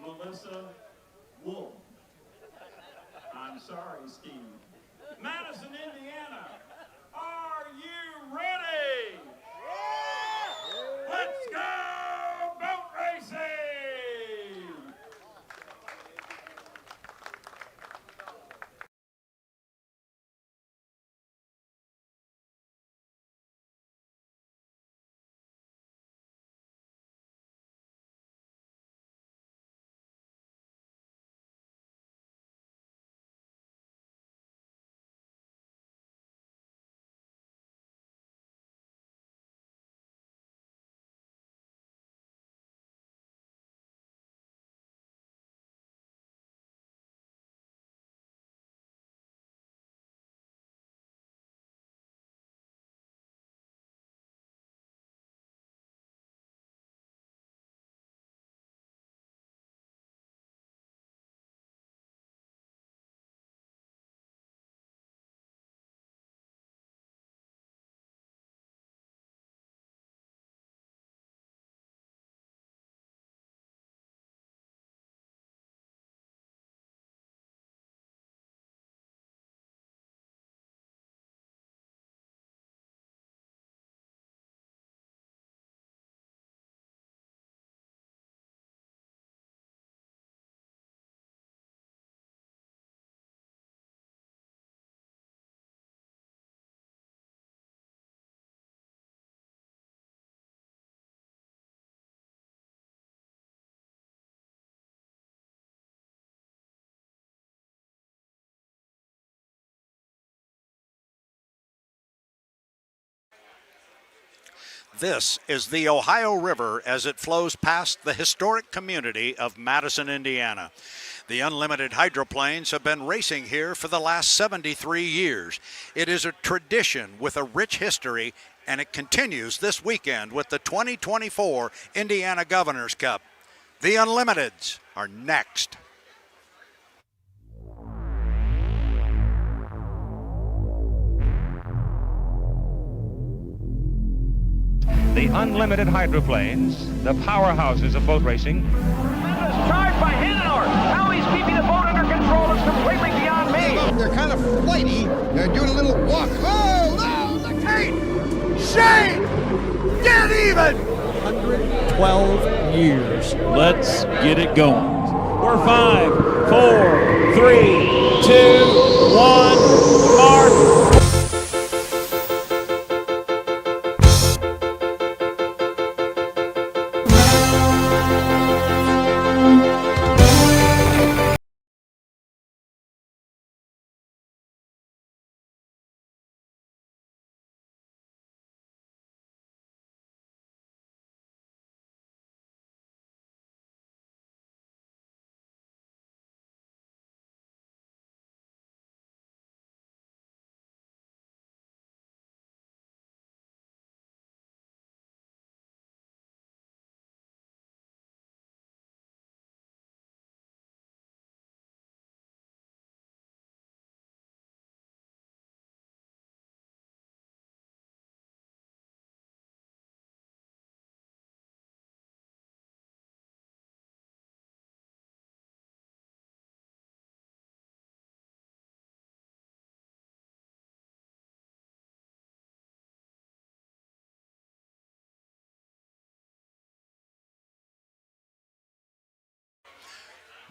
Melissa Wolf. I'm sorry, Steve. Madison, Indiana, are you ready? Yeah! Let's go boat racing! This is the Ohio River as it flows past the historic community of Madison, Indiana. The unlimited hydroplanes have been racing here for the last 73 years. It is a tradition with a rich history, and it continues this weekend with the 2024 Indiana Governor's Cup. The Unlimiteds are next. The unlimited hydroplanes, the powerhouses of boat racing. Charged by Hinauer. How he's keeping the boat under control is completely beyond me. They're kind of flighty. They're doing a little walk. Oh, no! Shane! Shane! Get even! 112 years. Let's get it going. We're 5, 4, 3, 2, 1, mark.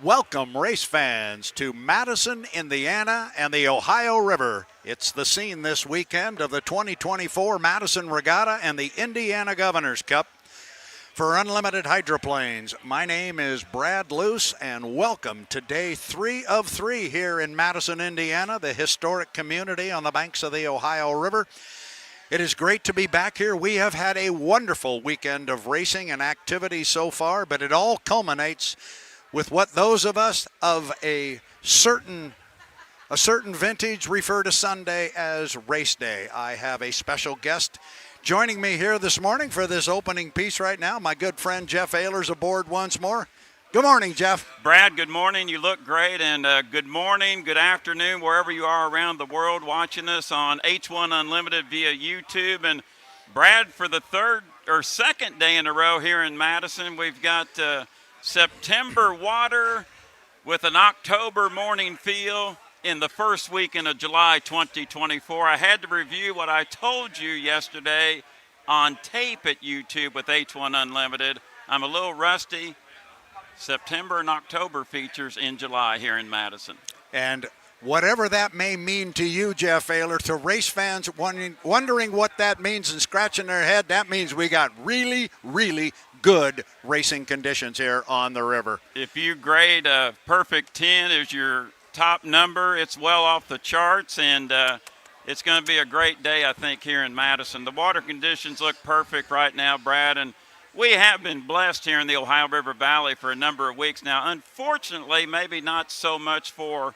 Welcome, race fans, to Madison, Indiana, and the Ohio River. It's the scene this weekend of the 2024 Madison Regatta and the Indiana Governor's Cup for unlimited hydroplanes. My name is Brad Luce, and welcome to day 3 of 3 here in Madison, Indiana, the historic community on the banks of the Ohio River. It is great to be back here. We have had a wonderful weekend of racing and activity so far, but it all culminates with what those of us of a certain vintage refer to Sunday as race day. I have a special guest joining me here this morning for this opening piece right now. My good friend Jeff Ayler's aboard once more. Good morning, Jeff. Brad, good morning. You look great, and good morning, good afternoon, wherever you are around the world watching us on H1 Unlimited via YouTube. And Brad, for the second day in a row here in Madison, we've got September water with an October morning feel in the first weekend of July 2024. I had to review what I told you yesterday on tape at YouTube with H1 Unlimited. I'm a little rusty. September and October features in July here in Madison. And whatever that may mean to you, Jeff Ayler, to race fans wondering what that means and scratching their head, that means we got really, really good racing conditions here on the river. If you grade a perfect 10 as your top number, it's well off the charts, and it's going to be a great day, I think, here in Madison. The water conditions look perfect right now, Brad, and we have been blessed here in the Ohio River Valley for a number of weeks now. Unfortunately, maybe not so much for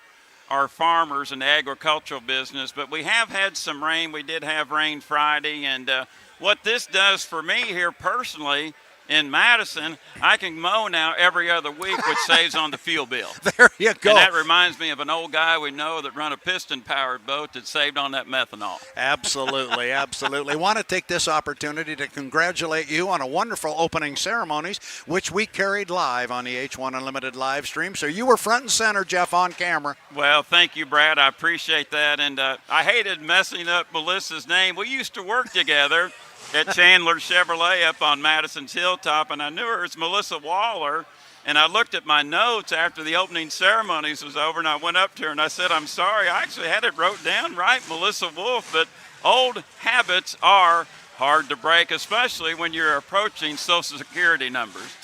our farmers and the agricultural business, but we have had some rain. We did have rain Friday, and what this does for me here personally in Madison, I can mow now every other week, which saves on the fuel bill. There you go. And that reminds me of an old guy we know that run a piston-powered boat that saved on that methanol. Absolutely, absolutely. Want to take this opportunity to congratulate you on a wonderful opening ceremonies, which we carried live on the H1 Unlimited live stream. So you were front and center, Jeff, on camera. Well, thank you, Brad. I appreciate that. And I hated messing up Melissa's name. We used to work together at Chandler Chevrolet up on Madison's Hilltop, and I knew her as Melissa Waller. And I looked at my notes after the opening ceremonies was over, and I went up to her and I said, I'm sorry, I actually had it wrote down right, Melissa Wolf, but old habits are hard to break, especially when you're approaching Social Security numbers.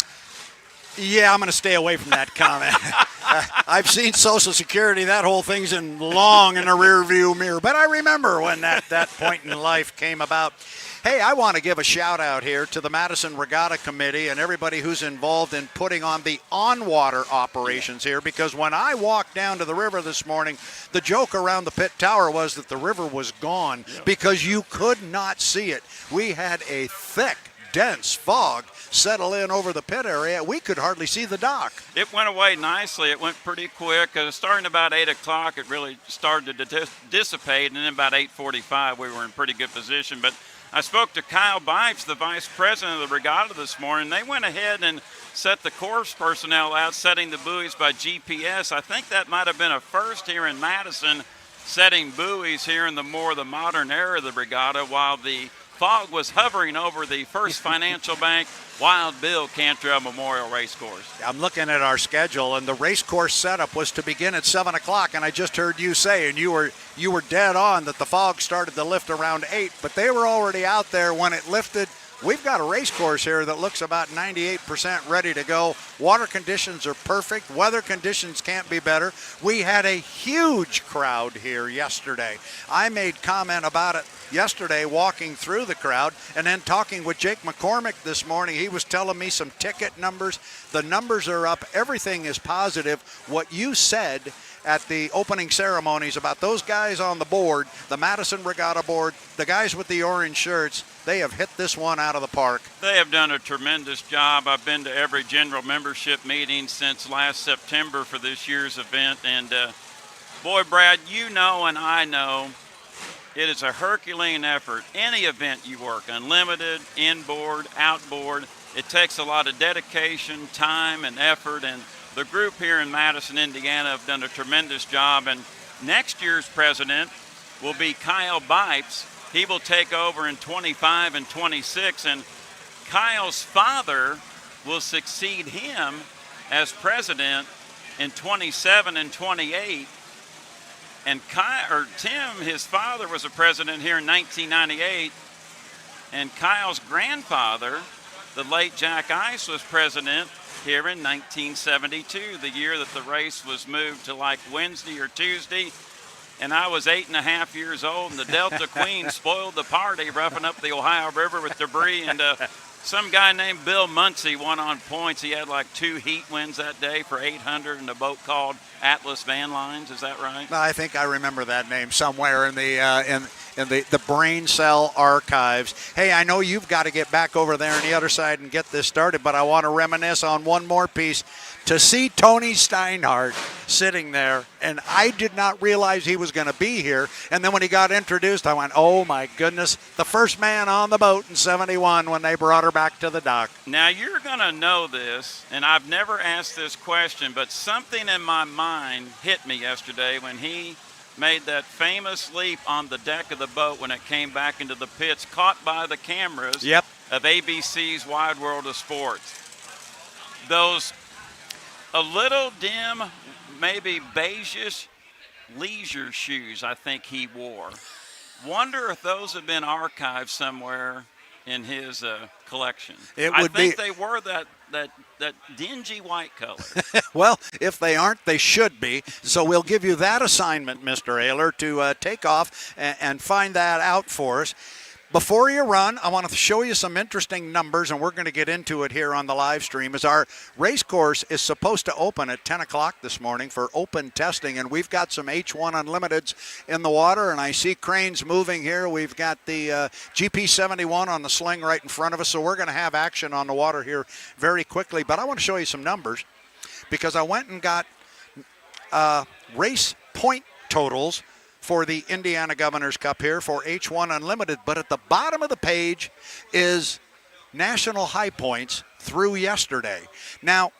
Yeah, I'm going to stay away from that comment. I've seen Social Security. That whole thing's long in the rearview mirror. But I remember when that point in life came about. Hey, I want to give a shout out here to the Madison Regatta Committee and everybody who's involved in putting on the on-water operations here, because when I walked down to the river this morning, the joke around the pit tower was that the river was gone because you could not see it. We had a thick, dense fog settle in over the pit area. We could hardly see the dock. It went away nicely. It went pretty quick. Starting about 8 o'clock, it really started to dissipate, and then about 8:45, we were in pretty good position. But I spoke to Kyle Bipes, the vice president of the regatta this morning. They went ahead and set the course personnel out, setting the buoys by GPS. I think that might have been a first here in Madison, setting buoys here in the modern era of the regatta, while the fog was hovering over the First Financial Bank Wild Bill Cantrell Memorial Racecourse. I'm looking at our schedule, and the racecourse setup was to begin at 7 o'clock, and I just heard you say, and you were dead on, that the fog started to lift around 8, but they were already out there when it lifted. We've got a race course here that looks about 98% ready to go. Water conditions are perfect. Weather conditions can't be better. We had a huge crowd here yesterday. I made comment about it yesterday walking through the crowd, and then talking with Jake McCormick this morning. He was telling me some ticket numbers. The numbers are up. Everything is positive. What you said at the opening ceremonies about those guys on the board, the Madison Regatta board, the guys with the orange shirts, they have hit this one out of the park. They have done a tremendous job. I've been to every general membership meeting since last September for this year's event. And boy, Brad, you know and I know it is a Herculean effort. Any event you work, unlimited, inboard, outboard, it takes a lot of dedication, time, and effort. And the group here in Madison, Indiana have done a tremendous job. And next year's president will be Kyle Bipes. He will take over in 25 and 26. And Kyle's father will succeed him as president in 27 and 28. And Tim, his father, was a president here in 1998. And Kyle's grandfather, the late Jack Ice, was president here in 1972, the year that the race was moved to like Wednesday or Tuesday. And I was 8.5 years old, and the Delta Queen spoiled the party, roughing up the Ohio River with debris. And some guy named Bill Muncie won on points. He had like 2 heat wins that day for 800 in a boat called Atlas Van Lines. Is that right? I think I remember that name somewhere in the brain cell archives. Hey, I know you've got to get back over there on the other side and get this started, but I want to reminisce on one more piece. to see Tony Steinhardt sitting there, and I did not realize he was going to be here. And then when he got introduced, I went, oh my goodness, the first man on the boat in 71 when they brought her back to the dock. Now you're going to know this, and I've never asked this question, but something in my mind hit me yesterday when he made that famous leap on the deck of the boat when it came back into the pits, caught by the cameras of ABC's Wide World of Sports. Those a little dim, maybe beigeish leisure shoes I think he wore. Wonder if those have been archived somewhere in his collection. I think they were that dingy white color. Well, if they aren't, they should be. So we'll give you that assignment, Mr. Ayler, to take off and find that out for us. Before you run, I want to show you some interesting numbers, and we're going to get into it here on the live stream, as our race course is supposed to open at 10 o'clock this morning for open testing, and we've got some H1 Unlimiteds in the water, and I see cranes moving here. We've got the GP71 on the sling right in front of us, so we're going to have action on the water here very quickly. But I want to show you some numbers because I went and got race point totals for the Indiana Governor's Cup here for H1 Unlimited. But at the bottom of the page is national high points through yesterday. Now,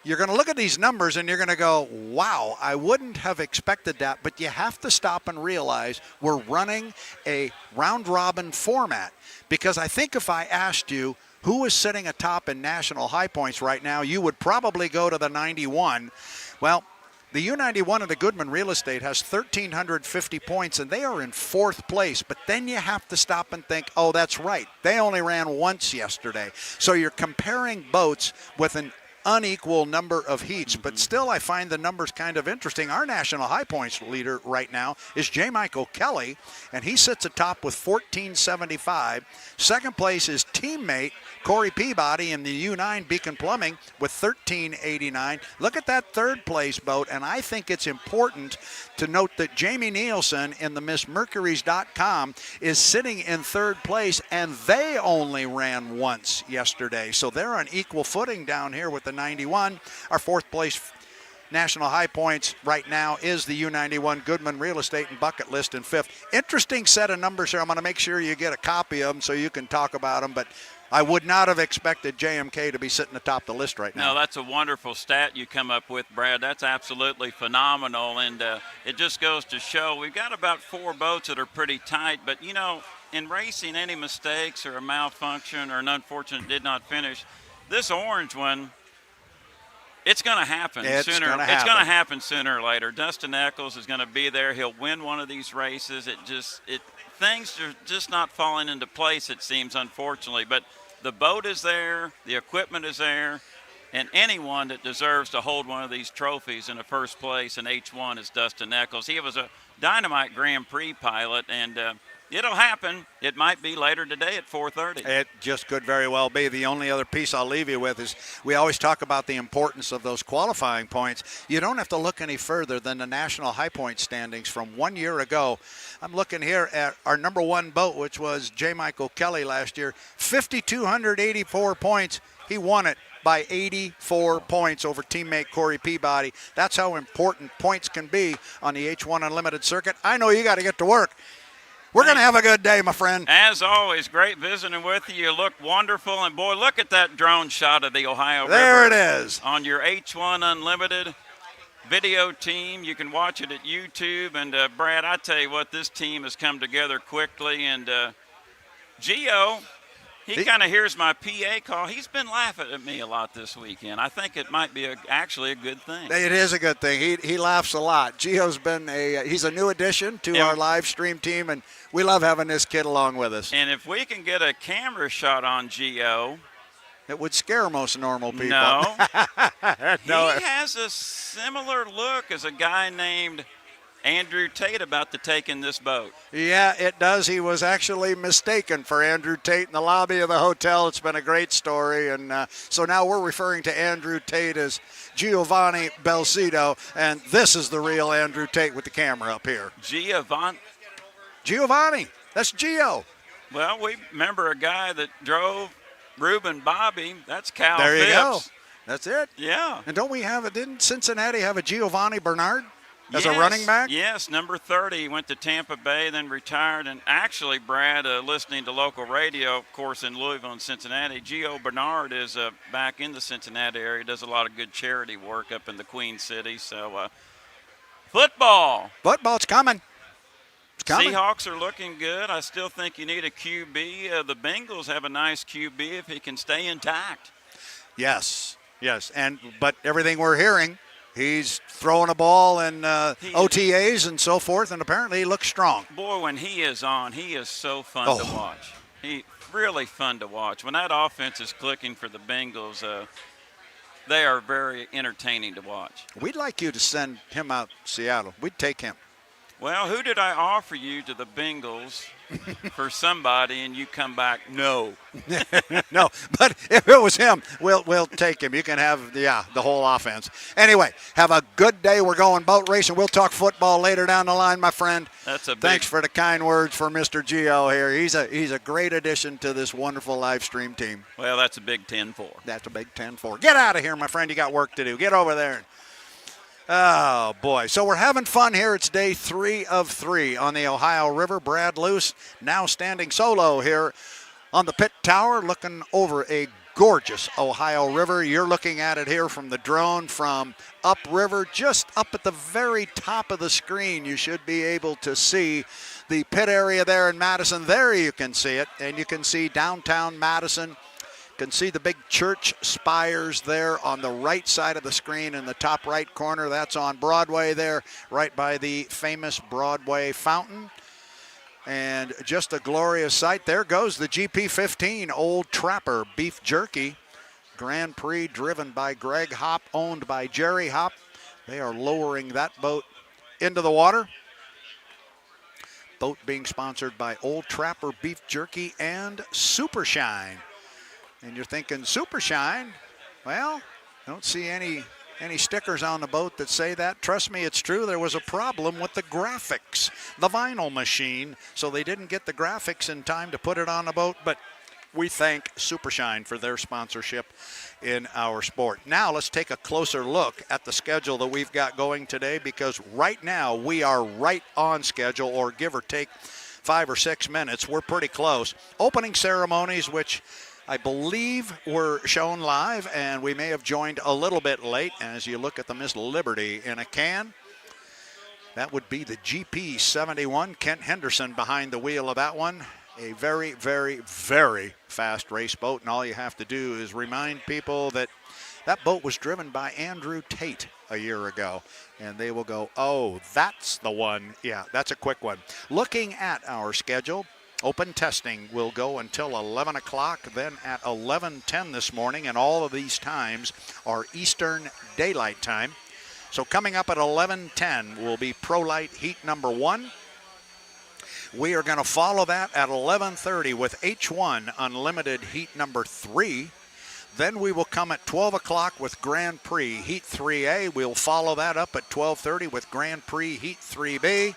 you're going to look at these numbers and you're going to go, wow, I wouldn't have expected that. But you have to stop and realize we're running a round-robin format. Because I think if I asked you who is sitting atop in national high points right now, you would probably go to the 91. Well, the U91 of the Goodman Real Estate has 1,350 points, and they are in fourth place. But then you have to stop and think, oh, that's right. They only ran once yesterday. So you're comparing boats with an unequal number of heats, but still I find the numbers kind of interesting. Our national high points leader right now is J. Michael Kelly, and he sits atop with 1475. Second place is teammate Corey Peabody in the U9 Beacon Plumbing with 1389. Look at that third place boat, and I think it's important to note that Jamie Nielsen in the MissMercuries.com is sitting in third place, and they only ran once yesterday. So they're on equal footing down here with the 91. Our fourth place national high points right now is the U91 Goodman Real Estate and Bucket List in fifth. Interesting set of numbers here. I'm going to make sure you get a copy of them so you can talk about them, but I would not have expected JMK to be sitting atop the list right now. No, that's a wonderful stat you come up with, Brad. That's absolutely phenomenal, and it just goes to show we've got about four boats that are pretty tight, but, you know, in racing, any mistakes or a malfunction or an unfortunate did not finish, this orange one, it's going to happen sooner. It's going to happen sooner or later. Dustin Eccles is going to be there. He'll win one of these races. Things are just not falling into place, it seems, unfortunately. But the boat is there, the equipment is there, and anyone that deserves to hold one of these trophies in the first place in H1 is Dustin Eccles. He was a dynamite Grand Prix pilot, and it'll happen. It might be later today at 4:30. It just could very well be. The only other piece I'll leave you with is we always talk about the importance of those qualifying points. You don't have to look any further than the national high point standings from 1 year ago. I'm looking here at our number one boat, which was J. Michael Kelly last year. 5,284 points. He won it by 84 points over teammate Corey Peabody. That's how important points can be on the H1 Unlimited circuit. I know you got to get to work. We're going to have a good day, my friend. As always, great visiting with you. You look wonderful. And, boy, look at that drone shot of the Ohio River. There it is. On your H1 Unlimited video team. You can watch it at YouTube. And, Brad, I tell you what, this team has come together quickly. And Gio, he kind of hears my PA call. He's been laughing at me a lot this weekend. I think it might be actually a good thing. It is a good thing. He laughs a lot. Gio's been he's a new addition to our live stream team, and we love having this kid along with us. And if we can get a camera shot on Gio, it would scare most normal people. No. No. He has a similar look as a guy named Andrew Tate about to take in this boat. Yeah, it does. He was actually mistaken for Andrew Tate in the lobby of the hotel. It's been a great story. And so now we're referring to Andrew Tate as Giovanni Belcido. And this is the real Andrew Tate with the camera up here. Giovanni. That's Gio. Well, we remember a guy that drove Reuben Bobby. That's Cal There you Phipps. go. That's it? Yeah. And don't we have didn't Cincinnati have a Giovanni Bernard as Yes, a running back? Yes, number 30. Went to Tampa Bay, then retired. And actually, Brad, listening to local radio, of course, in Louisville and Cincinnati, Gio Bernard is back in the Cincinnati area, does a lot of good charity work up in the Queen City. So, football. Football's coming. It's coming. Seahawks are looking good. I still think you need a QB. The Bengals have a nice QB if he can stay intact. Yes. But everything we're hearing, he's throwing a ball in OTAs and so forth, and apparently he looks strong. Boy, when he is on, he is so fun to watch. He really fun to watch. When that offense is clicking for the Bengals, they are very entertaining to watch. We'd like you to send him out to Seattle. We'd take him. Well, who did I offer you to the Bengals for somebody, and you come back, no. No, but if it was him, we'll take him. You can have, the whole offense. Anyway, have a good day. We're going boat racing. We'll talk football later down the line, my friend. Thanks for the kind words for Mr. Gio here. He's a great addition to this wonderful live stream team. Well, that's a big 10-4. That's a big 10-4. Get out of here, my friend. You got work to do. Get over there. Oh, boy. So we're having fun here. It's day 3 of 3 on the Ohio River. Brad Luce now standing solo here on the pit tower looking over a gorgeous Ohio River. You're looking at it here from the drone from upriver, just up at the very top of the screen. You should be able to see the pit area there in Madison. There you can see it, and you can see downtown Madison. Can see the big church spires there on the right side of the screen in the top right corner. That's on Broadway there, right by the famous Broadway fountain. And just a glorious sight. There goes the GP15 Old Trapper Beef Jerky Grand Prix, driven by Greg Hopp, owned by Jerry Hopp. They are lowering that boat into the water. Boat being sponsored by Old Trapper Beef Jerky and Super Shine. And you're thinking, Super Shine? Well, I don't see any stickers on the boat that say that. Trust me, it's true. There was a problem with the graphics, the vinyl machine, so they didn't get the graphics in time to put it on the boat. But we thank Super Shine for their sponsorship in our sport. Now let's take a closer look at the schedule that we've got going today, because right now we are right on schedule, or give or take 5 or 6 minutes. We're pretty close. Opening ceremonies, which I believe were shown live, and we may have joined a little bit late. As you look at the Miss Liberty in a can, that would be the GP71. Kent Henderson behind the wheel of that one. A very, very, very fast race boat, and all you have to do is remind people that that boat was driven by Andrew Tate a year ago, and they will go, oh, that's the one. Yeah, that's a quick one. Looking at our schedule, open testing will go until 11 o'clock, then at 11:10 this morning, and all of these times are Eastern Daylight Time. So coming up at 11:10 will be Pro-Lite heat number 1. We are going to follow that at 11:30 with H1 Unlimited heat number 3. Then we will come at 12 o'clock with Grand Prix heat 3A. We'll follow that up at 12:30 with Grand Prix heat 3B.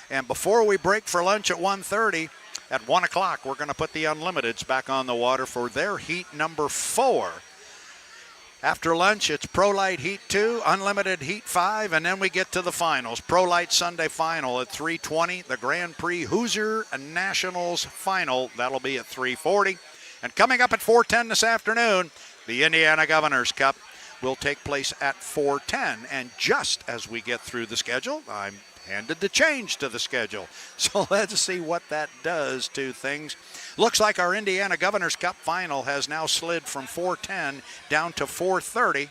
And before we break for lunch at 1:30, at 1 o'clock, we're going to put the Unlimiteds back on the water for their heat number 4. After lunch, it's Pro-Lite Heat 2, Unlimited Heat 5, and then we get to the finals. Pro-Lite Sunday Final at 3:20, the Grand Prix Hoosier Nationals Final. That'll be at 3:40. And coming up at 4:10 this afternoon, the Indiana Governor's Cup will take place at 4:10. And just as we get through the schedule, I'm handed the change to the schedule. So let's see what that does to things. Looks like our Indiana Governor's Cup final has now slid from 4:10 down to 4:30.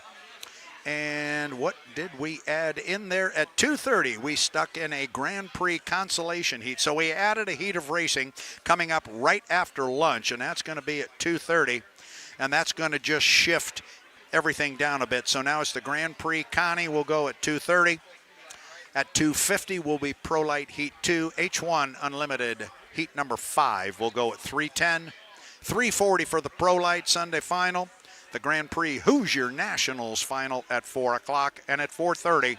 And what did we add in there at 2:30? We stuck in a Grand Prix consolation heat. So we added a heat of racing coming up right after lunch, and that's going to be at 2:30. And that's going to just shift everything down a bit. So now it's the Grand Prix Connie will go at 2:30. At 2:50 will be Pro-Lite Heat 2. H1 Unlimited Heat number 5 will go at 3:10. 3:40 for the Pro-Lite Sunday Final. The Grand Prix Hoosier Nationals Final at 4 o'clock. And at 4:30,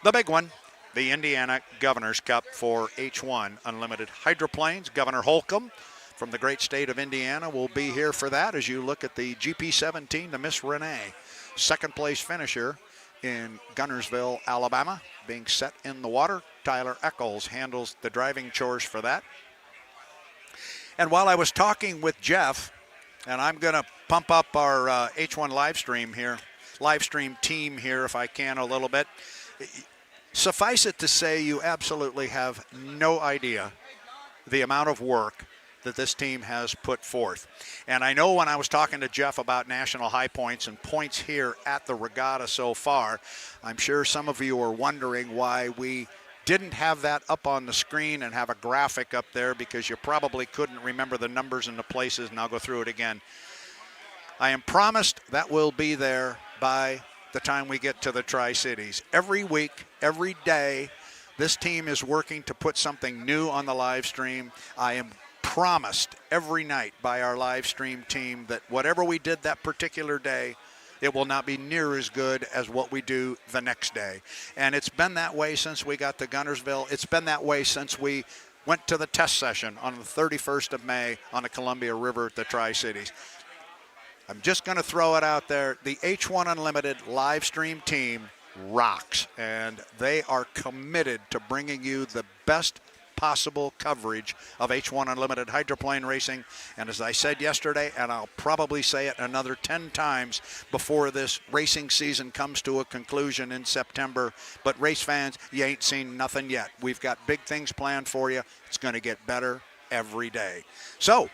the big one, the Indiana Governor's Cup for H1 Unlimited Hydroplanes. Governor Holcomb from the great state of Indiana will be here for that as you look at the GP17, the Miss Renee. second place finisher in Gunnersville, Alabama, being set in the water. Tyler Eccles handles the driving chores for that. And while I was talking with Jeff, and I'm going to pump up our H1 live stream team here if I can a little bit. Suffice it to say, you absolutely have no idea the amount of work that this team has put forth. And I know when I was talking to Jeff about national high points and points here at the regatta so far, I'm sure some of you are wondering why we didn't have that up on the screen and have a graphic up there, because you probably couldn't remember the numbers and the places, and I'll go through it again. I am promised that will be there by the time we get to the Tri-Cities. Every week, every day, this team is working to put something new on the live stream. I am promised every night by our live stream team that whatever we did that particular day, it will not be near as good as what we do the next day. And it's been that way since we got to Gunnersville. It's been that way since we went to the test session on the 31st of May on the Columbia River at the Tri-Cities. I'm just going to throw it out there. The H1 Unlimited live stream team rocks, and they are committed to bringing you the best possible coverage of H1 Unlimited hydroplane racing. And as I said yesterday, and I'll probably say it another 10 times before this racing season comes to a conclusion in September, but race fans, you ain't seen nothing yet. We've got big things planned for you. It's going to get better every day. So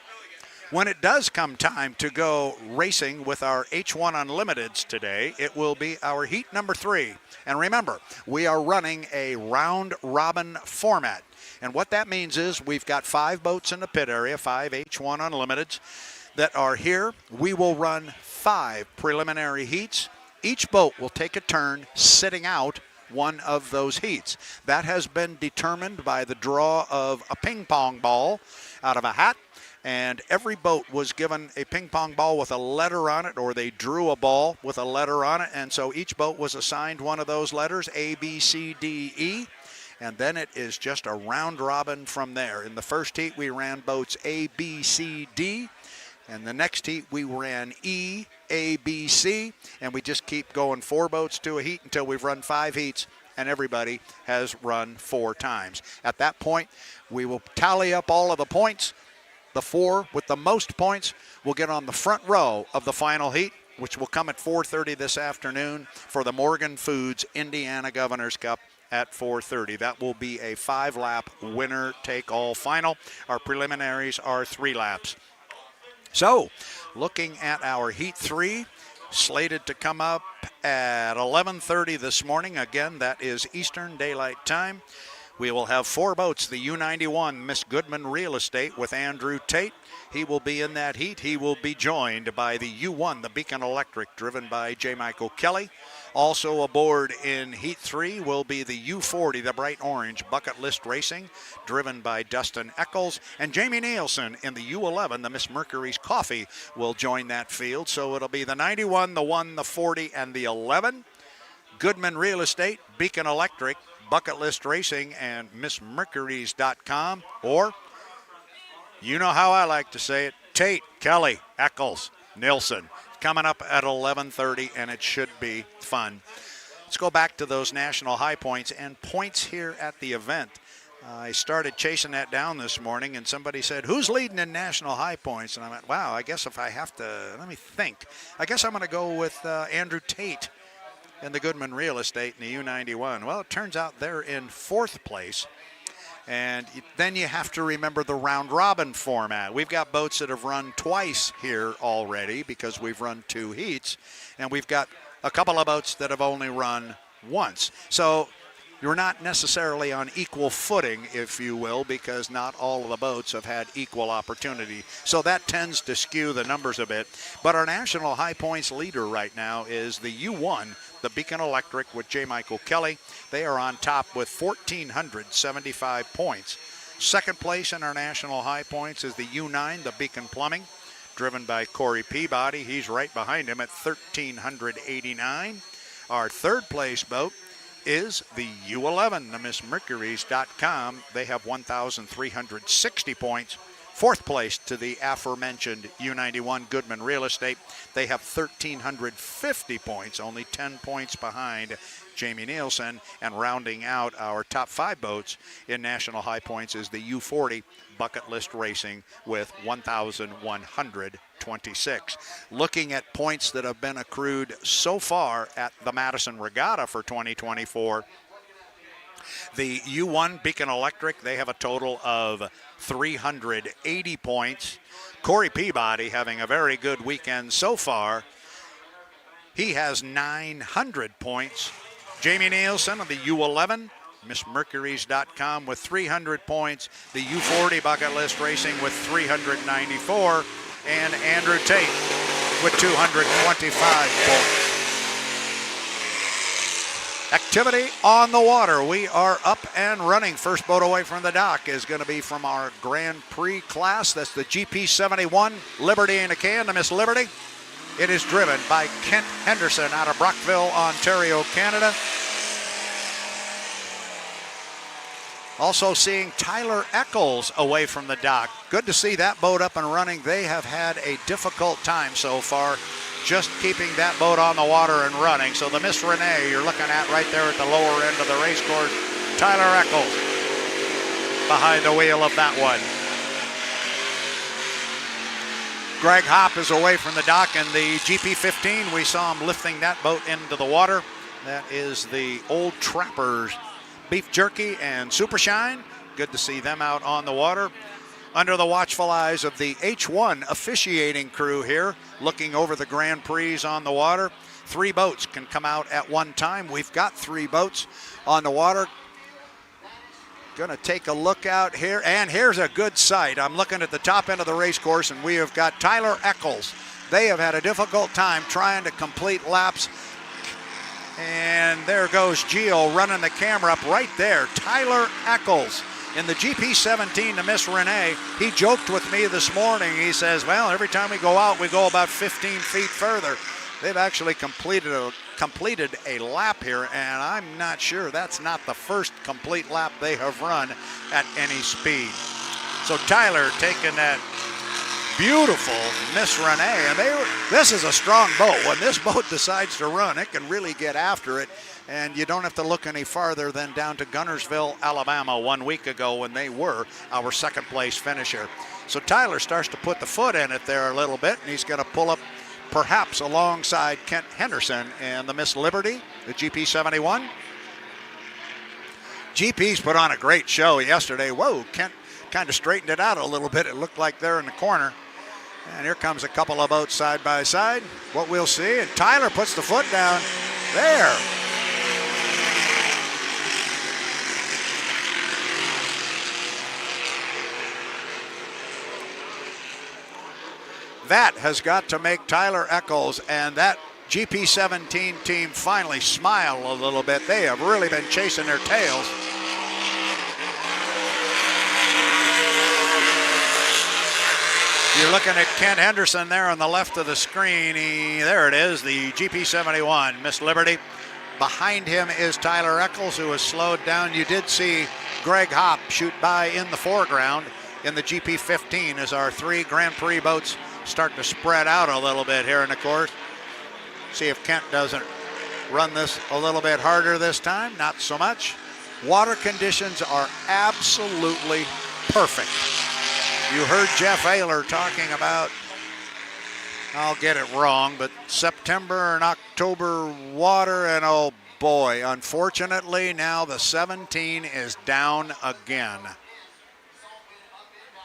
when it does come time to go racing with our H1 Unlimiteds today, it will be our heat number 3. And remember, we are running a round-robin format. And what that means is we've got 5 boats in the pit area, 5 H1 Unlimiteds that are here. We will run 5 preliminary heats. Each boat will take a turn sitting out one of those heats. That has been determined by the draw of a ping pong ball out of a hat. And every boat was given a ping pong ball with a letter on it, or they drew a ball with a letter on it. And so each boat was assigned one of those letters, A, B, C, D, E. And then it is just a round robin from there. In the first heat, we ran boats A, B, C, D. And the next heat, we ran E, A, B, C. And we just keep going 4 boats to a heat until we've run 5 heats, and everybody has run 4 times. At that point, we will tally up all of the points. The 4 with the most points will get on the front row of the final heat, which will come at 4:30 this afternoon for the Morgan Foods Indiana Governor's Cup at 4:30. That will be a 5-lap winner-take-all final. Our preliminaries are 3 laps. So, looking at our Heat 3, slated to come up at 11:30 this morning. Again, that is Eastern Daylight Time. We will have 4 boats. The U91 Miss Goodman Real Estate with Andrew Tate. He will be in that heat. He will be joined by the U1, the Beacon Electric, driven by J. Michael Kelly. Also aboard in Heat 3 will be the U40, the Bright Orange Bucket List Racing, driven by Dustin Eccles. And Jamie Nielsen in the U11, the Miss Mercury's Coffee, will join that field. So it'll be the 91, the 1, the 40, and the 11. Goodman Real Estate, Beacon Electric, Bucket List Racing, and MissMercurys.com, or you know how I like to say it, Tate, Kelly, Eccles, Nilsson, coming up at 11:30, and it should be fun. Let's go back to those national high points and points here at the event. I started chasing that down this morning, and somebody said, who's leading in national high points? And I went, wow, I guess if I have to, let me think. I guess I'm going to go with Andrew Tate in the Goodman Real Estate in the U91. Well, it turns out they're in 4th place. And then you have to remember the round-robin format. We've got boats that have run twice here already because we've run 2 heats. And we've got a couple of boats that have only run once. So you're not necessarily on equal footing, if you will, because not all of the boats have had equal opportunity. So that tends to skew the numbers a bit. But our national high points leader right now is the U1, the Beacon Electric with J. Michael Kelly. They are on top with 1,475 points. Second place in our national high points is the U9, the Beacon Plumbing, driven by Corey Peabody. He's right behind him at 1,389. Our third place boat is the U11, the MissMercurys.com. They have 1,360 points. Fourth place to the aforementioned U91 Goodman Real Estate. They have 1,350 points, only 10 points behind Jamie Nielsen. And rounding out our top 5 boats in national high points is the U40 Bucket List Racing with 1,126. Looking at points that have been accrued so far at the Madison Regatta for 2024, the U1 Beacon Electric, they have a total of 380 points. Corey Peabody having a very good weekend so far. He has 900 points. Jamie Nielsen of the U11, MissMercuries.com with 300 points. The U40 Bucket List Racing with 394. And Andrew Tate with 225 points. Activity on the water. We are up and running. First boat away from the dock is going to be from our Grand Prix class. That's the GP71 Liberty in a can, the Miss Liberty. It is driven by Kent Henderson out of Brockville, Ontario, Canada. Also seeing Tyler Eccles away from the dock. Good to see that boat up and running. They have had a difficult time so far just keeping that boat on the water and running. So the Miss Renee you're looking at right there at the lower end of the race course, Tyler Eccles behind the wheel of that one. Greg Hopp is away from the dock, and the GP15, we saw him lifting that boat into the water. That is the Old Trappers Beef Jerky and Super Shine. Good to see them out on the water. Under the watchful eyes of the H1 officiating crew here, looking over the Grand Prix on the water. 3 boats can come out at one time. We've got 3 boats on the water. Gonna take a look out here, and here's a good sight. I'm looking at the top end of the race course, and we have got Tyler Eccles. They have had a difficult time trying to complete laps. And there goes Gio running the camera up right there. Tyler Eccles. In the GP17 to Miss Renee, he joked with me this morning. He says, well, every time we go out, we go about 15 feet further. They've actually completed a lap here, and I'm not sure that's not the first complete lap they have run at any speed. So Tyler taking that beautiful Miss Renee, and this is a strong boat. When this boat decides to run, it can really get after it. And you don't have to look any farther than down to Gunnersville, Alabama 1 week ago when they were our second place finisher. So Tyler starts to put the foot in it there a little bit, and he's going to pull up perhaps alongside Kent Henderson and the Miss Liberty, the GP71. GP's put on a great show yesterday. Whoa, Kent kind of straightened it out a little bit. It looked like they're in the corner. And here comes a couple of boats side by side. What we'll see, and Tyler puts the foot down there. That has got to make Tyler Eccles and that GP17 team finally smile a little bit. They have really been chasing their tails. You're looking at Kent Henderson there on the left of the screen. There it is, the GP71, Miss Liberty. Behind him is Tyler Eccles, who has slowed down. You did see Greg Hopp shoot by in the foreground in the GP15 as our 3 Grand Prix boats start to spread out a little bit here in the course. See if Kent doesn't run this a little bit harder this time. Not so much. Water conditions are absolutely perfect. You heard Jeff Ayler talking about, I'll get it wrong, but September and October water, and oh boy, unfortunately now the 17 is down again.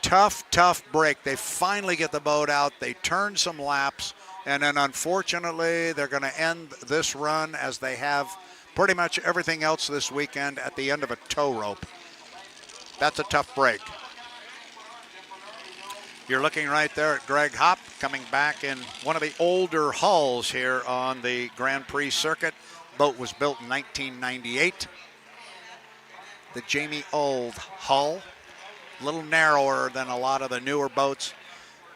Tough break. They finally get the boat out. They turn some laps, and then unfortunately they're going to end this run as they have pretty much everything else this weekend at the end of a tow rope. That's a tough break. You're looking right there at Greg Hopp coming back in one of the older hulls here on the Grand Prix circuit. Boat was built in 1998. The Jamie Old hull. A little narrower than a lot of the newer boats.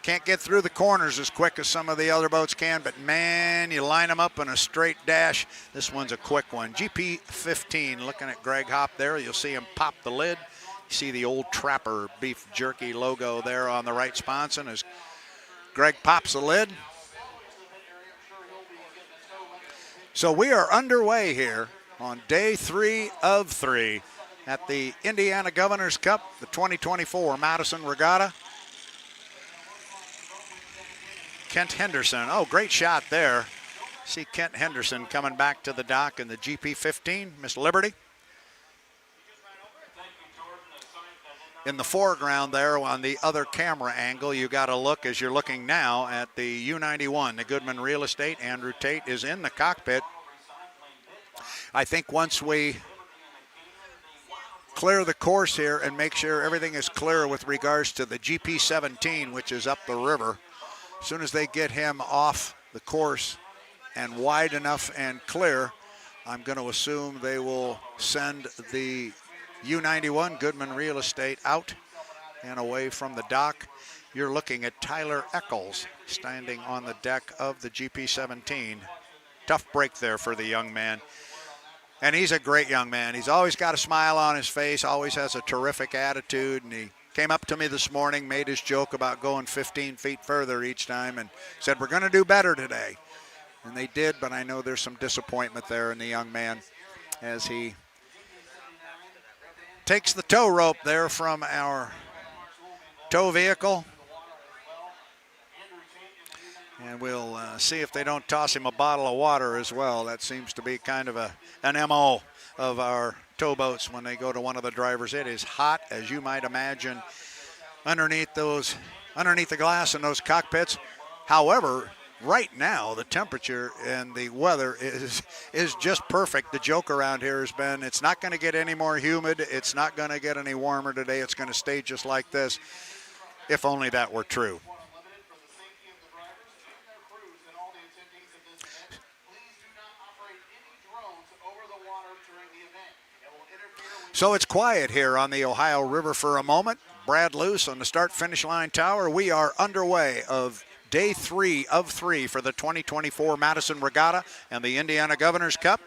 Can't get through the corners as quick as some of the other boats can, but man, you line them up in a straight dash. This one's a quick one. GP15, looking at Greg Hopp there, you'll see him pop the lid. see the Old Trapper beef jerky logo there on the right sponson as Greg pops the lid. So we are underway here on day 3 of 3 at the Indiana Governor's Cup, the 2024 Madison Regatta. Kent Henderson, oh, great shot there. See Kent Henderson coming back to the dock in the GP15, Miss Liberty. In the foreground there on the other camera angle, you got to look as you're looking now at the U91, the Goodman Real Estate. Andrew Tate is in the cockpit. I think once we clear the course here and make sure everything is clear with regards to the GP17, which is up the river, as soon as they get him off the course and wide enough and clear, I'm going to assume they will send the U91 Goodman Real Estate out and away from the dock. You're looking at Tyler Eccles standing on the deck of the GP17. Tough break there for the young man. And he's a great young man. He's always got a smile on his face, always has a terrific attitude. And he came up to me this morning, made his joke about going 15 feet further each time and said, we're going to do better today. And they did, but I know there's some disappointment there in the young man as he takes the tow rope there from our tow vehicle. And we'll see if they don't toss him a bottle of water as well. That seems to be kind of an MO of our towboats when they go to one of the drivers. It is hot, as you might imagine, underneath the glass in those cockpits. However, right now, the temperature and the weather is just perfect. The joke around here has been it's not going to get any more humid. It's not going to get any warmer today. It's going to stay just like this, if only that were true. So it's quiet here on the Ohio River for a moment. Brad Luce on the start-finish line tower. We are underway of day 3 of 3 for the 2024 Madison Regatta and the Indiana Governor's Cup.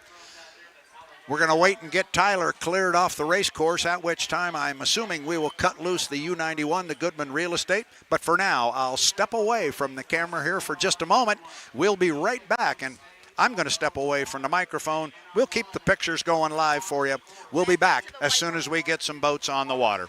We're going to wait and get Tyler cleared off the race course, at which time I'm assuming we will cut loose the U91, the Goodman Real Estate. But for now, I'll step away from the camera here for just a moment. We'll be right back, and I'm going to step away from the microphone. We'll keep the pictures going live for you. We'll be back as soon as we get some boats on the water.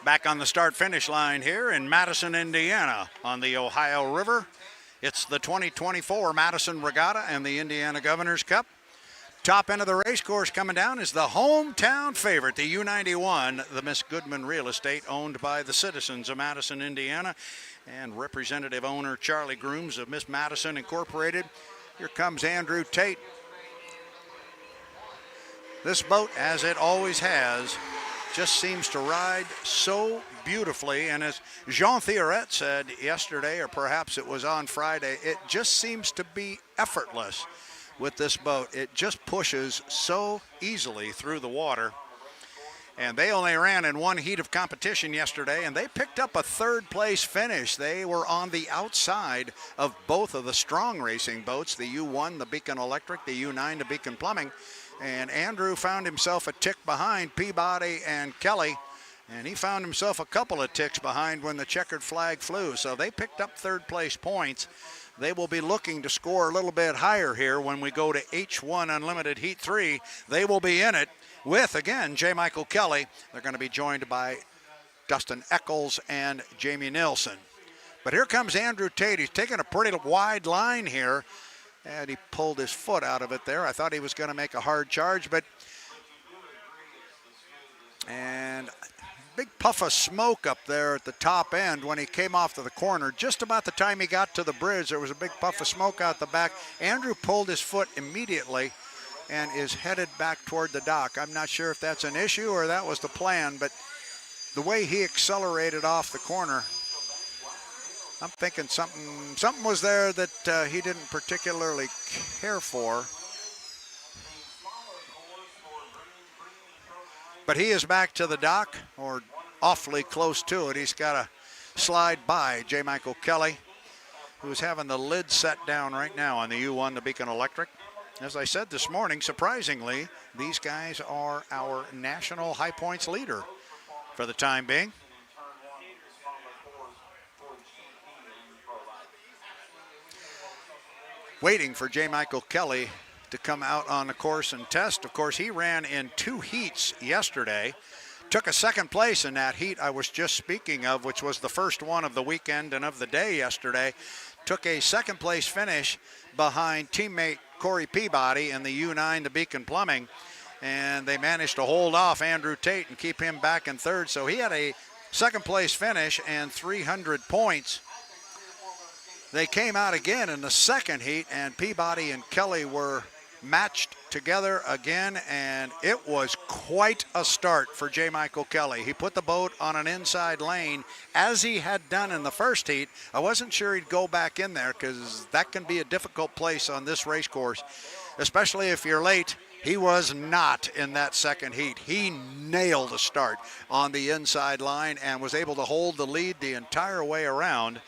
Back on the start-finish line here in Madison, Indiana on the Ohio River. It's the 2024 Madison Regatta and the Indiana Governor's Cup. Top end of the race course coming down is the hometown favorite, the U91, the Miss Goodman Real Estate, owned by the citizens of Madison, Indiana, and representative owner Charlie Grooms of Miss Madison Incorporated. Here comes Andrew Tate. This boat, as it always has, just seems to ride so beautifully, and as Jean Thioret said yesterday, or perhaps it was on Friday, it just seems to be effortless with this boat. It just pushes so easily through the water. And they only ran in one heat of competition yesterday, and they picked up a third-place finish. They were on the outside of both of the strong racing boats, the U1, the Beacon Electric, the U9, the Beacon Plumbing. And Andrew found himself a tick behind Peabody and Kelly, and he found himself a couple of ticks behind when the checkered flag flew. So they picked up third-place points. They will be looking to score a little bit higher here when we go to H1 Unlimited Heat 3. They will be in it with, again, J. Michael Kelly. They're going to be joined by Dustin Eccles and Jamie Nilsson. But here comes Andrew Tate. He's taking a pretty wide line here, and he pulled his foot out of it there. I thought he was going to make a hard charge, and big puff of smoke up there at the top end when he came off to the corner. Just about the time he got to the bridge, there was a big puff of smoke out the back. Andrew pulled his foot immediately and is headed back toward the dock. I'm not sure if that's an issue or that was the plan, but the way he accelerated off the corner, I'm thinking something was there that he didn't particularly care for. But he is back to the dock, or awfully close to it. He's got to slide by J. Michael Kelly, who's having the lid set down right now on the U1, the Beacon Electric. As I said this morning, surprisingly, these guys are our national high points leader for the time being. Waiting for J. Michael Kelly to come out on the course and test. Of course, he ran in 2 heats yesterday. Took a second place in that heat I was just speaking of, which was the first one of the weekend and of the day yesterday. Took a second place finish behind teammate Corey Peabody in the U9, the Beacon Plumbing. And they managed to hold off Andrew Tate and keep him back in third. So he had a second place finish and 300 points. They came out again in the second heat, and Peabody and Kelly were matched together again, and it was quite a start for J. Michael Kelly. He put the boat on an inside lane as he had done in the first heat. I wasn't sure he'd go back in there because that can be a difficult place on this race course, especially if you're late. He was not in that second heat. He nailed a start on the inside line and was able to hold the lead the entire way around.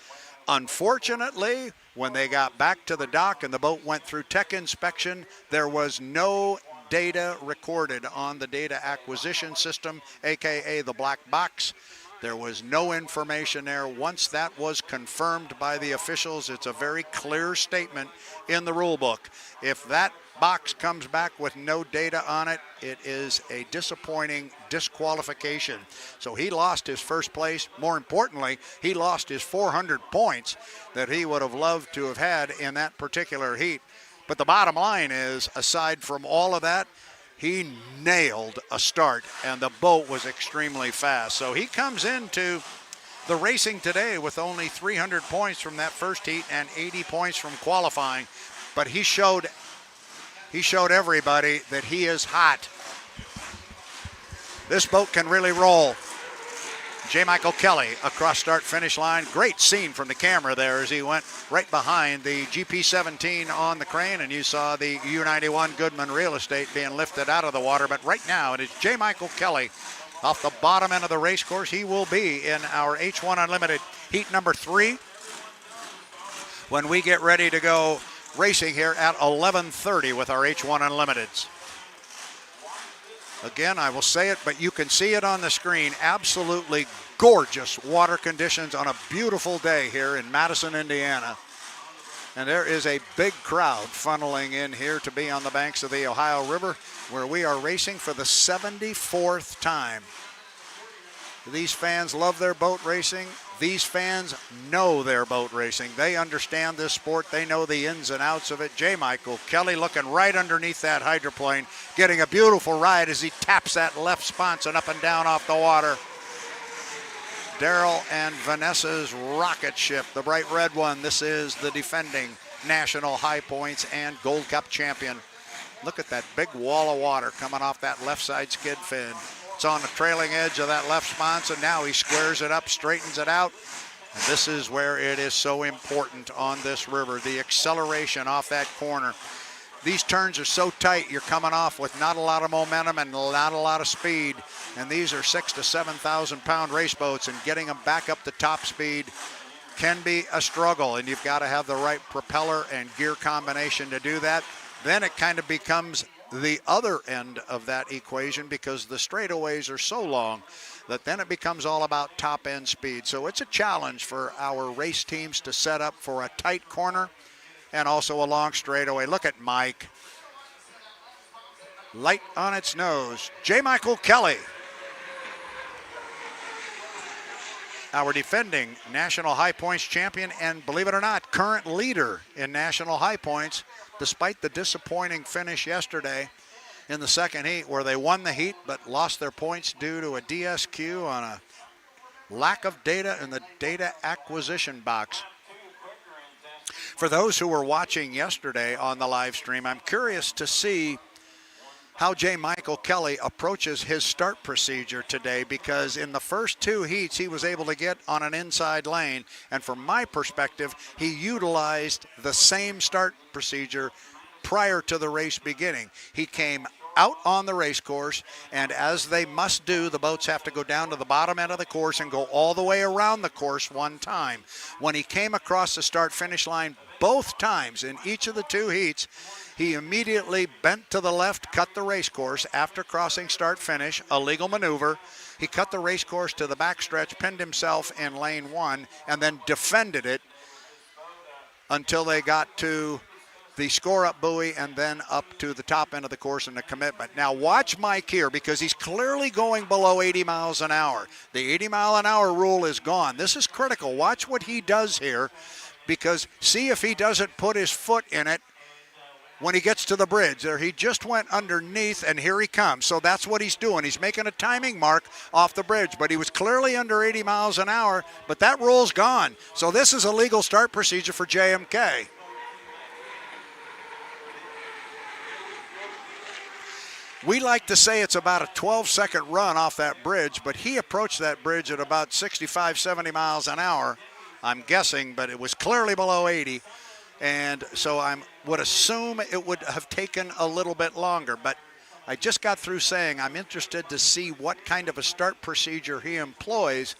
Unfortunately, when they got back to the dock and the boat went through tech inspection, there was no data recorded on the data acquisition system, aka the black box. There was no information there. Once that was confirmed by the officials, it's a very clear statement in the rule book. If that box comes back with no data on it, it is a disappointing disqualification. So he lost his first place. More importantly, he lost his 400 points that he would have loved to have had in that particular heat. But the bottom line is, aside from all of that, he nailed a start, and the boat was extremely fast. So he comes into the racing today with only 300 points from that first heat and 80 points from qualifying. But he showed everybody that he is hot. This boat can really roll. J. Michael Kelly across start finish line. Great scene from the camera there as he went right behind the GP17 on the crane, and you saw the U91 Goodman Real Estate being lifted out of the water. But right now it is J. Michael Kelly off the bottom end of the race course. He will be in our H1 Unlimited heat number 3 when we get ready to go racing here at 11:30 with our H1 Unlimiteds. Again, I will say it, but you can see it on the screen. Absolutely gorgeous water conditions on a beautiful day here in Madison, Indiana. And there is a big crowd funneling in here to be on the banks of the Ohio River, where we are racing for the 74th time These fans love their boat racing. These fans know their boat racing. They understand this sport. They know the ins and outs of it. J. Michael Kelly looking right underneath that hydroplane, getting a beautiful ride as he taps that left sponson up and down off the water. Daryl and Vanessa's rocket ship, the bright red one. This is the defending National High Points and Gold Cup champion. Look at that big wall of water coming off that left side skid fin. It's on the trailing edge of that left sponson. Now he squares it up, straightens it out. And this is where it is so important on this river, the acceleration off that corner. These turns are so tight, you're coming off with not a lot of momentum and not a lot of speed. And these are 6,000 to 7,000 pound race boats, and getting them back up to top speed can be a struggle. And you've got to have the right propeller and gear combination to do that. Then it kind of becomes the other end of that equation, because the straightaways are so long that then it becomes all about top end speed. So it's a challenge for our race teams to set up for a tight corner and also a long straightaway. Look at Mike. Light on its nose. J. Michael Kelly, our defending National High Points champion, and believe it or not, current leader in National High Points, despite the disappointing finish yesterday in the second heat, where they won the heat but lost their points due to a DSQ on a lack of data in the data acquisition box. For those who were watching yesterday on the live stream, I'm curious to see how J. Michael Kelly approaches his start procedure today, because in the first two heats he was able to get on an inside lane, and from my perspective he utilized the same start procedure prior to the race beginning. He came out on the race course, and as they must do, the boats have to go down to the bottom end of the course and go all the way around the course one time. When he came across the start finish line both times in each of the two heats, he immediately bent to the left, cut the race course after crossing start finish, a legal maneuver. He cut the race course to the backstretch, pinned himself in lane one, and then defended it until they got to the score-up buoy and then up to the top end of the course in the commitment. Now watch Mike here, because he's clearly going below 80 miles an hour. The 80 mile an hour rule is gone. This is critical. Watch what he does here, because see if he doesn't put his foot in it when he gets to the bridge. There, he just went underneath, and here he comes. So that's what he's doing. He's making a timing mark off the bridge, but he was clearly under 80 miles an hour, but that rule's gone. So this is a legal start procedure for JMK. We like to say it's about a 12-second run off that bridge, but he approached that bridge at about 65, 70 miles an hour, I'm guessing, but it was clearly below 80. And so I would assume it would have taken a little bit longer. But I just got through saying I'm interested to see what kind of a start procedure he employs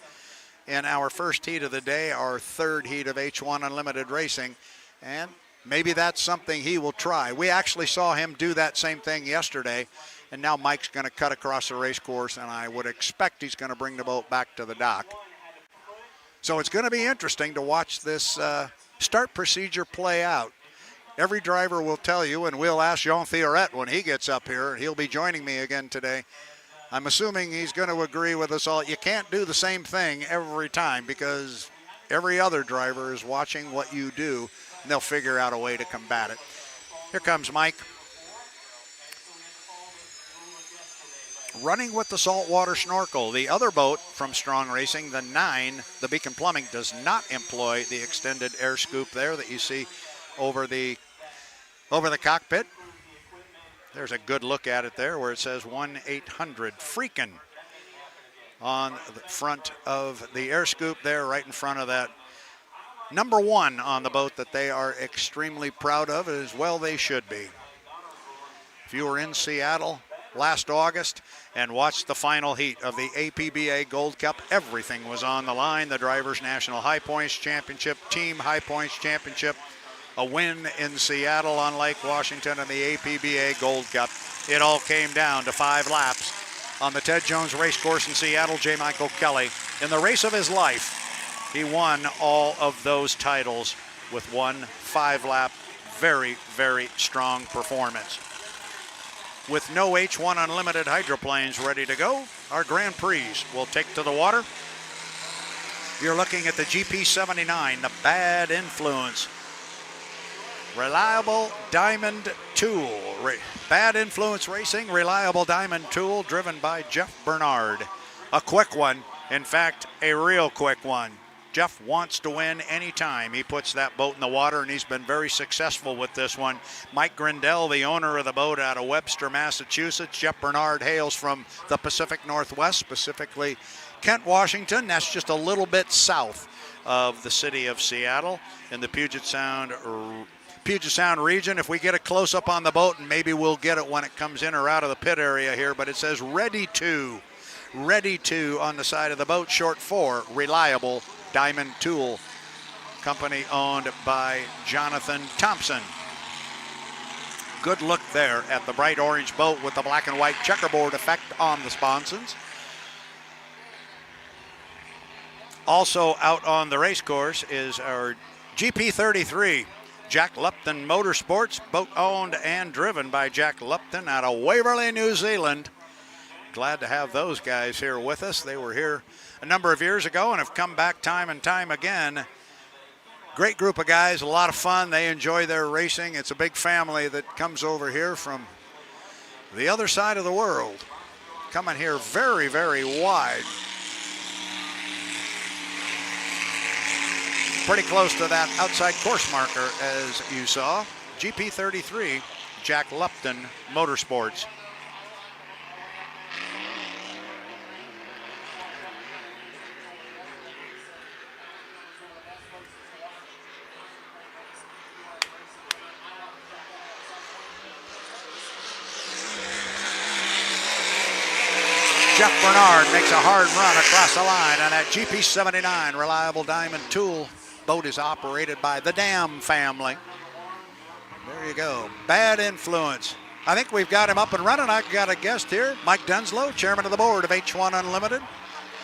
in our first heat of the day, our third heat of H1 Unlimited Racing. And maybe that's something he will try. We actually saw him do that same thing yesterday. And now Mike's going to cut across the race course, and I would expect he's going to bring the boat back to the dock. So it's going to be interesting to watch this start procedure play out. Every driver will tell you, and we'll ask Jean Thioret when he gets up here. He'll be joining me again today. I'm assuming he's going to agree with us all. You can't do the same thing every time, because every other driver is watching what you do, and they'll figure out a way to combat it. Here comes Mike. Running with the saltwater snorkel. The other boat from Strong Racing, the 9, the Beacon Plumbing, does not employ the extended air scoop there that you see over the cockpit. There's a good look at it there where it says 1-800-FREAKIN on the front of the air scoop there, right in front of that number 1 on the boat that they are extremely proud of, as well they should be. If you were in Seattle last August and watched the final heat of the APBA Gold Cup, everything was on the line. The Drivers' National High Points Championship, Team High Points Championship, a win in Seattle on Lake Washington, and the APBA Gold Cup. It all came down to 5 laps on the Ted Jones race course in Seattle. J. Michael Kelly, in the race of his life, he won all of those titles with one 5-lap, very, very strong performance. with no H1 Unlimited hydroplanes ready to go, our Grand Prix will take to the water. You're looking at the GP79, the Bad Influence. Reliable Diamond Tool. Bad Influence Racing, Reliable Diamond Tool, driven by Jeff Bernard. A quick one. In fact, a real quick one. Jeff wants to win anytime he puts that boat in the water, and he's been very successful with this one. Mike Grindell, the owner of the boat out of Webster, Massachusetts. Jeff Bernard hails from the Pacific Northwest, specifically Kent, Washington. That's just a little bit south of the city of Seattle in the Puget Sound region. If we get a close-up on the boat, and maybe we'll get it when it comes in or out of the pit area here, but it says ready to on the side of the boat, short for Reliable Diamond Tool, company owned by Jonathan Thompson. Good look there at the bright orange boat with the black and white checkerboard effect on the sponsons. Also out on the race course is our GP33, Jack Lupton Motorsports, boat owned and driven by Jack Lupton out of Waverley, New Zealand. Glad to have those guys here with us. They were here a number of years ago and have come back time and time again. Great group of guys, a lot of fun. They enjoy their racing. It's a big family that comes over here from the other side of the world. Coming here very, very wide. Pretty close to that outside course marker, as you saw. GP33, Jack Lupton Motorsports. Jeff Bernard makes a hard run across the line on that GP79 Reliable Diamond Tool. Boat is operated by the Dam family. There you go. Bad Influence. I think we've got him up and running. I've got a guest here, Mike Dunslow, chairman of the board of H1 Unlimited.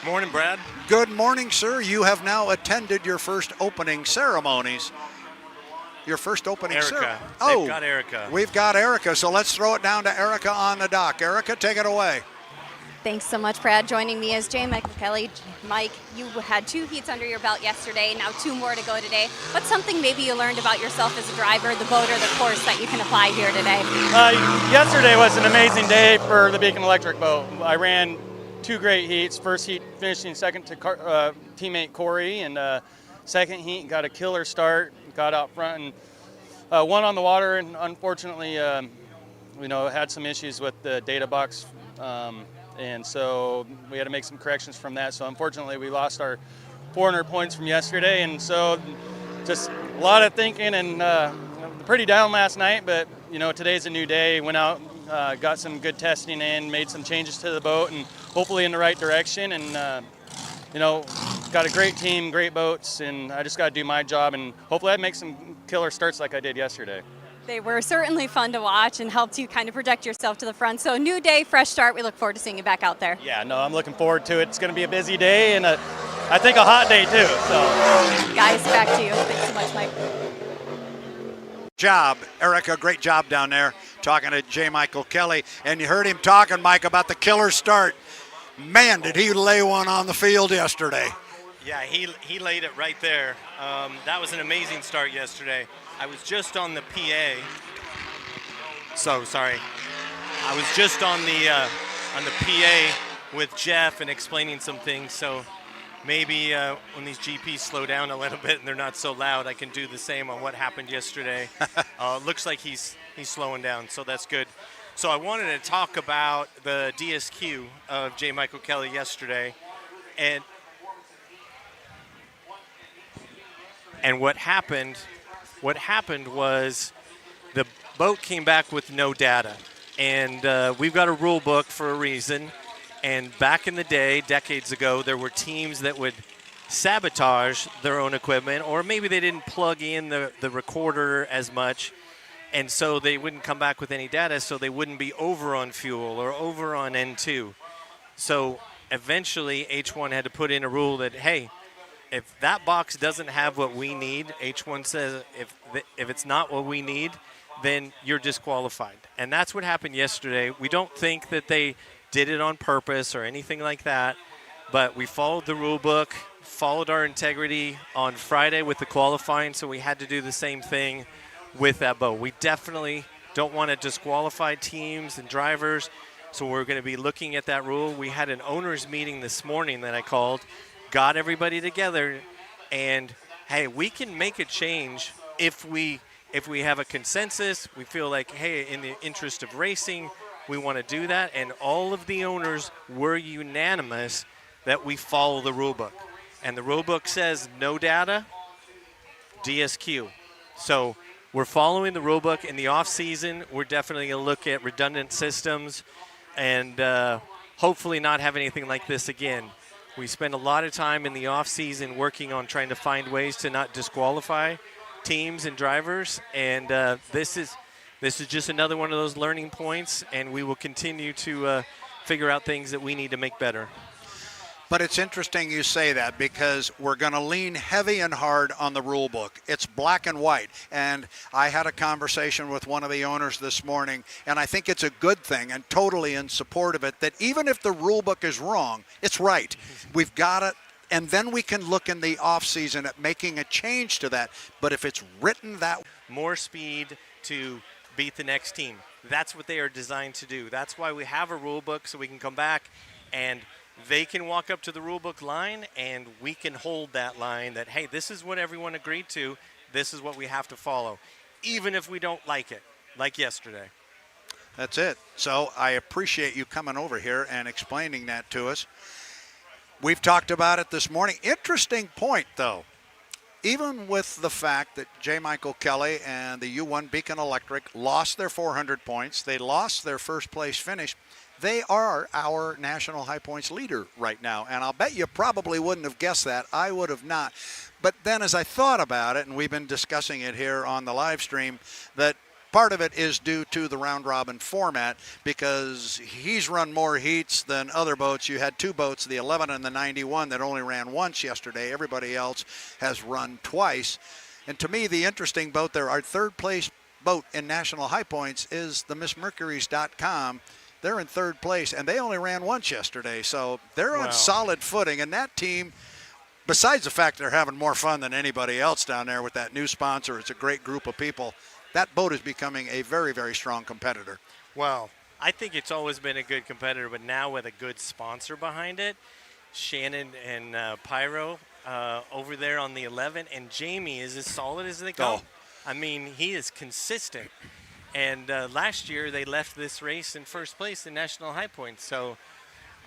Morning, Brad. Good morning, sir. You have now attended your first opening ceremonies. Your first opening ceremony. Oh, we've got Erica. We've got Erica, so let's throw it down to Erica on the dock. Erica, take it away. Thanks so much, Brad. Joining me is J. Michael Kelly. Mike, you had 2 heats under your belt yesterday, now 2 more to go today. What's something maybe you learned about yourself as a driver, the boat, or the course that you can apply here today? Yesterday was an amazing day for the Beacon Electric boat. I ran 2 great heats. First heat finishing second to teammate Corey, and second heat got a killer start, got out front and won on the water, and unfortunately, had some issues with the data box. And so we had to make some corrections from that. So unfortunately, we lost our 400 points from yesterday. And so just a lot of thinking and pretty down last night. But, today's a new day. Went out, got some good testing in, made some changes to the boat, and hopefully in the right direction. And, got a great team, great boats, and I just got to do my job. And hopefully I make some killer starts like I did yesterday. They were certainly fun to watch and helped you kind of project yourself to the front. So new day, fresh start. We look forward to seeing you back out there. Yeah, no, I'm looking forward to it. It's going to be a busy day and I think a hot day too. So, guys, back to you. Thanks so much, Mike. Job, Erica, great job down there talking to J. Michael Kelly. And you heard him talking, Mike, about the killer start. Man, did he lay one on the field yesterday. Yeah, he laid it right there. That was an amazing start yesterday. I was just on the PA. So sorry. I was just on the PA with Jeff and explaining some things. So maybe when these GPs slow down a little bit and they're not so loud, I can do the same on what happened yesterday. Looks like he's slowing down, so that's good. So I wanted to talk about the DSQ of J. Michael Kelly yesterday, and what happened was the boat came back with no data. And we've got a rule book for a reason. And back in the day, decades ago, there were teams that would sabotage their own equipment, or maybe they didn't plug in the recorder as much, and so they wouldn't come back with any data, so they wouldn't be over on fuel or over on N2. So eventually, H1 had to put in a rule that, hey, if that box doesn't have what we need, H1 says if it's not what we need, then you're disqualified. And that's what happened yesterday. We don't think that they did it on purpose or anything like that, but we followed the rule book, followed our integrity on Friday with the qualifying, so we had to do the same thing with that boat. We definitely don't want to disqualify teams and drivers, so we're going to be looking at that rule. We had an owners meeting this morning that I called, got everybody together, and hey, we can make a change if we have a consensus. We feel like, hey, in the interest of racing, we want to do that, and all of the owners were unanimous that we follow the rule book. And the rule book says no data, DSQ. So we're following the rule book. In the off season, we're definitely going to look at redundant systems and hopefully not have anything like this again. We spend a lot of time in the off season working on trying to find ways to not disqualify teams and drivers, and this is just another one of those learning points, and we will continue to figure out things that we need to make better. But it's interesting you say that, because we're going to lean heavy and hard on the rule book. It's black and white. And I had a conversation with one of the owners this morning, and I think it's a good thing and totally in support of it, that even if the rule book is wrong, it's right. We've got it. And then we can look in the off season at making a change to that. But if it's written that more speed to beat the next team, that's what they are designed to do. That's why we have a rule book, so we can come back and they can walk up to the rule book line and we can hold that line that, hey, this is what everyone agreed to. This is what we have to follow, even if we don't like it, like yesterday. That's it. So I appreciate you coming over here and explaining that to us. We've talked about it this morning. Interesting point, though. Even with the fact that J. Michael Kelly and the U1 Beacon Electric lost their 400 points, they lost their first place finish, they are our national high points leader right now. And I'll bet you probably wouldn't have guessed that. I would have not. But then as I thought about it, and we've been discussing it here on the live stream, that part of it is due to the round-robin format, because he's run more heats than other boats. You had two boats, the 11 and the 91, that only ran once yesterday. Everybody else has run twice. And to me, the interesting boat there, our third-place boat in national high points, is the MissMercuries.com. They're in third place, and they only ran once yesterday. So they're on solid footing. And that team, besides the fact they're having more fun than anybody else down there with that new sponsor, it's a great group of people. That boat is becoming a very, very strong competitor. Well, I think it's always been a good competitor, but now with a good sponsor behind it, Shannon and Pyro over there on the 11, and Jamie is as solid as they go. I mean, he is consistent. And last year they left this race in first place in national high points, so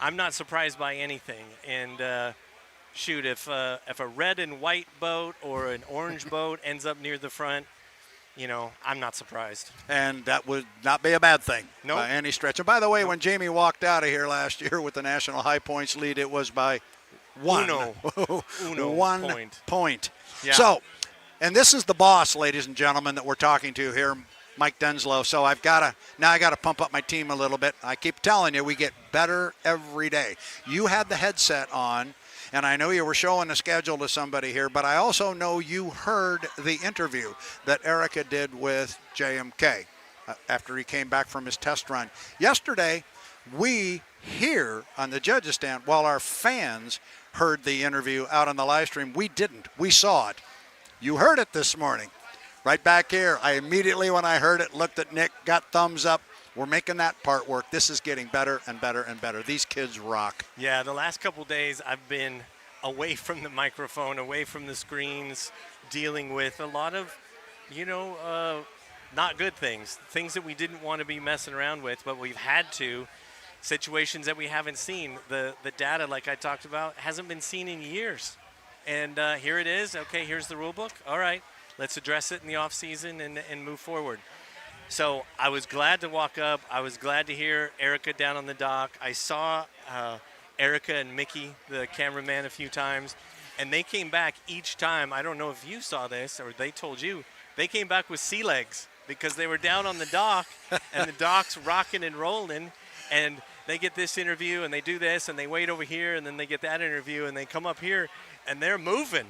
I'm not surprised by anything. And shoot, if a red and white boat or an orange boat ends up near the front, you know, I'm not surprised. And that would not be a bad thing by any stretch. And by the way, when Jamie walked out of here last year with the national high points lead, it was by one point. Yeah. So, and this is the boss, ladies and gentlemen, that we're talking to here, Mike Denslow. So I got to pump up my team a little bit. I keep telling you, we get better every day. You had the headset on, and I know you were showing the schedule to somebody here, but I also know you heard the interview that Erica did with JMK after he came back from his test run. Yesterday, we here on the judges stand, while our fans heard the interview out on the live stream, we didn't. We saw it. You heard it this morning. Right back here, I immediately, when I heard it, looked at Nick, got thumbs up. We're making that part work. This is getting better and better and better. These kids rock. Yeah, the last couple days I've been away from the microphone, away from the screens, dealing with a lot of, not good things that we didn't want to be messing around with, but we've had to. Situations that we haven't seen. The data, like I talked about, hasn't been seen in years. And here it is. Okay, here's the rule book. All right. Let's address it in the off season and move forward. So I was glad to walk up. I was glad to hear Erica down on the dock. I saw Erica and Mickey, the cameraman, a few times, and they came back each time. I don't know if you saw this or they told you. They came back with sea legs because they were down on the dock and the dock's rocking and rolling, and they get this interview and they do this and they wait over here and then they get that interview and they come up here and they're moving.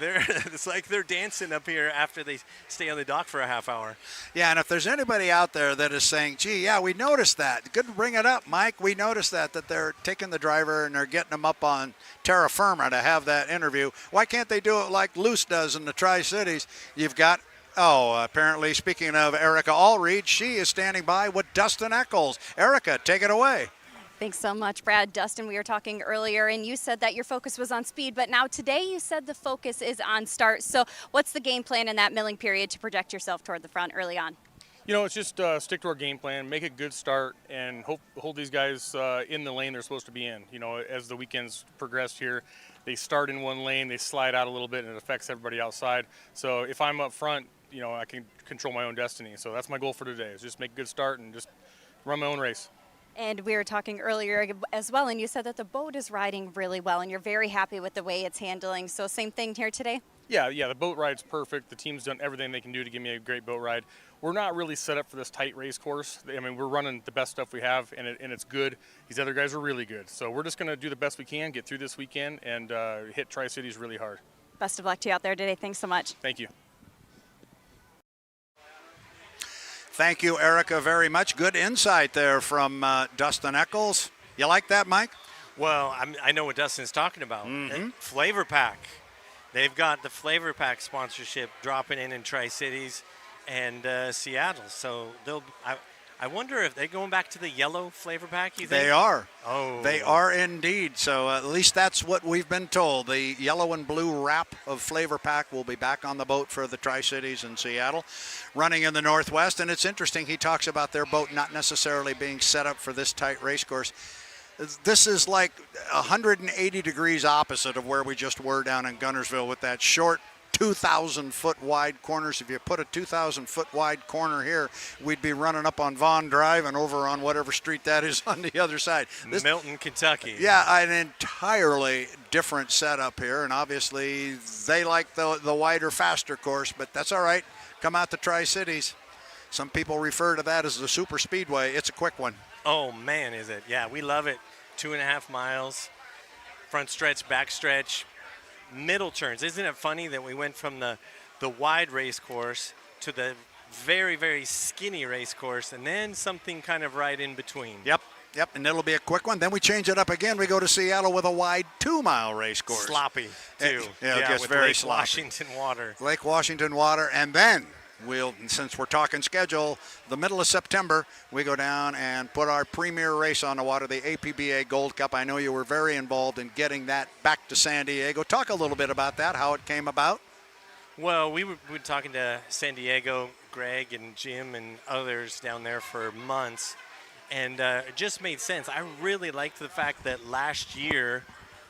it's like they're dancing up here after they stay on the dock for a half hour. Yeah, and if there's anybody out there that is saying, gee, yeah, we noticed that. Good to bring it up, Mike. We noticed that they're taking the driver and they're getting him up on terra firma to have that interview. Why can't they do it like Luce does in the Tri-Cities? You've got, apparently, speaking of Erica Allreed, she is standing by with Dustin Eccles. Erica, take it away. Thanks so much, Brad. Dustin, we were talking earlier, and you said that your focus was on speed, but now today you said the focus is on start. So what's the game plan in that milling period to project yourself toward the front early on? It's just stick to our game plan, make a good start, and hold these guys in the lane they're supposed to be in. As the weekends progressed here, they start in one lane, they slide out a little bit, and it affects everybody outside. So if I'm up front, I can control my own destiny. So that's my goal for today, is just make a good start and just run my own race. And we were talking earlier as well, and you said that the boat is riding really well, and you're very happy with the way it's handling. So same thing here today? Yeah, the boat ride's perfect. The team's done everything they can do to give me a great boat ride. We're not really set up for this tight race course. I mean, we're running the best stuff we have, and it's good. These other guys are really good. So we're just going to do the best we can, get through this weekend, and hit Tri-Cities really hard. Best of luck to you out there today. Thanks so much. Thank you. Thank you, Erica, very much. Good insight there from Dustin Eccles. You like that, Mike? Well, I know what Dustin's talking about. Flavor Pack. They've got the Flavor Pack sponsorship dropping in Tri-Cities and Seattle. So I wonder if they're going back to the yellow Flavor Pack, you think? They are. Oh. They are indeed. So at least that's what we've been told. The yellow and blue wrap of Flavor Pack will be back on the boat for the Tri-Cities in Seattle, running in the Northwest. And it's interesting, he talks about their boat not necessarily being set up for this tight race course. This is like 180 degrees opposite of where we just were down in Guntersville with that short 2,000-foot wide corners. If you put a 2,000-foot wide corner here, we'd be running up on Vaughn Drive and over on whatever street that is on the other side. Milton, Kentucky. Yeah, an entirely different setup here, and obviously they like the wider, faster course, but that's all right. Come out to Tri-Cities. Some people refer to that as the super speedway. It's a quick one. Oh, man, is it. Yeah, we love it. 2.5 miles, front stretch, back stretch, middle turns. Isn't it funny that we went from the wide race course to the very, very skinny race course and then something kind of right in between? Yep, and it'll be a quick one. Then we change it up again. We go to Seattle with a wide 2-mile race course. Sloppy, too. It gets with very Lake sloppy. Washington water. Lake Washington water, and then since we're talking schedule, the middle of September, we go down and put our premier race on the water, the APBA Gold Cup. I know you were very involved in getting that back to San Diego. Talk a little bit about that, how it came about. Well, we were talking to San Diego, Greg and Jim and others down there for months, and it just made sense. I really liked the fact that last year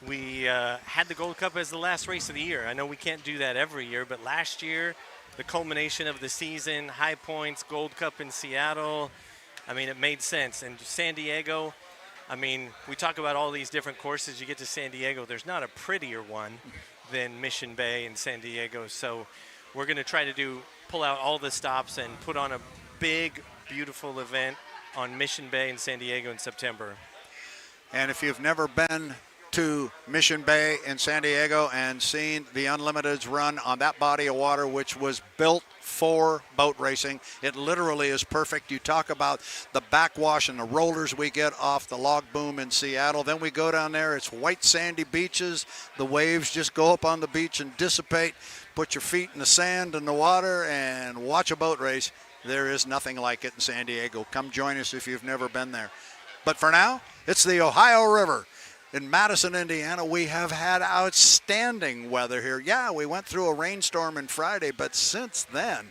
we had the Gold Cup as the last race of the year. I know we can't do that every year, but last year, the culmination of the season, high points, Gold Cup in Seattle. I mean, it made sense. And San Diego, I mean, we talk about all these different courses. You get to San Diego, there's not a prettier one than Mission Bay and San Diego. So we're going to try to pull out all the stops and put on a big, beautiful event on Mission Bay and San Diego in September. And if you've never been to Mission Bay in San Diego and seen the Unlimiteds run on that body of water, which was built for boat racing, it literally is perfect. You talk about the backwash and the rollers we get off the log boom in Seattle. Then we go down there, it's white sandy beaches. The waves just go up on the beach and dissipate. Put your feet in the sand and the water and watch a boat race. There is nothing like it in San Diego. Come join us if you've never been there. But for now, it's the Ohio River. In Madison, Indiana, we have had outstanding weather here. Yeah, we went through a rainstorm on Friday, but since then,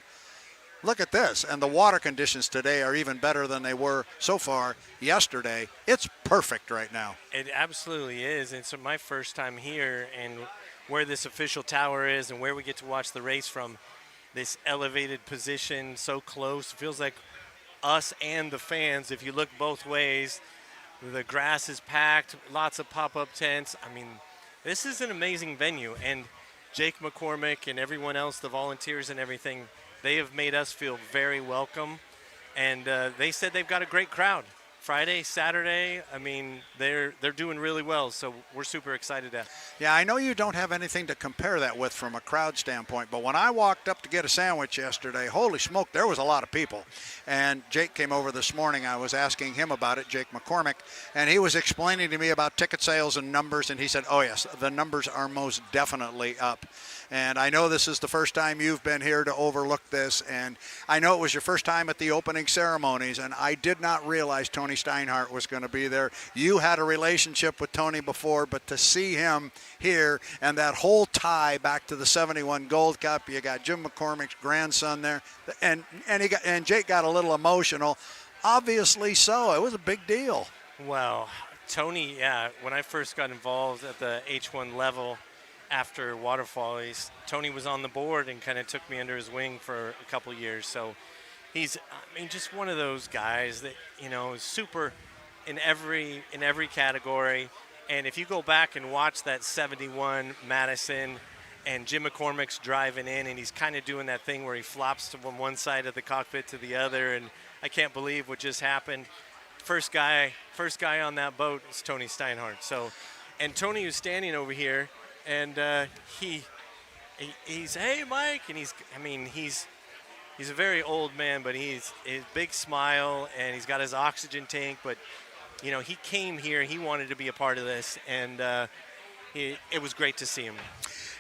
look at this. And the water conditions today are even better than they were so far yesterday. It's perfect right now. It absolutely is. It's my first time here, and where this official tower is and where we get to watch the race from, this elevated position, so close. It feels like us and the fans, if you look both ways. The grass is packed, lots of pop-up tents. I mean, this is an amazing venue. And Jake McCormick and everyone else, the volunteers and everything, they have made us feel very welcome. And they said they've got a great crowd Friday, Saturday. I mean, they're doing really well, so we're super excited to. Yeah, I know you don't have anything to compare that with from a crowd standpoint, but when I walked up to get a sandwich yesterday, holy smoke, there was a lot of people. And Jake came over this morning. I was asking him about it, Jake McCormick, and he was explaining to me about ticket sales and numbers, and he said, oh yes, the numbers are most definitely up. And I know this is the first time you've been here to overlook this, and I know it was your first time at the opening ceremonies, and I did not realize Tony Steinhardt was going to be there. You had a relationship with Tony before, but to see him here and that whole tie back to the 71 Gold Cup, you got Jim McCormick's grandson there, and Jake got a little emotional. Obviously so. It was a big deal. Well, Tony, yeah, when I first got involved at the H1 level, after Waterfallies, Tony was on the board and kind of took me under his wing for a couple years. So he's, I mean, just one of those guys that, you know, is super in every category. And if you go back and watch that 71 Madison and Jim McCormick's driving in and he's kind of doing that thing where he flops from one side of the cockpit to the other, and I can't believe what just happened. First guy on that boat is Tony Steinhardt. So, and Tony was standing over here, and he's, hey, Mike, and he's a very old man, but he's a big smile, and he's got his oxygen tank. But you know, he came here, he wanted to be a part of this, and it was great to see him.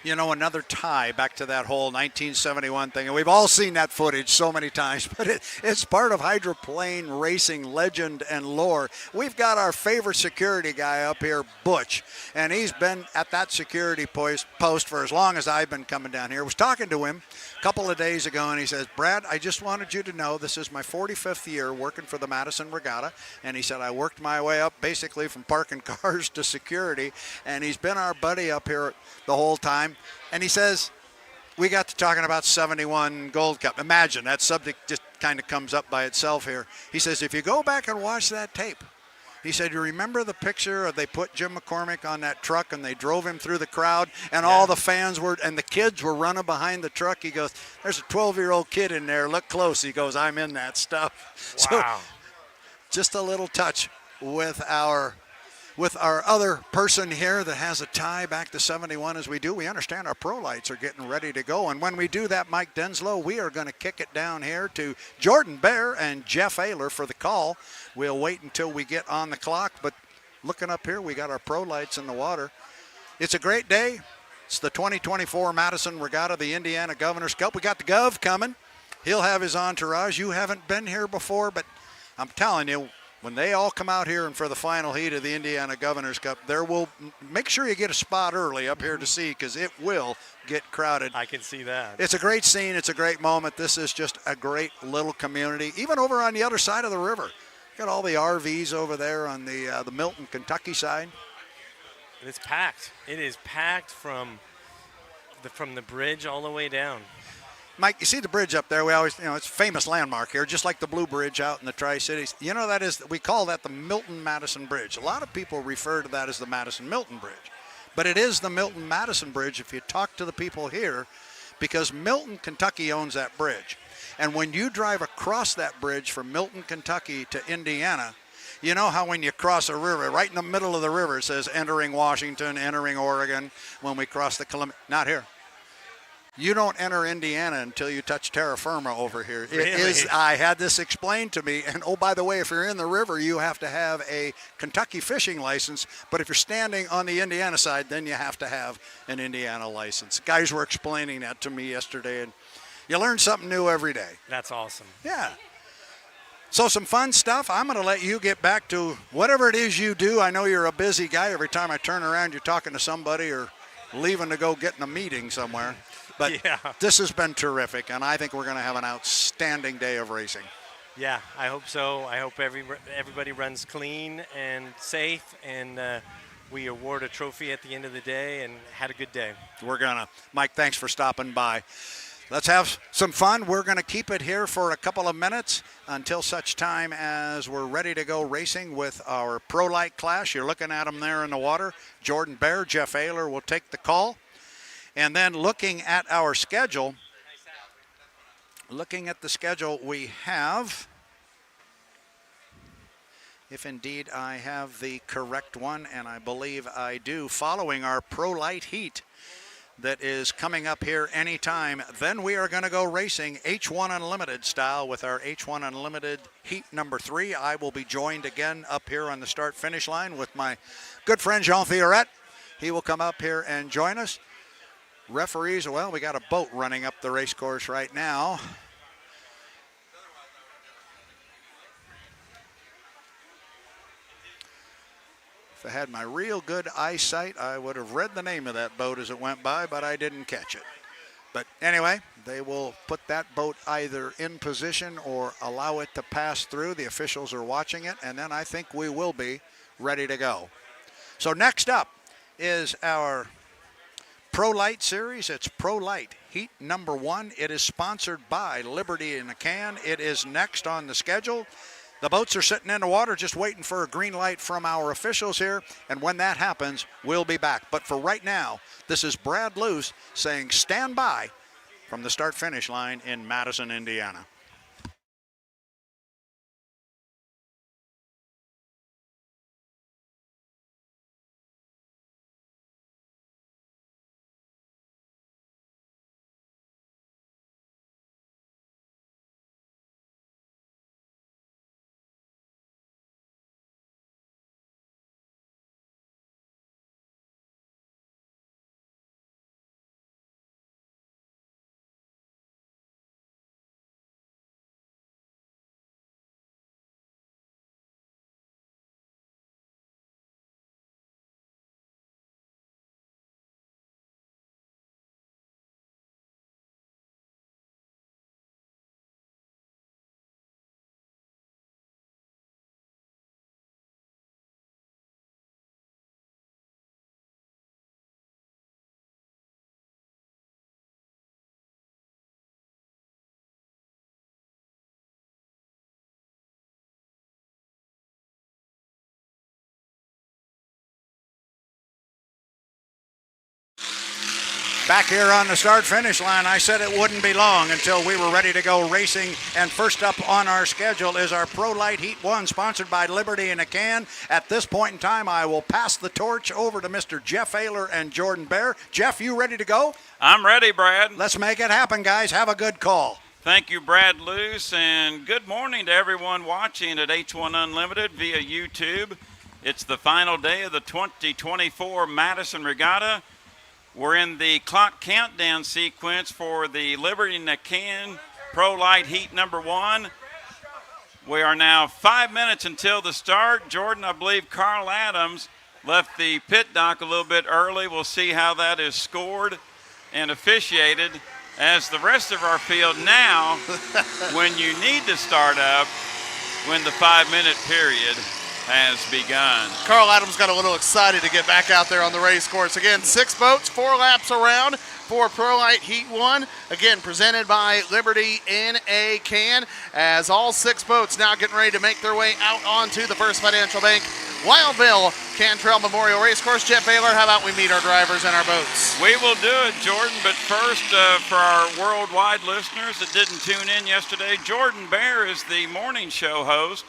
You know, another tie back to that whole 1971 thing, and we've all seen that footage so many times, but it's part of hydroplane racing legend and lore. We've got our favorite security guy up here, Butch, and he's been at that security post for as long as I've been coming down here. I was talking to him a couple of days ago, and he says, Brad, I just wanted you to know this is my 45th year working for the Madison Regatta, and he said I worked my way up basically from parking cars to security, and he's been our buddy up here the whole time. And he says, we got to talking about 71 Gold Cup. Imagine, that subject just kind of comes up by itself here. He says, if you go back and watch that tape, he said, you remember the picture of they put Jim McCormick on that truck and they drove him through the crowd and all the fans were, and the kids were running behind the truck. He goes, there's a 12-year-old kid in there. Look close. He goes, I'm in that stuff. Wow. So just a little touch with our other person here that has a tie back to 71 as we do. We understand our Pro-Lites are getting ready to go. And when we do that, Mike Denslow, we are going to kick it down here to Jordan Bear and Jeff Ayler for the call. We'll wait until we get on the clock. But looking up here, we got our Pro-Lites in the water. It's a great day. It's the 2024 Madison Regatta, the Indiana Governor's Cup. We got the Gov coming. He'll have his entourage. You haven't been here before, but I'm telling you, when they all come out here and for the final heat of the Indiana Governor's Cup, there will make sure you get a spot early up here to see, because it will get crowded. I can see that. It's a great scene. It's a great moment. This is just a great little community. Even over on the other side of the river, got all the RVs over there on the Milton, Kentucky side. And it's packed. It is packed from the bridge all the way down. Mike, you see the bridge up there? We always, you know, it's a famous landmark here, just like the Blue Bridge out in the Tri-Cities. You know, we call that the Milton-Madison Bridge. A lot of people refer to that as the Madison-Milton Bridge. But it is the Milton-Madison Bridge if you talk to the people here, because Milton, Kentucky owns that bridge. And when you drive across that bridge from Milton, Kentucky to Indiana, you know how when you cross a river, right in the middle of the river, it says entering Washington, entering Oregon, when we cross the Columbia. Not here. You don't enter Indiana until you touch terra firma over here. Really? It is. I had this explained to me, and oh, by the way, if you're in the river, you have to have a Kentucky fishing license, but if you're standing on the Indiana side, then you have to have an Indiana license. Guys were explaining that to me yesterday, and you learn something new every day. That's awesome. Yeah. So some fun stuff. I'm going to let you get back to whatever it is you do. I know you're a busy guy. Every time I turn around, you're talking to somebody or leaving to go get in a meeting somewhere. But yeah, this has been terrific, and I think we're going to have an outstanding day of racing. Yeah, I hope so. I hope everybody runs clean and safe, and we award a trophy at the end of the day and had a good day. We're going to. Mike, thanks for stopping by. Let's have some fun. We're going to keep it here for a couple of minutes until such time as we're ready to go racing with our Pro-Lite class. You're looking at them there in the water. Jordan Bear, Jeff Ayler will take the call. And then looking at our schedule, we have if indeed I have the correct one, and I believe I do, following our Pro-Lite heat that is coming up here anytime. Then we are going to go racing H1 Unlimited style with our H1 Unlimited heat number 3. I will be joined again up here on the start-finish line with my good friend Jean Theoret. He will come up here and join us. Referees, well, we got a boat running up the race course right now. If I had my real good eyesight, I would have read the name of that boat as it went by, but I didn't catch it. But anyway, they will put that boat either in position or allow it to pass through. The officials are watching it, and then I think we will be ready to go. So next up is our Pro-Lite series. It's Pro-Lite heat number 1. It is sponsored by Liberty in a Can. It is next on the schedule. The boats are sitting in the water just waiting for a green light from our officials here, and when that happens, we'll be back. But for right now, this is Brad Luce saying stand by from the start-finish line in Madison, Indiana. Back here on the start-finish line, I said it wouldn't be long until we were ready to go racing. And first up on our schedule is our Pro-Lite Heat 1, sponsored by Liberty in a Can. At this point in time, I will pass the torch over to Mr. Jeff Ayler and Jordan Bear. Jeff, you ready to go? I'm ready, Brad. Let's make it happen, guys. Have a good call. Thank you, Brad Luce, and good morning to everyone watching at H1 Unlimited via YouTube. It's the final day of the 2024 Madison Regatta. We're in the clock countdown sequence for the Liberty in a Can Pro-Lite Heat number 1. We are now 5 minutes until the start. Jordan, I believe Carl Adams left the pit dock a little bit early. We'll see how that is scored and officiated as the rest of our field now, when you need to start up, when the 5-minute period has begun. Carl Adams got a little excited to get back out there on the race course. Again, 6 boats, 4 laps around for Pro-Lite Heat 1. Again, presented by Liberty in a Can, as all 6 boats now getting ready to make their way out onto the First Financial Bank Wild Bill Cantrell Memorial Racecourse. Jeff Ayler, how about we meet our drivers and our boats? We will do it, Jordan, but first, for our worldwide listeners that didn't tune in yesterday, Jordan Bear is the morning show host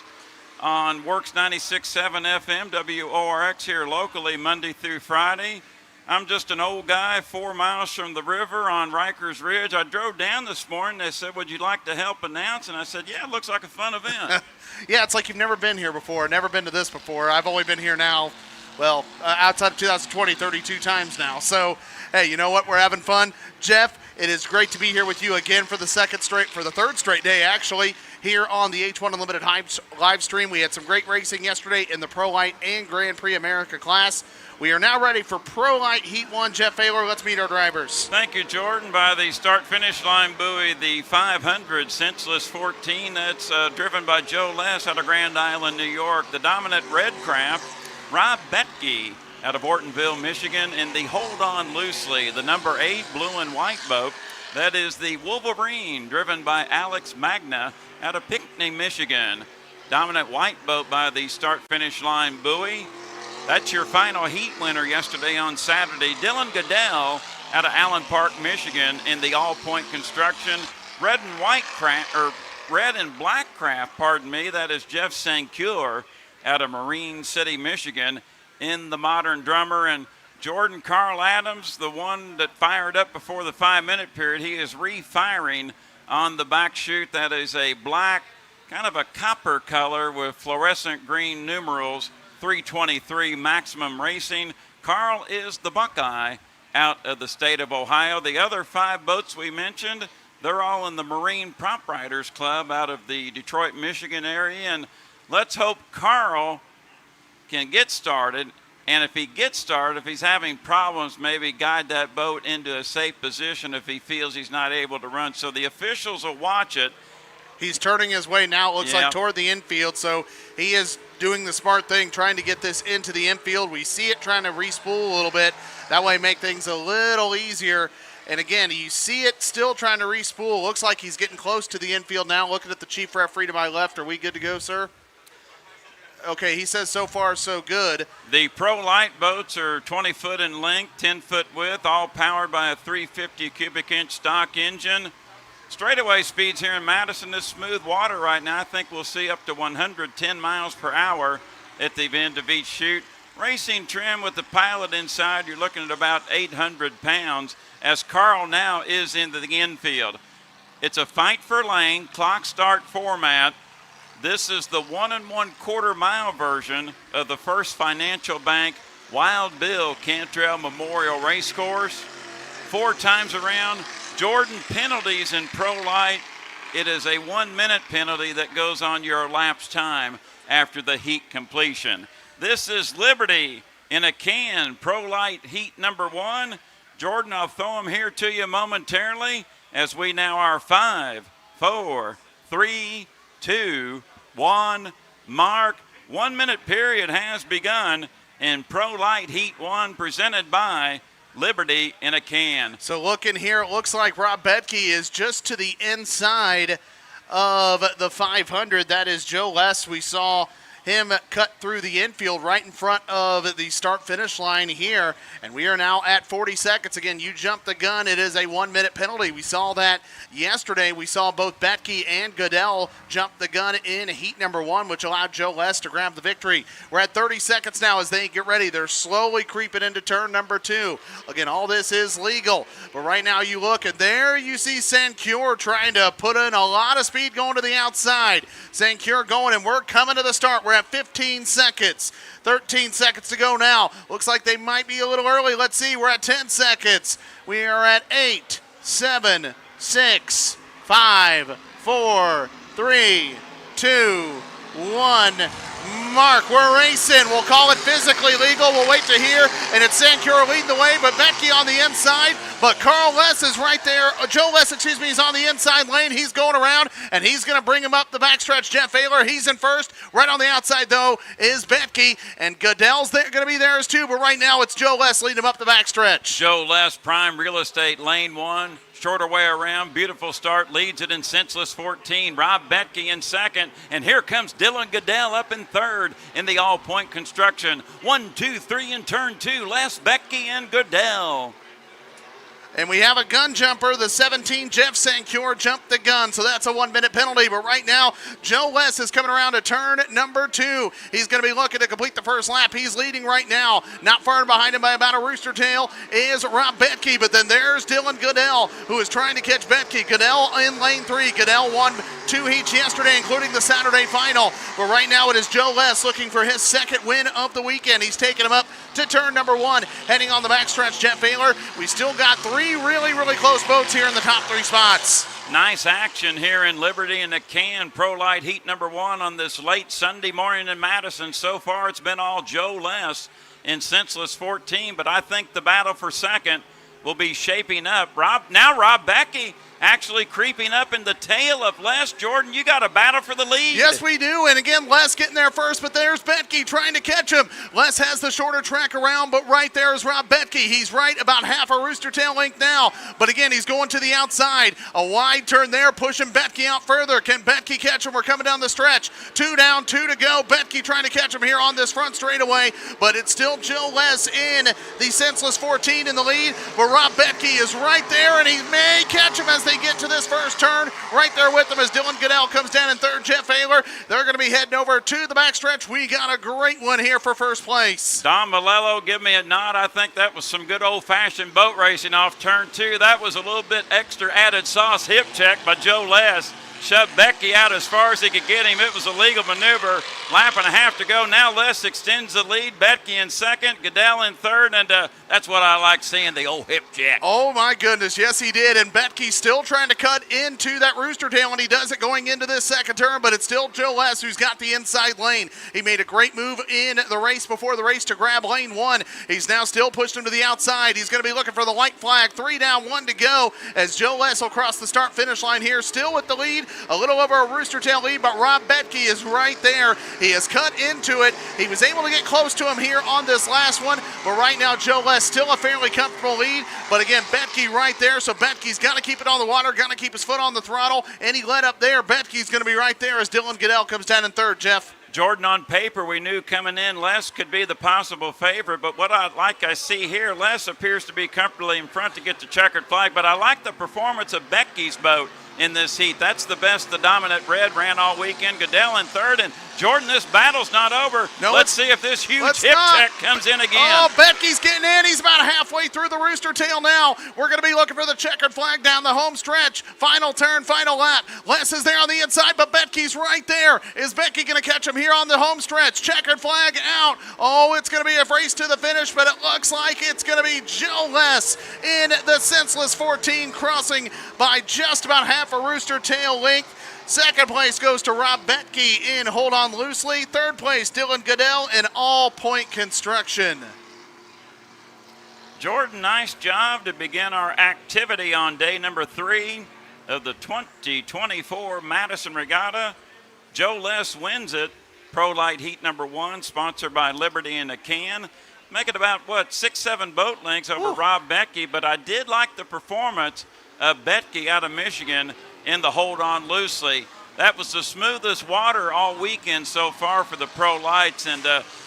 on Works 96.7 FM, WORX here locally, Monday through Friday. I'm just an old guy 4 miles from the river on Rikers Ridge. I drove down this morning. They said, would you like to help announce? And I said, yeah, it looks like a fun event. Yeah, it's like you've never been here before, never been to this before. I've only been here now, well, outside of 2020, 32 times now. So, hey, you know what? We're having fun. Jeff, it is great to be here with you again for the third straight day, actually, here on the H1 Unlimited live stream. We had some great racing yesterday in the Pro-Lite and Grand Prix America class. We are now ready for Pro-Lite Heat 1. Jeff Ayler, let's meet our drivers. Thank you, Jordan. By the start-finish line buoy, the 500 Senseless 14, that's driven by Joe Less out of Grand Island, New York. The dominant red craft, Rob Betke out of Ortonville, Michigan. And the Hold On Loosely, the number 8 blue and white boat, that is the Wolverine, driven by Alex Magna out of Pinckney, Michigan. Dominant white boat by the start-finish line buoy. That's your final heat winner yesterday on Saturday. Dylan Goodell out of Allen Park, Michigan in the all-point construction. Red and black craft, that is Jeff Sancure out of Marine City, Michigan, in the Modern Drummer. And Jordan Carl Adams, the one that fired up before the 5-minute period, he is refiring on the back chute. That is a black, kind of a copper color with fluorescent green numerals, 323 Maximum Racing. Carl is the Buckeye out of the state of Ohio. The other 5 boats we mentioned, they're all in the Marine Prop Riders Club out of the Detroit, Michigan area. And let's hope Carl can get started. And if he gets started, if he's having problems, maybe guide that boat into a safe position if he feels he's not able to run. So the officials will watch it. He's turning his way now, it looks like, toward the infield. So he is doing the smart thing, trying to get this into the infield. We see it trying to re-spool a little bit. That way make things a little easier. And again, you see it still trying to re-spool. Looks like he's getting close to the infield now. Looking at the chief referee to my left. Are we good to go, sir? Okay, he says so far so good. The Pro-Lite boats are 20 foot in length, 10 foot width, all powered by a 350 cubic inch stock engine. Straightaway speeds here in Madison is smooth water right now. I think we'll see up to 110 miles per hour at the end of each chute. Racing trim with the pilot inside, you're looking at about 800 pounds as Carl now is into the infield. It's a fight for lane, clock start format. This is the 1 1/4 mile version of the First Financial Bank Wild Bill Cantrell Memorial Racecourse. 4 times around. Jordan, penalties in Pro-Lite. It is a 1-minute penalty that goes on your elapsed time after the heat completion. This is Liberty in a can, Pro-Lite heat number 1. Jordan, I'll throw them here to you momentarily as we now are 5, 4, 3, 2, 1, mark. 1-minute period has begun in Pro-Lite Heat 1 presented by Liberty in a can. So looking here, it looks like Rob Betke is just to the inside of the 500. That is Joe Less. We saw him cut through the infield right in front of the start-finish line here. And we are now at 40 seconds. Again, you jumped the gun. It is a 1-minute penalty. We saw that yesterday. We saw both Betke and Goodell jump the gun in heat number 1, which allowed Joe Less to grab the victory. We're at 30 seconds now as they get ready. They're slowly creeping into turn number 2. Again, all this is legal. But right now you look, and there you see Sancure trying to put in a lot of speed going to the outside. Sancure going, and we're coming to the start. We're at 15 seconds. 13 seconds to go now. Looks like they might be a little early. Let's see. We're at 10 seconds. We are at 8, 7, 6, 5, 4, 3, 2, 1. Mark, we're racing. We'll call it physically legal. We'll wait to hear. And it's Sancure leading the way, but Betke on the inside. But Carl Less is right there. Joe Less, is on the inside lane. He's going around, and he's going to bring him up the backstretch. Jeff Ayler, he's in first. Right on the outside, though, is Betke. And Goodell's going to be there as too. But right now, it's Joe Less leading him up the backstretch. Joe Less, Prime Real Estate, lane 1. Shorter way around, beautiful start, leads it in senseless 14. Rob Betke in second, and here comes Dylan Goodell up in third in the all-point construction. 1, 2, 3 in turn 2, Les, Betke, and Goodell. And we have a gun jumper. The 17, Jeff Sancure, jumped the gun, so that's a 1-minute penalty. But right now, Joe Less is coming around to turn number 2. He's going to be looking to complete the first lap. He's leading right now. Not far behind him by about a rooster tail is Rob Betke. But then there's Dylan Goodell, who is trying to catch Betke. Goodell in lane 3. Goodell won 2 heats yesterday, including the Saturday final. But right now it is Joe Less looking for his second win of the weekend. He's taking him up to turn number 1. Heading on the backstretch, Jeff Ayler. We still got 3 really close boats here in the top 3 spots. Nice action here in Liberty in a can. Pro-Lite heat number 1 on this late Sunday morning in Madison. So far it's been all Joe Less in senseless 14, but I think the battle for second will be shaping up. Rob Betke actually creeping up in the tail of Les. Jordan, you got a battle for the lead. Yes, we do. And again, Les getting there first, but there's Betke trying to catch him. Les has the shorter track around, but right there is Rob Betke. He's right about half a rooster tail length now. But again, he's going to the outside. A wide turn there, pushing Betke out further. Can Betke catch him? We're coming down the stretch. 2 down, 2 to go. Betke trying to catch him here on this front straightaway, but it's still Joe Les in the senseless 14 in the lead. But but Rob Betke is right there, and he may catch him as they get to this first turn. Right there with them as Dylan Goodell comes down in third. Jeff Ayler, they're going to be heading over to the backstretch. We got a great one here for first place. Don Malello, give me a nod. I think that was some good old-fashioned boat racing off turn 2. That was a little bit extra added sauce hip check by Joe Les. Shoved Becky out as far as he could get him. It was a legal maneuver. Lap and a half to go. Now Les extends the lead. Betke in second, Goodell in third, and that's what I like seeing, the old hip check. Oh, my goodness. Yes, he did. And Betke still trying to cut into that rooster tail, and he does it going into this second turn, but it's still Joe Les who's got the inside lane. He made a great move in the race before the race to grab lane 1. He's now still pushed him to the outside. He's going to be looking for the white flag. 3 down, 1 to go as Joe Les will cross the start-finish line here, still with the lead. A little over a rooster tail lead, but Rob Betke is right there. He has cut into it. He was able to get close to him here on this last one, but right now Joe Les still a fairly comfortable lead. But again, Betke right there, so Betke's got to keep it on the water, got to keep his foot on the throttle. Any let up there, Betke's going to be right there as Dylan Goodell comes down in third, Jeff. Jordan, on paper, we knew coming in Les could be the possible favorite, but what I see here, Les appears to be comfortably in front to get the checkered flag, but I like the performance of Betke's boat in this heat. That's the best the dominant red ran all weekend. Goodell in third, and Jordan, this battle's not over. No, let's see if this huge hip check comes in again. Oh, Betke's getting in. He's about halfway through the rooster tail now. We're going to be looking for the checkered flag down the home stretch. Final turn, final lap. Les is there on the inside, but Betke's right there. Is Betke going to catch him here on the home stretch? Checkered flag out. Oh, it's going to be a race to the finish, but it looks like it's going to be Joe Les in the senseless 14, crossing by just about half a rooster tail length. Second place goes to Rob Betke in Hold On Loosely. Third place, Dylan Goodell in All Point Construction. Jordan, nice job to begin our activity on day number 3 of the 2024 Madison Regatta. Joe Les wins it. Pro-Lite heat number 1, sponsored by Liberty and a Can. Make it about, 6-7 boat lengths over Rob Betke, but I did like the performance of Betke out of Michigan in the Hold On Loosely. That was the smoothest water all weekend so far for the Pro-Lites, and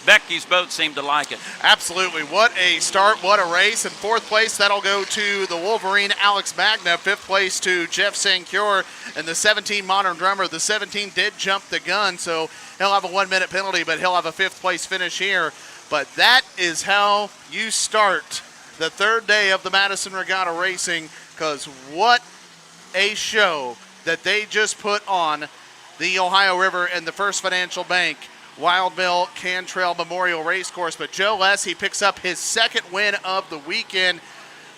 Betke's boat seemed to like it. Absolutely. What a start, what a race. In fourth place, that'll go to the Wolverine, Alex Magna. Fifth place to Jeff Sancure. And the 17 Modern Drummer. The 17 did jump the gun, so he'll have a 1-minute penalty, but he'll have a fifth place finish here. But that is how you start the third day of the Madison Regatta racing, because what a show that they just put on the Ohio River and the First Financial Bank Wild Mill Cantrell Memorial Racecourse. But Joe Les, he picks up his second win of the weekend.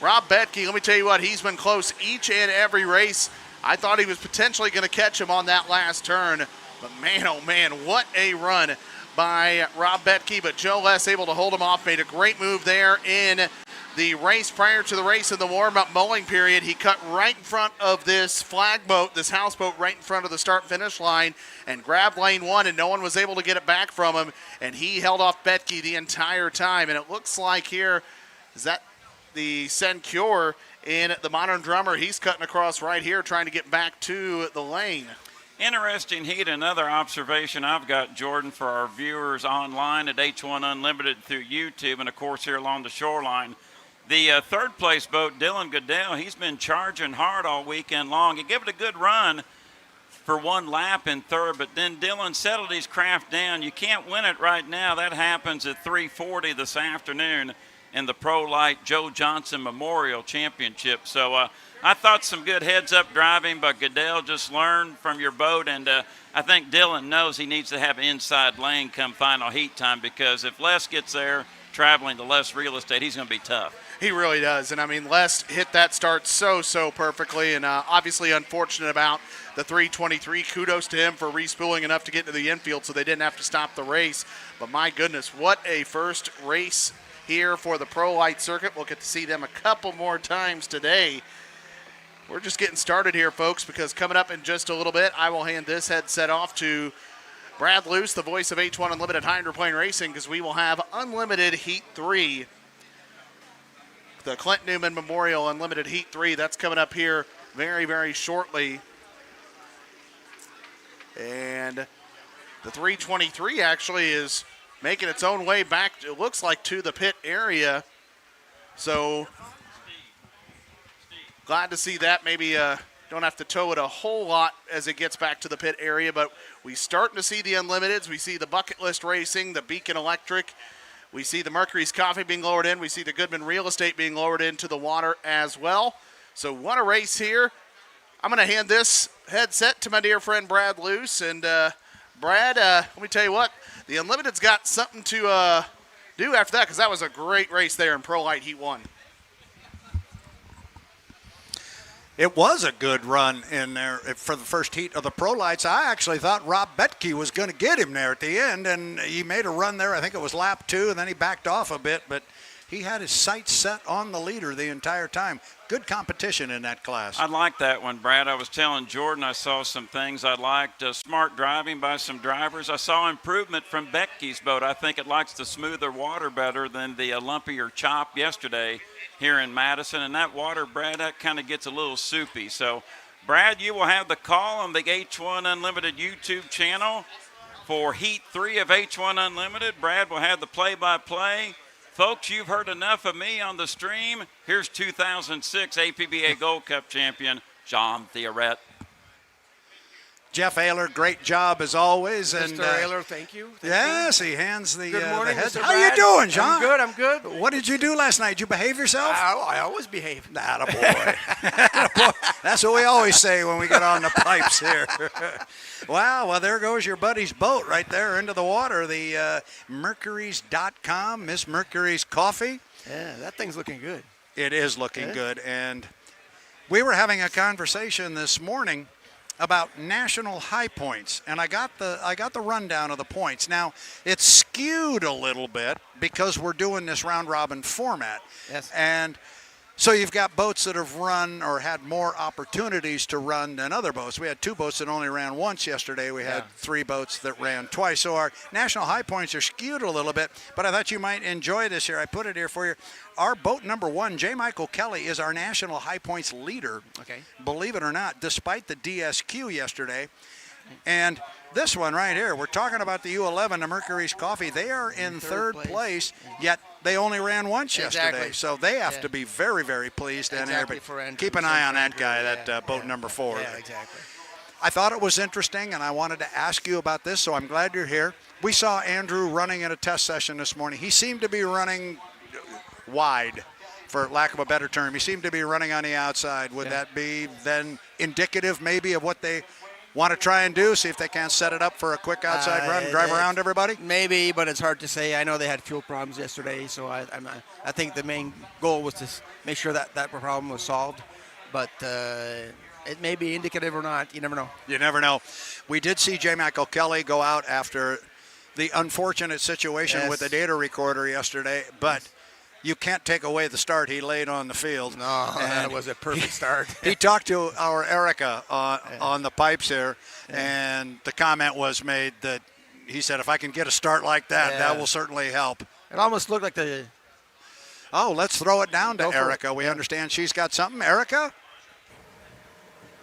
Rob Betke, let me tell you what, he's been close each and every race. I thought he was potentially going to catch him on that last turn, but man, oh man, what a run by Rob Betke. But Joe Les able to hold him off, made a great move there in the race prior to the race in the warm-up mulling period. He cut right in front of this flag boat, this houseboat, right in front of the start-finish line and grabbed lane 1, and no one was able to get it back from him, and he held off Betke the entire time. And it looks like here, is that the Sencure in the Modern Drummer? He's cutting across right here trying to get back to the lane. Interesting heat. Another observation I've got, Jordan, for our viewers online at H1 Unlimited through YouTube and, of course, here along the shoreline. The third place boat, Dylan Goodell, he's been charging hard all weekend long. He gave it a good run for one lap in third, but then Dylan settled his craft down. You can't win it right now. That happens at 3:40 this afternoon in the Pro-Lite Joe Johnson Memorial Championship. So I thought some good heads-up driving, but Goodell, just learn from your boat, and I think Dylan knows he needs to have an inside lane come final heat time, because if Les gets there traveling to less real estate, he's going to be tough. He really does. And, I mean, Les hit that start so perfectly, and obviously unfortunate about the 323. Kudos to him for respooling enough to get to the infield so they didn't have to stop the race. But, my goodness, what a first race here for the Pro-Lite circuit. We'll get to see them a couple more times today. We're just getting started here, folks, because coming up in just a little bit, I will hand this headset off to Brad Luce, the voice of H1 Unlimited Hydroplane Racing, because we will have Unlimited Heat 3. The Clint Newman Memorial Unlimited Heat 3. That's coming up here very, very shortly. And the 323 actually is making its own way back, it looks like, to the pit area. So glad to see that. Maybe don't have to tow it a whole lot as it gets back to the pit area, but we starting to see the Unlimiteds. We see the Bucket List Racing, the Beacon Electric. We see the Mercury's Coffee being lowered in. We see the Goodman Real Estate being lowered into the water as well. So what a race here. I'm going to hand this headset to my dear friend Brad Luce. And Brad, let me tell you what, the Unlimited's got something to do after that, because that was a great race there in Pro-Lite Heat 1. It was a good run in there for the first heat of the Pro-Lites. I actually thought Rob Betke was going to get him there at the end, and he made a run there. I think it was lap 2, and then he backed off a bit, but he had his sights set on the leader the entire time. Good competition in that class. I like that one, Brad. I was telling Jordan I saw some things I liked. Smart driving by some drivers. I saw improvement from Betke's boat. I think it likes the smoother water better than the lumpier chop yesterday here in Madison. And that water, Brad, that kind of gets a little soupy. So, Brad, you will have the call on the H1 Unlimited YouTube channel for Heat 3 of H1 Unlimited. Brad will have the play-by-play. Folks, you've heard enough of me on the stream. Here's 2006 APBA Gold Cup champion, John Theoret. Jeff Ayler, great job as always. Mr. Ayler, thank you. Yes, he hands the Good morning, head. Mr. How Brad. you doing, John? I'm good. What did you do last night? Did you behave yourself? I always behave. Attaboy. Attaboy. That's what we always say when we get on the pipes here. Wow, well, there goes your buddy's boat right there into the water. The Mercury's.com, Miss Mercury's Coffee. Yeah, that thing's looking good. It is looking good. And we were having a conversation this morning about national high points, and I got the rundown of the points. Now, it's skewed a little bit because we're doing this round robin format. Yes. And so you've got boats that have run or had more opportunities to run than other boats. We had 2 boats that only ran once yesterday. We had 3 boats that ran twice. So our national high points are skewed a little bit, but I thought you might enjoy this here. I put it here for you. Our boat number 1, J. Michael Kelly, is our national high points leader. Okay. Believe it or not, despite the DSQ yesterday. And this one right here, we're talking about the U11, the Mercury's Coffee. They are in third place, yet they only ran once yesterday. So they have to be very, very pleased. Exactly. But keep an eye on that guy, that boat number 4. Yeah, exactly. I thought it was interesting, and I wanted to ask you about this, so I'm glad you're here. We saw Andrew running in a test session this morning. He seemed to be running wide, for lack of a better term. He seemed to be running on the outside. Would that be then indicative maybe of what they want to try and do, see if they can't set it up for a quick outside run and drive around everybody? Maybe, but it's hard to say. I know they had fuel problems yesterday, so I think the main goal was to make sure that problem was solved. But it may be indicative or not. You never know. You never know. We did see J. Michael Kelly go out after the unfortunate situation with the data recorder yesterday, but you can't take away the start he laid on the field. No, that was a perfect start. He talked to our Erica on the pipes here, and the comment was made that he said, if I can get a start like that, that will certainly help. It almost looked like the... Oh, let's throw it down to Erica. We understand she's got something. Erica?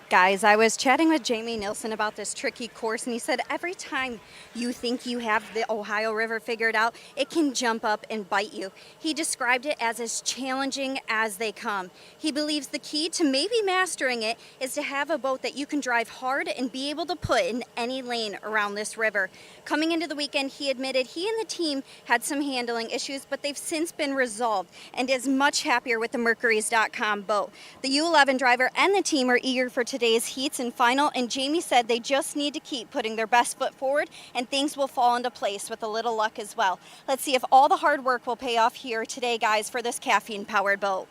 Guys, I was chatting with Jamie Nilsson about this tricky course, and he said every time you think you have the Ohio River figured out, it can jump up and bite you. He described it as challenging as they come. He believes the key to maybe mastering it is to have a boat that you can drive hard and be able to put in any lane around this river. Coming into the weekend, he admitted he and the team had some handling issues, but they've since been resolved and is much happier with the Mercury's.com boat. The U11 driver and the team are eager for today's heats and final, and Jamie said they just need to keep putting their best foot forward and things will fall into place with a little luck as well. Let's see if all the hard work will pay off here today, guys, for this caffeine-powered boat.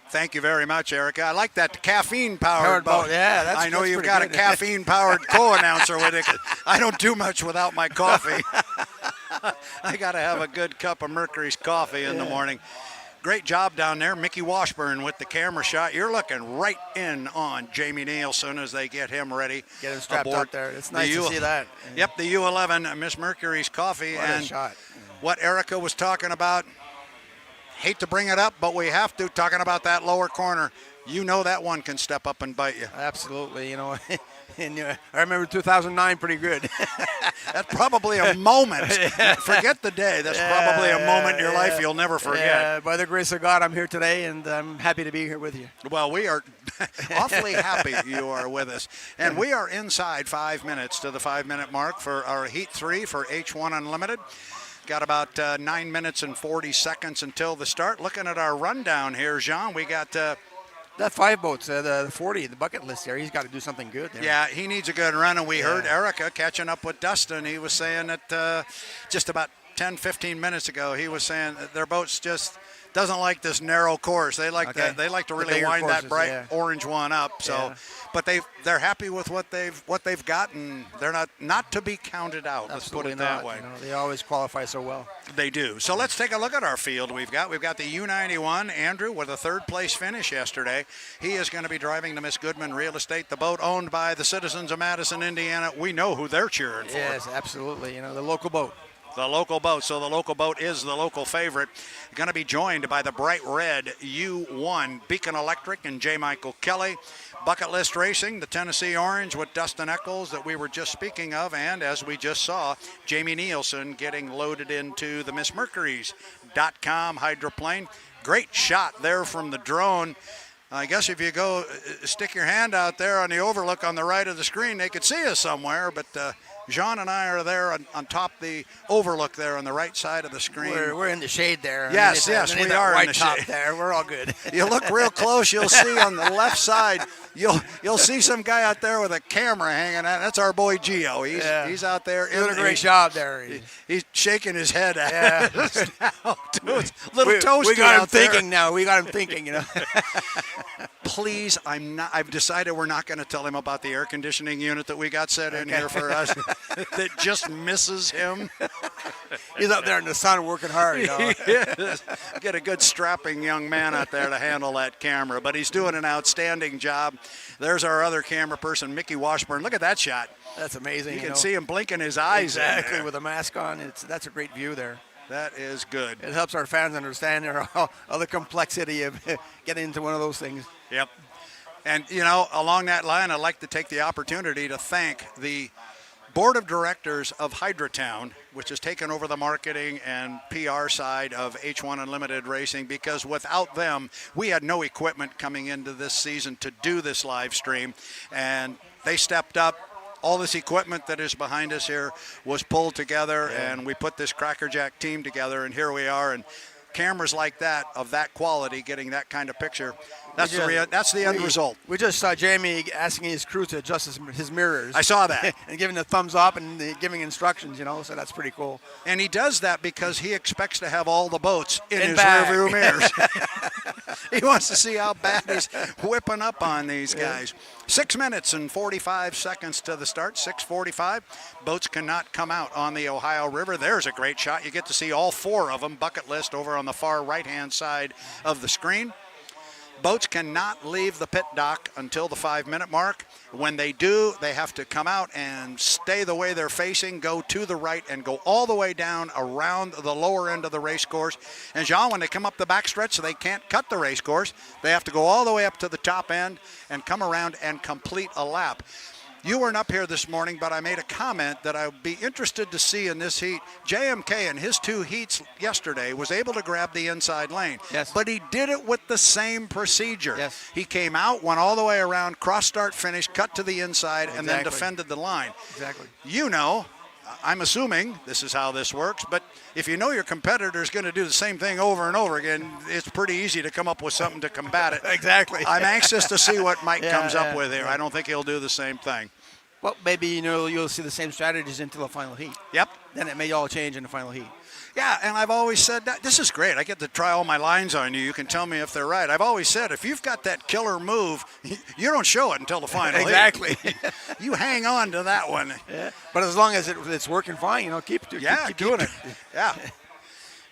Thank you very much, Erica. I like that caffeine-powered boat. Yeah, I know you've got a caffeine-powered co-announcer with it. I don't do much without my coffee. I got to have a good cup of Mercury's coffee in the morning. Great job down there. Mickey Washburn with the camera shot. You're looking right in on Jamie Nielsen as they get him ready. Get him strapped out there. It's nice to see that. Yep, the U11, Miss Mercury's Coffee. What a shot. What Erica was talking about, hate to bring it up, but we have to, talking about that lower corner. You know that one can step up and bite you. Absolutely. You know, And I remember 2009 pretty good. That's probably a moment. Forget the day. That's probably a moment in your life you'll never forget. Yeah, by the grace of God, I'm here today, and I'm happy to be here with you. Well, we are awfully happy you are with us. And we are inside 5 minutes to the 5-minute mark for our Heat 3 for H1 Unlimited. Got about 9 minutes and 40 seconds until the start. Looking at our rundown here, Jean, we got... that 5 boats, the 40, the bucket list there, he's got to do something good there. Yeah, he needs a good run, and we heard Erica catching up with Dustin. He was saying that just about 10, 15 minutes ago, he was saying that their boats just doesn't like this narrow course. They like they like to really wind courses, that bright orange one up. So, but they're happy with what they've gotten. They're not to be counted out. Let's put it that way. You know, they always qualify so well. They do. So let's take a look at our field. We've got the U91 Andrew with a 3rd place finish yesterday. He is going to be driving the Miss Goodman Real Estate, the boat owned by the citizens of Madison, Indiana. We know who they're cheering for. Yes, absolutely. You know, the local boat. The local boat. So the local boat is the local favorite. Going to be joined by the bright red U1 Beacon Electric and J. Michael Kelly. Bucket List Racing, the Tennessee Orange with Dustin Eccles that we were just speaking of. And as we just saw, Jamie Nielsen getting loaded into the MissMercury's.com hydroplane. Great shot there from the drone. I guess if you go stick your hand out there on the overlook on the right of the screen, they could see us somewhere. But Jean and I are there on top the overlook there on the right side of the screen. We're in the shade there. Yes, we are white in the top shade. There, we're all good. You look real close, you'll see on the left side, you'll see some guy out there with a camera hanging out. That's our boy Gio. He's out there. Doing a great job there. He's shaking his head at us now. We got him thinking there. now. We got him thinking, you know. Please, I've decided we're not going to tell him about the air conditioning unit that we got set in here for us that just misses him. He's up there in the sun working hard, you know. Get a good strapping young man out there to handle that camera, but he's doing an outstanding job. There's our other camera person, Mickey Washburn. Look at that shot. That's amazing. You can see him blinking his eyes. Exactly, with a mask on. That's a great view there. That is good. It helps our fans understand all the complexity of getting into one of those things. Yep. And, you know, along that line, I'd like to take the opportunity to thank the board of directors of Hydrotown, which has taken over the marketing and PR side of H1 Unlimited Racing, because without them, we had no equipment coming into this season to do this live stream. And they stepped up. All this equipment that is behind us here was pulled together, and we put this Crackerjack team together, and here we are. And cameras like that, of that quality, getting that kind of picture, that's the end result. We just saw Jamie asking his crew to adjust his mirrors. I saw that. And giving a thumbs up and giving instructions, you know, so that's pretty cool. And he does that because he expects to have all the boats in his rearview mirrors. He wants to see how bad he's whipping up on these guys. 6 minutes and 45 seconds to the start, 6:45. Boats cannot come out on the Ohio River. There's a great shot. You get to see all 4 of them, bucket list over on the far right-hand side of the screen. Boats cannot leave the pit dock until the 5-minute mark. When they do, they have to come out and stay the way they're facing, go to the right, and go all the way down around the lower end of the race course. And Jean, when they come up the backstretch, they can't cut the race course. They have to go all the way up to the top end and come around and complete a lap. You weren't up here this morning, but I made a comment that I would be interested to see in this heat. JMK in his 2 heats yesterday was able to grab the inside lane. Yes. But he did it with the same procedure. Yes. He came out, went all the way around, cross start finish, cut to the inside, and then defended the line. Exactly. You know, I'm assuming this is how this works, but if you know your competitor is going to do the same thing over and over again, it's pretty easy to come up with something to combat it. Exactly. I'm anxious to see what Mike comes up with here. I don't think he'll do the same thing. Well, maybe, you know, you'll see the same strategies until the final heat. Yep. Then it may all change in the final heat. Yeah, and I've always said that. This is great. I get to try all my lines on you. You can tell me if they're right. I've always said if you've got that killer move, you don't show it until the final Exactly. heat. You hang on to that one. Yeah. But as long as it's working fine, you know, keep doing it. Yeah.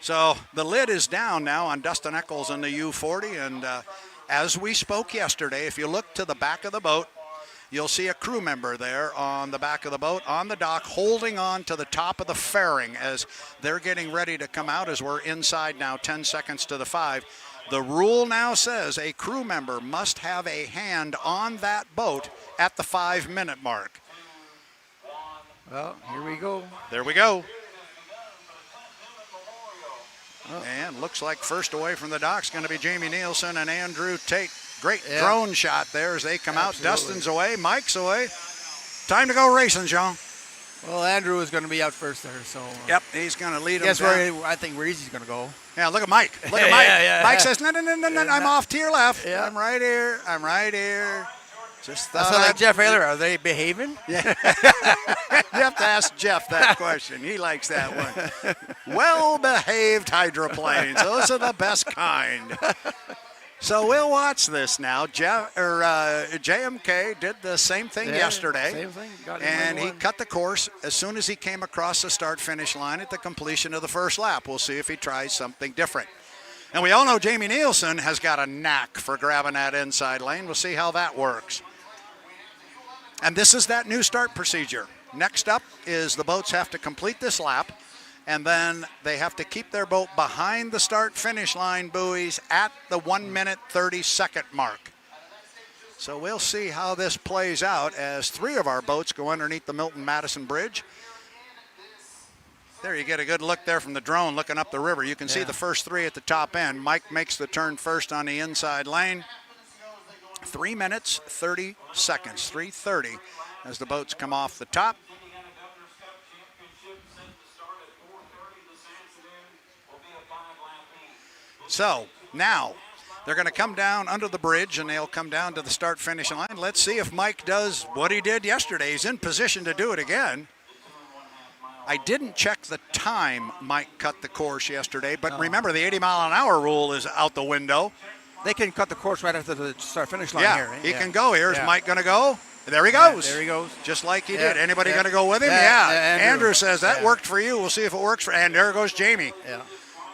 So the lid is down now on Dustin Eccles in the U40. And as we spoke yesterday, if you look to the back of the boat, you'll see a crew member there on the back of the boat, on the dock, holding on to the top of the fairing as they're getting ready to come out, as we're inside now 10 seconds to the 5. The rule now says a crew member must have a hand on that boat at the 5-minute mark. Well, here we go. There we go. And looks like first away from the dock's going to be Jamie Nielsen and Andrew Tate. Great drone shot there as they come out. Dustin's away. Mike's away. Time to go racing, John. Well, Andrew is going to be out first there, so. Yep, he's going to lead him Guess down. where I think where he's going to go. Yeah, look at Mike. Look at Mike. Yeah. Mike says, no, I'm off to your left. Yeah. I'm right here. Just That's like Jeff Ayler. Are they behaving? Yeah. You have to ask Jeff that question. He likes that one. Well-behaved hydroplanes. Those are the best kind. So we'll watch this now. JMK did the same thing yesterday. Same thing. And he cut the course as soon as he came across the start-finish line at the completion of the first lap. We'll see if he tries something different. And we all know Jamie Nielsen has got a knack for grabbing that inside lane. We'll see how that works. And this is that new start procedure. Next up is the boats have to complete this lap, and then they have to keep their boat behind the start-finish line buoys at the 1-minute 30-second mark. So we'll see how this plays out as 3 of our boats go underneath the Milton-Madison Bridge. There you get a good look there from the drone looking up the river. You can see the first 3 at the top end. Mike makes the turn first on the inside lane. 3 minutes, 30 seconds, 3:30 as the boats come off the top. So now they're going to come down under the bridge and they'll come down to the start-finish line. Let's see if Mike does what he did yesterday. He's in position to do it again. I didn't check the time Mike cut the course yesterday, but remember the 80-mile-an-hour rule is out the window. They can cut the course right after the start-finish line here. He can go here. Is Mike going to go? There he goes. There he goes. Just like he did. Anybody going to go with him? Andrew says that worked for you. We'll see if it works for. And there goes Jamie. Yeah.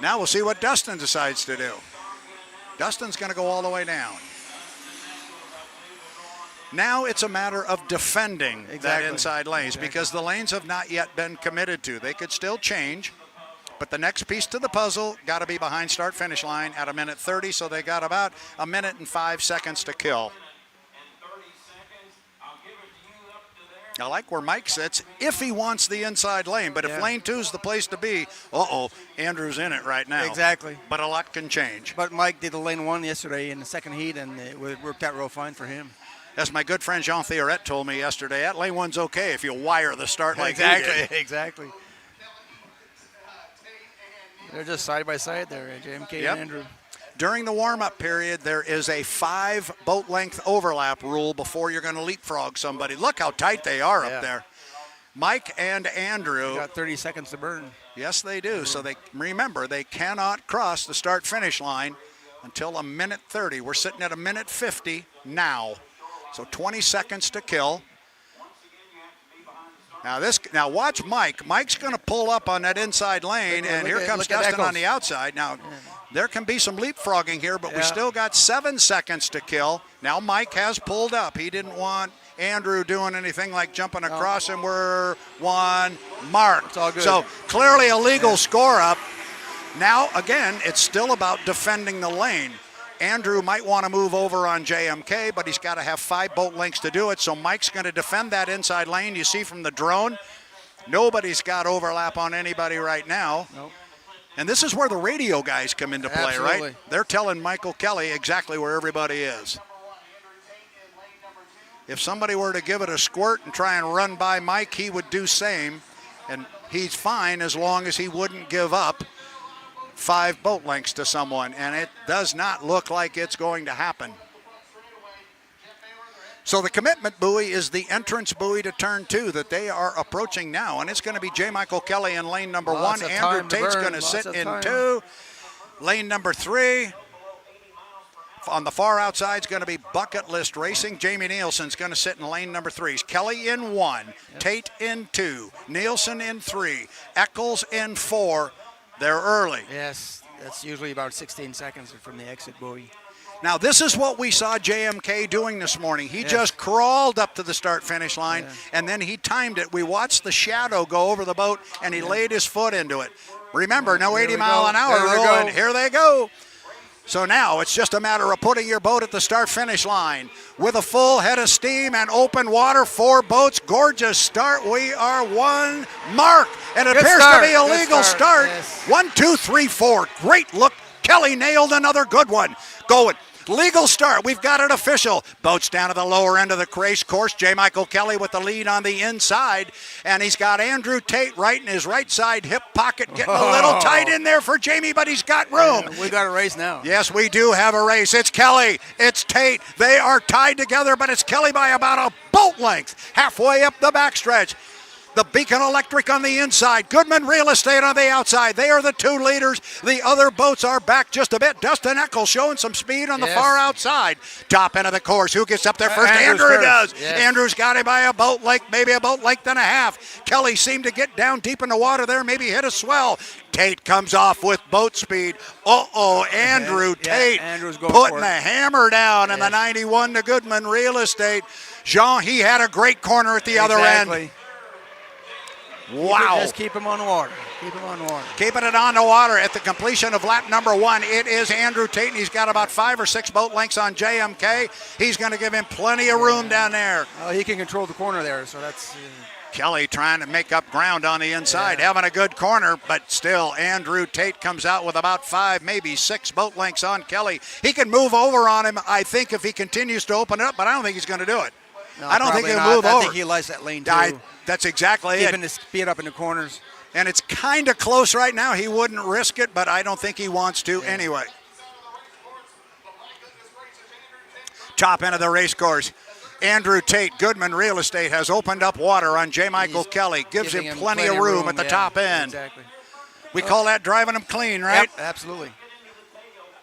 Now we'll see what Dustin decides to do. Dustin's going to go all the way down. Now it's a matter of defending that inside lanes because the lanes have not yet been committed to. They could still change, but the next piece to the puzzle got to be behind start-finish line at 1:30, so they got about 1 minute and 5 seconds to kill. I like where Mike sits if he wants the inside lane, but if lane 2 is the place to be, Andrew's in it right now. Exactly. But a lot can change. But Mike did the lane 1 yesterday in the second heat, and it worked out real fine for him. As my good friend Jean Theoret told me yesterday, that lane 1's okay if you wire the start like he did. Exactly. They're just side by side there, JMK and Andrew. During the warm-up period, there is a 5 boat length overlap rule before you're going to leapfrog somebody. Look how tight they are up there. Mike and Andrew. They got 30 seconds to burn. Yes, they do. So they remember they cannot cross the start-finish line until 1:30. We're sitting at 1:50 now. So 20 seconds to kill. Now watch Mike. Mike's going to pull up on that inside lane, and here comes Dustin on the outside. Now, there can be some leapfrogging here, but we still got 7 seconds to kill. Now Mike has pulled up. He didn't want Andrew doing anything like jumping across him. We're 1 mark. It's all good. So clearly a legal score up. Now, again, it's still about defending the lane. Andrew might want to move over on JMK, but he's got to have 5 boat lengths to do it. So Mike's going to defend that inside lane. You see from the drone, nobody's got overlap on anybody right now. Nope. And this is where the radio guys come into play, Absolutely. right? They're telling Michael Kelly exactly where everybody is. If somebody were to give it a squirt and try and run by Mike, he would do same. And he's fine as long as he wouldn't give up 5 boat lengths to someone, and it does not look like it's going to happen. So the commitment buoy is the entrance buoy to turn 2 that they are approaching now, and it's going to be J. Michael Kelly in lane number 1. Andrew Tate's going to sit in 2. Lane number 3. On the far outside is going to be Bucket List Racing. Jamie Nielsen's going to sit in lane number 3. Kelly in 1, Tate in 2, Nielsen in 3, Eccles in 4. They're early. Yes, that's usually about 16 seconds from the exit buoy. Now, this is what we saw JMK doing this morning. He just crawled up to the start-finish line, and then he timed it. We watched the shadow go over the boat, and he laid his foot into it. Remember, no 80-mile-an-hour rule, and here they go. So now it's just a matter of putting your boat at the start-finish line with a full head of steam and open water. 4 boats, gorgeous start. We are 1 mark, and it appears to be a legal start. Yes. 1, 2, 3, 4. Great look. Kelly nailed another good one. Going. Legal start. We've got it official. Boats down to the lower end of the race course. J. Michael Kelly with the lead on the inside. And he's got Andrew Tate right in his right side hip pocket, getting a little tight in there for Jamie, but he's got room. We got a race now. Yes, we do have a race. It's Kelly. It's Tate. They are tied together, but it's Kelly by about a boat length. Halfway up the backstretch. The Beacon Electric on the inside. Goodman Real Estate on the outside. They are the 2 leaders. The other boats are back just a bit. Dustin Eccles showing some speed on the far outside. Top end of the course. Who gets up there first? Andrew does. Yes. Andrew's got him by a boat length, maybe a boat length and a half. Kelly seemed to get down deep in the water there, maybe hit a swell. Tate comes off with boat speed. Andrew Tate Andrew's going putting the hammer down in the 91 to Goodman Real Estate. Jean, he had a great corner at the other end. Wow. Just keep him on the water. Keep him on the water. Keeping it on the water at the completion of lap number 1. It is Andrew Tate, and he's got about 5 or 6 boat lengths on JMK. He's going to give him plenty of room down there. Oh, he can control the corner there, so that's... Kelly trying to make up ground on the inside, having a good corner, but still Andrew Tate comes out with about 5, maybe 6 boat lengths on Kelly. He can move over on him, I think, if he continues to open it up, but I don't think he's going to do it. No, I don't think he'll not. move over. I think he likes that lane too. That's exactly it. Keeping his speed up in the corners. And it's kind of close right now. He wouldn't risk it, but I don't think he wants to anyway. Top end of the race course. Andrew Tate, Goodman Real Estate, has opened up water on J. Michael Kelly. Gives him plenty of room at the top end. Exactly. We call that driving him clean, right? Yep, absolutely.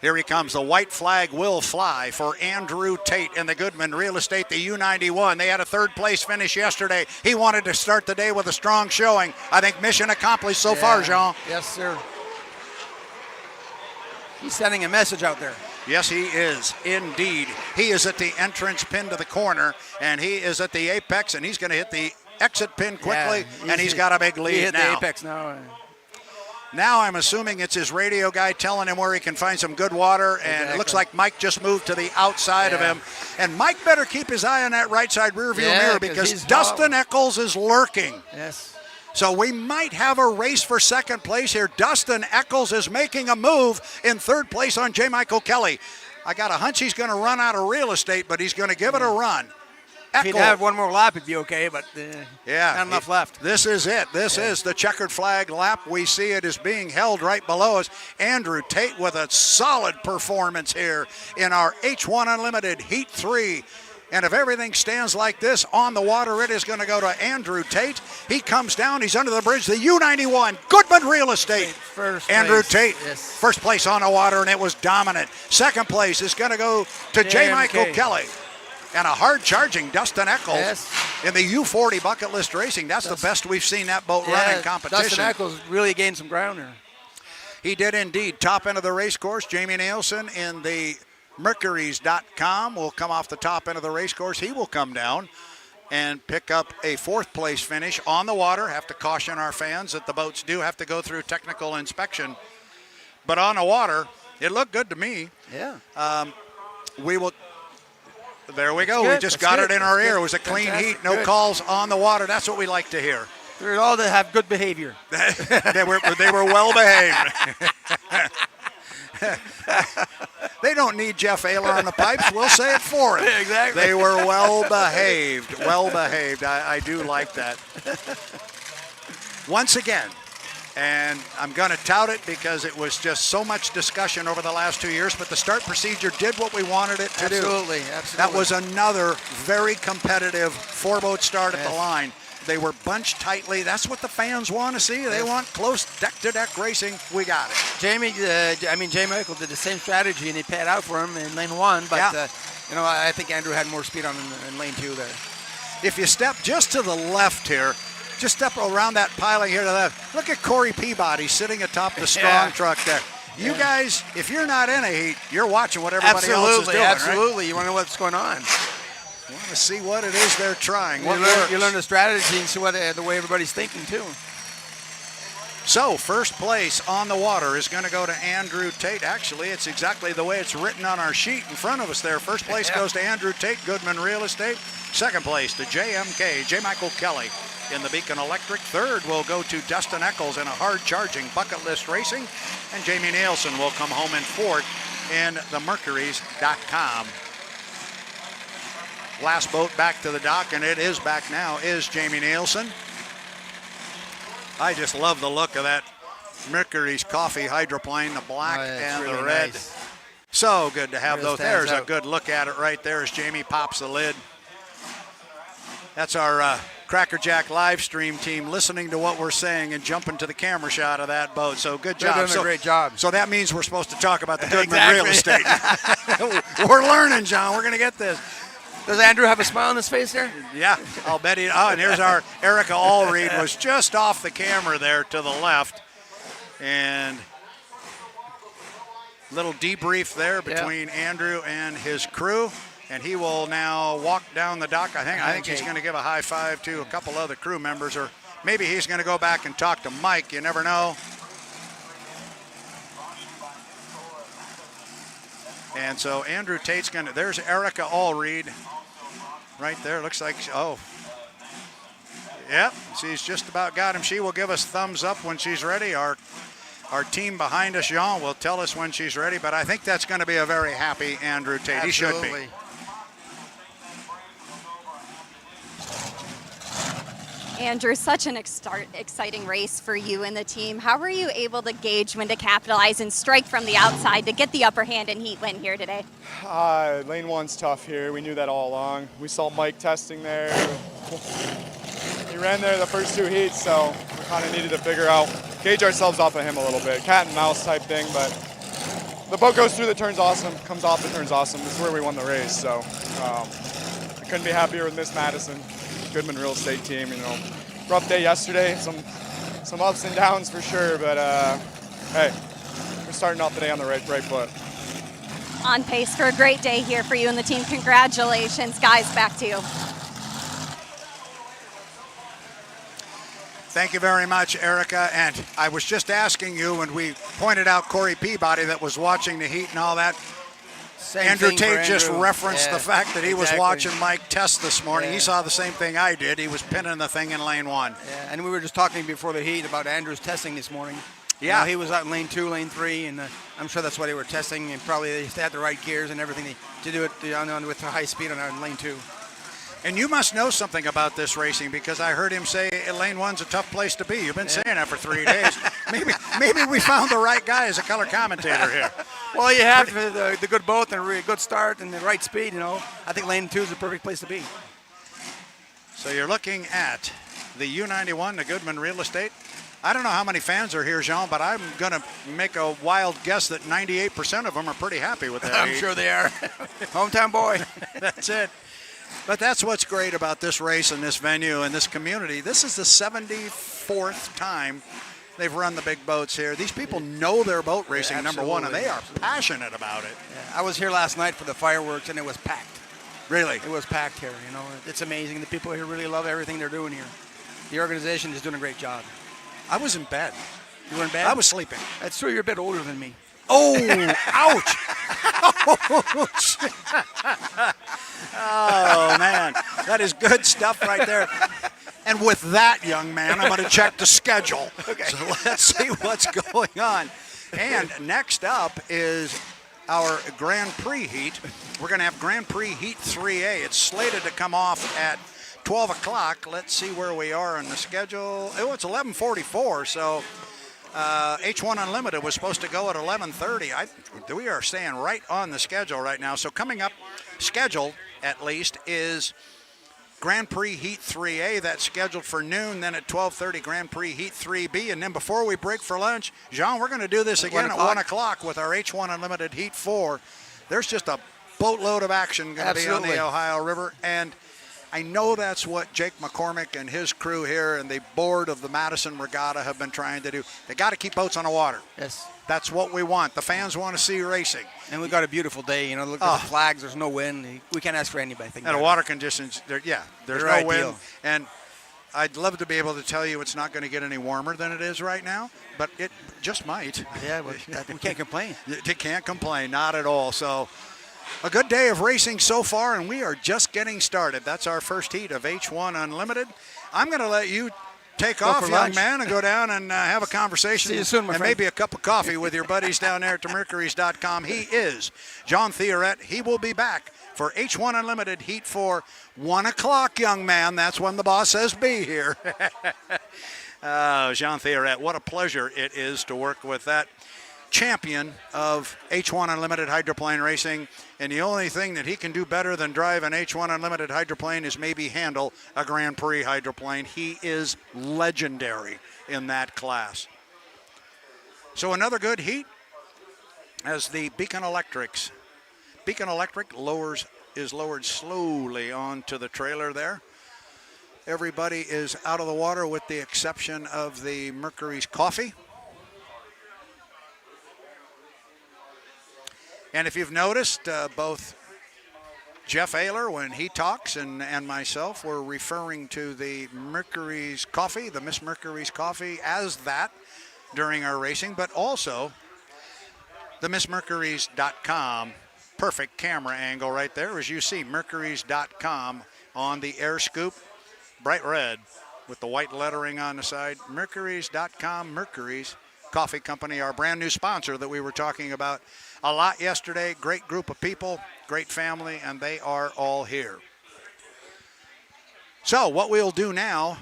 Here he comes. The white flag will fly for Andrew Tate in the Goodman Real Estate, the U91. They had a 3rd place finish yesterday. He wanted to start the day with a strong showing. I think mission accomplished so far, Jean. Yes, sir. He's sending a message out there. Yes, he is, indeed. He is at the entrance pin to the corner, and he is at the apex, and he's going to hit the exit pin quickly, and he's got a big lead he hit now. The apex now. Now I'm assuming it's his radio guy telling him where he can find some good water, and it looks like Mike just moved to the outside of him. And Mike better keep his eye on that right side rear view mirror because Dustin Eccles is lurking. Yes. So we might have a race for 2nd place here. Dustin Eccles is making a move in 3rd place on J. Michael Kelly. I got a hunch he's going to run out of real estate, but he's going to give it a run. If he'd have one more lap, it'd be okay, but not enough left. This is it. This is the checkered flag lap. We see it is being held right below us. Andrew Tate with a solid performance here in our H1 Unlimited Heat 3. And if everything stands like this on the water, it is going to go to Andrew Tate. He comes down. He's under the bridge. The U91, Goodman Real Estate. First Andrew place. Tate, Yes. 1st place on the water, and it was dominant. 2nd place is going to go to J. Michael Kelly. And a hard-charging Dustin Eccles in the U40 Bucket List Racing. That's the best we've seen that boat run in competition. Dustin Eccles really gained some ground there. He did indeed. Top end of the race course, Jamie Nielsen in the Mercuries.com will come off the top end of the race course. He will come down and pick up a 4th place finish on the water. Have to caution our fans that the boats do have to go through technical inspection. But on the water, it looked good to me. Yeah. We will... There we go. Good. We just That's got good. it in our That's ear. good. It was a clean Fantastic. heat. No Good. calls on the water. That's what we like to hear. They're all that have good behavior. they were well behaved. They don't need Jeff Ayler on the pipes. We'll say it for them. Exactly. They were well behaved. Well behaved. I do like that. Once again, and I'm going to tout it because it was just so much discussion over the last 2 years, but the start procedure did what we wanted it to do. Absolutely. That was another very competitive 4-boat start at the line. They were bunched tightly. That's what the fans want to see. They want close deck-to-deck racing. We got it. J. Michael did the same strategy, and he paid out for him in lane 1. But, I think Andrew had more speed on in lane 2 there. If you step just to the left here, just step around that piling here to the left. Look at Corey Peabody sitting atop the strong truck there. You guys, if you're not in a heat, you're watching what everybody else is doing, Absolutely. Right? You want to know what's going on. You want to see what it is they're trying. You learn the strategy and see the way everybody's thinking, too. So first place on the water is going to go to Andrew Tate. Actually, it's exactly the way it's written on our sheet in front of us there. First place goes to Andrew Tate, Goodman Real Estate. Second place to JMK, J. Michael Kelly in the Beacon Electric. Third will go to Dustin Eccles in a hard-charging bucket list racing. And Jamie Nielsen will come home in fourth in the Mercuries.com. Last boat back to the dock, and it is back now, is Jamie Nielsen. I just love the look of that Mercury's coffee hydroplane, the black and really the red. nice. So good to have Really those. There's stands a out. good look at it right there as Jamie pops the lid. That's our Cracker Jack live stream team listening to what we're saying and jumping to the camera shot of that boat. So good job. They're doing a great job. So that means we're supposed to talk about the Goodman Real Estate. We're learning, John. We're going to get this. Does Andrew have a smile on his face there? Yeah, I'll bet he. Oh, and here's our Erica Allreed was just off the camera there to the left. And little debrief there between Andrew and his crew. And he will now walk down the dock. I think he's going to give a high five to a couple other crew members, or maybe he's going to go back and talk to Mike. You never know. And so Andrew Tate's going to, there's Erica Allreed right there. Looks like, yep, she's just about got him. She will give us thumbs up when she's ready. Our team behind us, Jean, will tell us when she's ready, but I think that's going to be a very happy Andrew Tate. He should be. Andrew, such an exciting race for you and the team. How were you able to gauge when to capitalize and strike from the outside to get the upper hand and heat win here today? Lane one's tough here. We knew that all along. We saw Mike testing there. He ran there the first two heats, so we kind of needed to gauge ourselves off of him a little bit. Cat and mouse type thing, but the boat goes through the turns awesome, comes off the turns awesome. This is where we won the race, so I couldn't be happier with Miss Madison. Goodman Real Estate team, rough day yesterday, some ups and downs for sure, but hey, we're starting off the day on the right foot. On pace for a great day here for you and the team. Congratulations, guys. Back to you. Thank you very much, Erica. And I was just asking you when we pointed out Corey Peabody that was watching the heat and all that. Andrew Tate just referenced the fact that he was watching Mike test this morning. He saw the same thing I did. He was pinning the thing in lane one. Yeah, and we were just talking before the heat about Andrew's testing this morning. Yeah. He was out in lane 2, lane 3, and I'm sure that's what they were testing, and probably they had the right gears and everything to do it with high speed on lane 2. And you must know something about this racing, because I heard him say lane one's a tough place to be. You've been saying that for 3 days. Maybe we found the right guy as a color commentator here. Well, you have the good boat and a really good start and the right speed, I think lane 2 is the perfect place to be. So you're looking at the U91, the Goodman Real Estate. I don't know how many fans are here, Jean, but I'm going to make a wild guess that 98% of them are pretty happy with that. I'm sure they are. Hometown boy. That's it. But that's what's great about this race and this venue and this community. This is the 74th time they've run the big boats here. These people know their boat racing, number one, and they are passionate about it. Yeah, I was here last night for the fireworks, and it was packed. Really? It was packed here, It's amazing. The people here really love everything they're doing here. The organization is doing a great job. I was in bed. You were in bed? I was sleeping. That's true. You're a bit older than me. Oh, ouch. Oh, man. That is good stuff right there. And with that, young man, I'm going to check the schedule. Okay. So let's see what's going on. And next up is our Grand Prix heat. We're going to have Grand Prix Heat 3A. It's slated to come off at 12 o'clock. Let's see where we are on the schedule. Oh, it's 11:44, so H1 Unlimited was supposed to go at 11:30. We are staying right on the schedule right now. So coming up, scheduled at least, is Grand Prix Heat 3A. That's scheduled for noon. Then at 12:30, Grand Prix Heat 3B. And then before we break for lunch, Jean, we're going to do this again at 1 o'clock with our H1 Unlimited Heat 4. There's just a boatload of action going to be on the Ohio River. And I know that's what Jake McCormick and his crew here and the board of the Madison Regatta have been trying to do. They got to keep boats on the water. Yes. That's what we want. The fans want to see racing. And we've got a beautiful day. Look at the flags. There's no wind. We can't ask for anybody. And the water conditions, there's no wind. And I'd love to be able to tell you it's not going to get any warmer than it is right now, but it just might. Yeah, we can't complain. You can't complain, not at all. So a good day of racing so far, and we are just getting started. That's our first heat of H1 Unlimited. I'm going to let you take off, young lunch. man, and go down and have a conversation. See you soon, my and friend. maybe a cup of coffee with your buddies down there at themercuries.com. He is John Theoret. He will be back for H1 Unlimited Heat 4, 1 o'clock, young man. That's when the boss says be here. Jean Theoret, what a pleasure it is to work with that champion of H1 Unlimited hydroplane racing. And the only thing that he can do better than drive an H1 Unlimited hydroplane is maybe handle a Grand Prix hydroplane. He is legendary in that class. So another good heat as the Beacon Electric is lowered slowly onto the trailer there. Everybody is out of the water with the exception of the Mercury's Coffee. And if you've noticed, both Jeff Ayler, when he talks, and myself, we're referring to the Mercury's Coffee, the Miss Mercury's Coffee, as that during our racing, but also the MissMercuries.com perfect camera angle right there. As you see, Mercuries.com on the air scoop, bright red with the white lettering on the side. Mercuries.com, Mercury's Coffee Company, our brand new sponsor that we were talking about a lot yesterday. Great group of people, great family, and they are all here. So what we'll do now,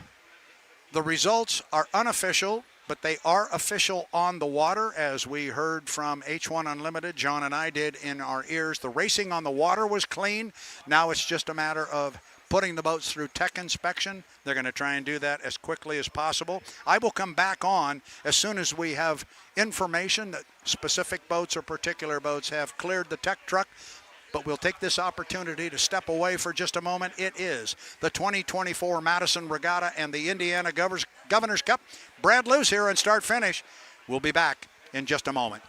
the results are unofficial, but they are official on the water, as we heard from H1 Unlimited. John and I did in our ears. The racing on the water was clean. Now it's just a matter of putting the boats through tech inspection. They're going to try and do that as quickly as possible. I will come back on as soon as we have information that specific boats or particular boats have cleared the tech truck. But we'll take this opportunity to step away for just a moment. It is the 2024 Madison Regatta and the Indiana Governor's Cup. Brad Luce here in start finish. We'll be back in just a moment.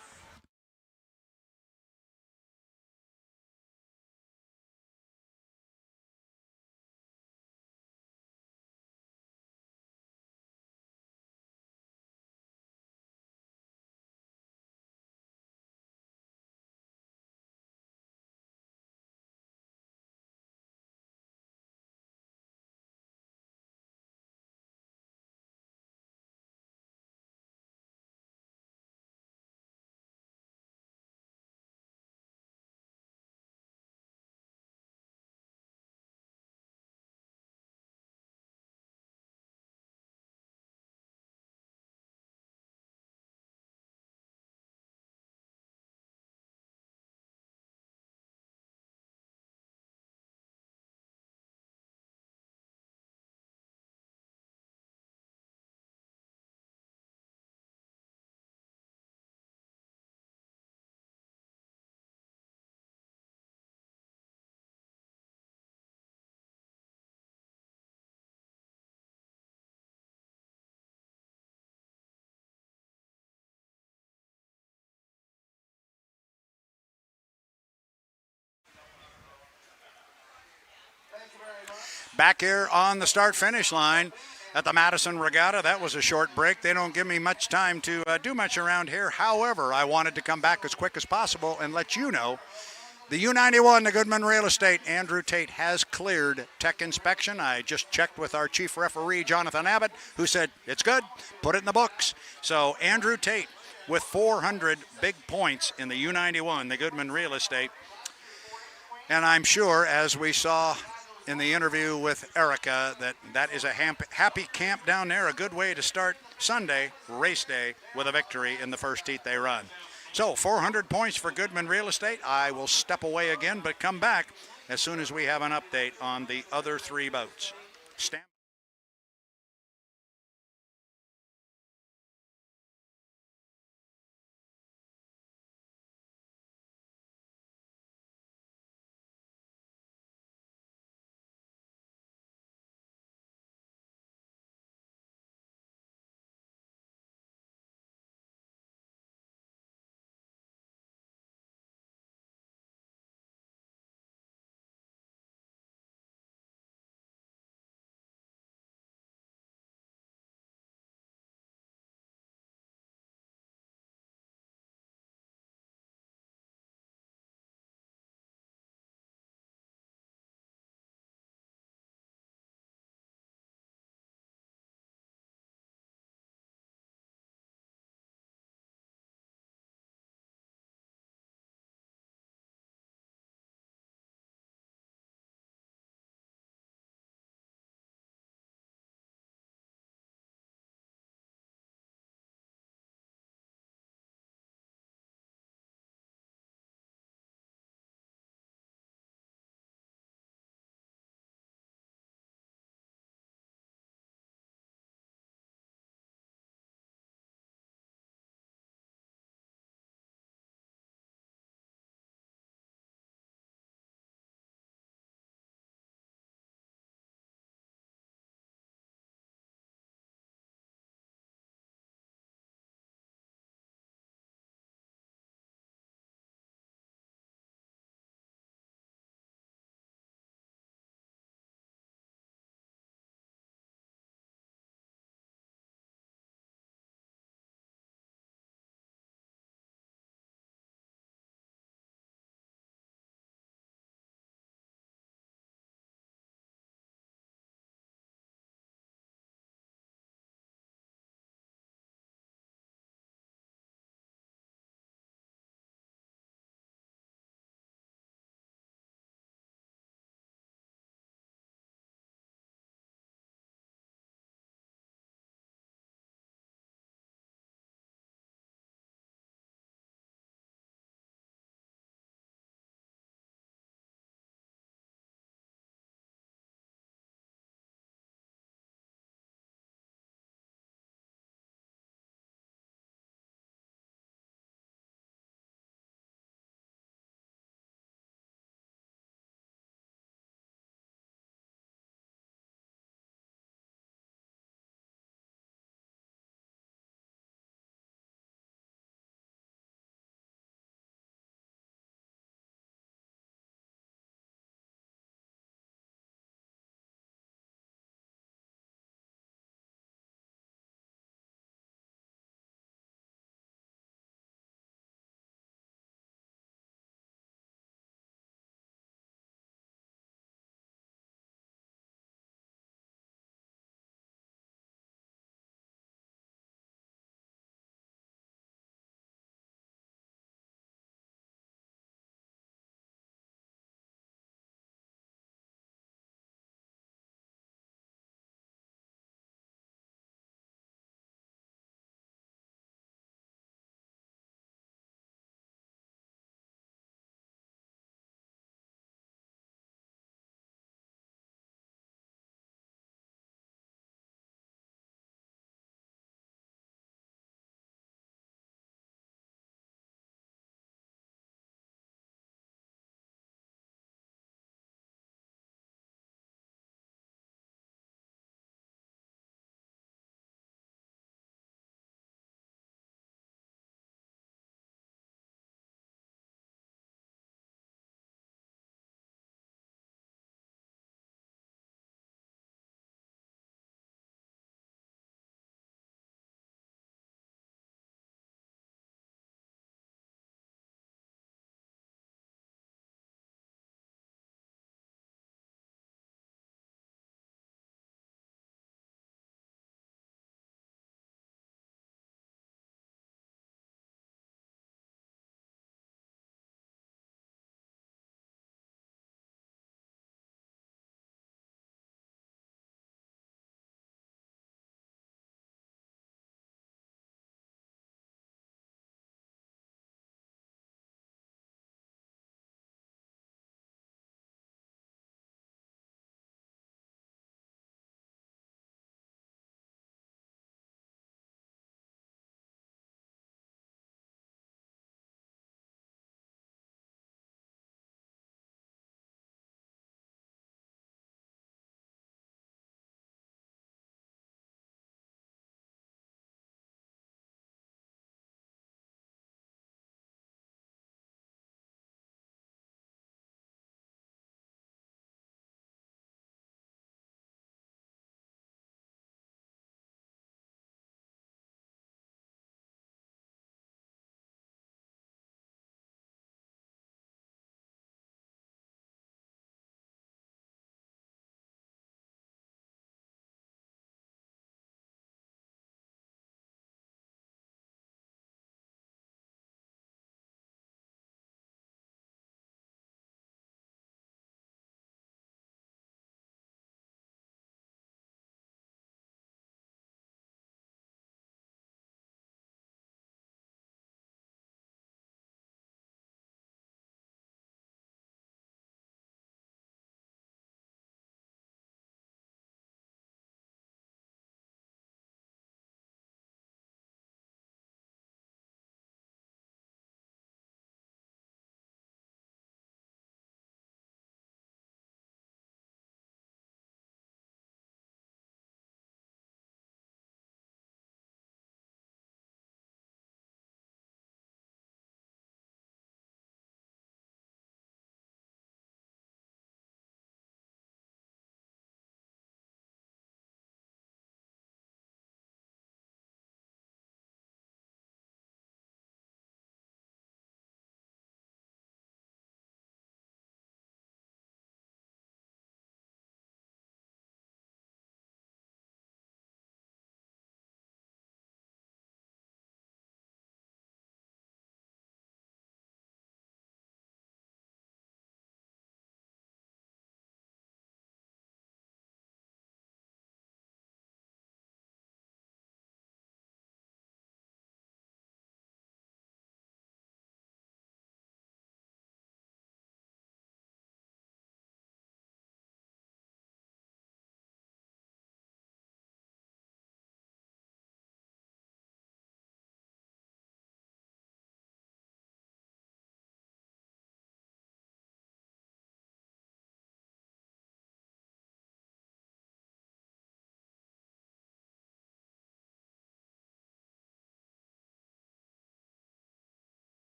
Back here on the start-finish line at the Madison Regatta. That was a short break. They don't give me much time to do much around here. However, I wanted to come back as quick as possible and let you know the U91, the Goodman Real Estate, Andrew Tate has cleared tech inspection. I just checked with our chief referee, Jonathan Abbott, who said, it's good, put it in the books. So Andrew Tate with 400 big points in the U91, the Goodman Real Estate. And I'm sure, as we saw in the interview with Erica, that is a happy camp down there, a good way to start Sunday, race day, with a victory in the first heat they run. So 400 points for Goodman Real Estate. I will step away again, but come back as soon as we have an update on the other three boats.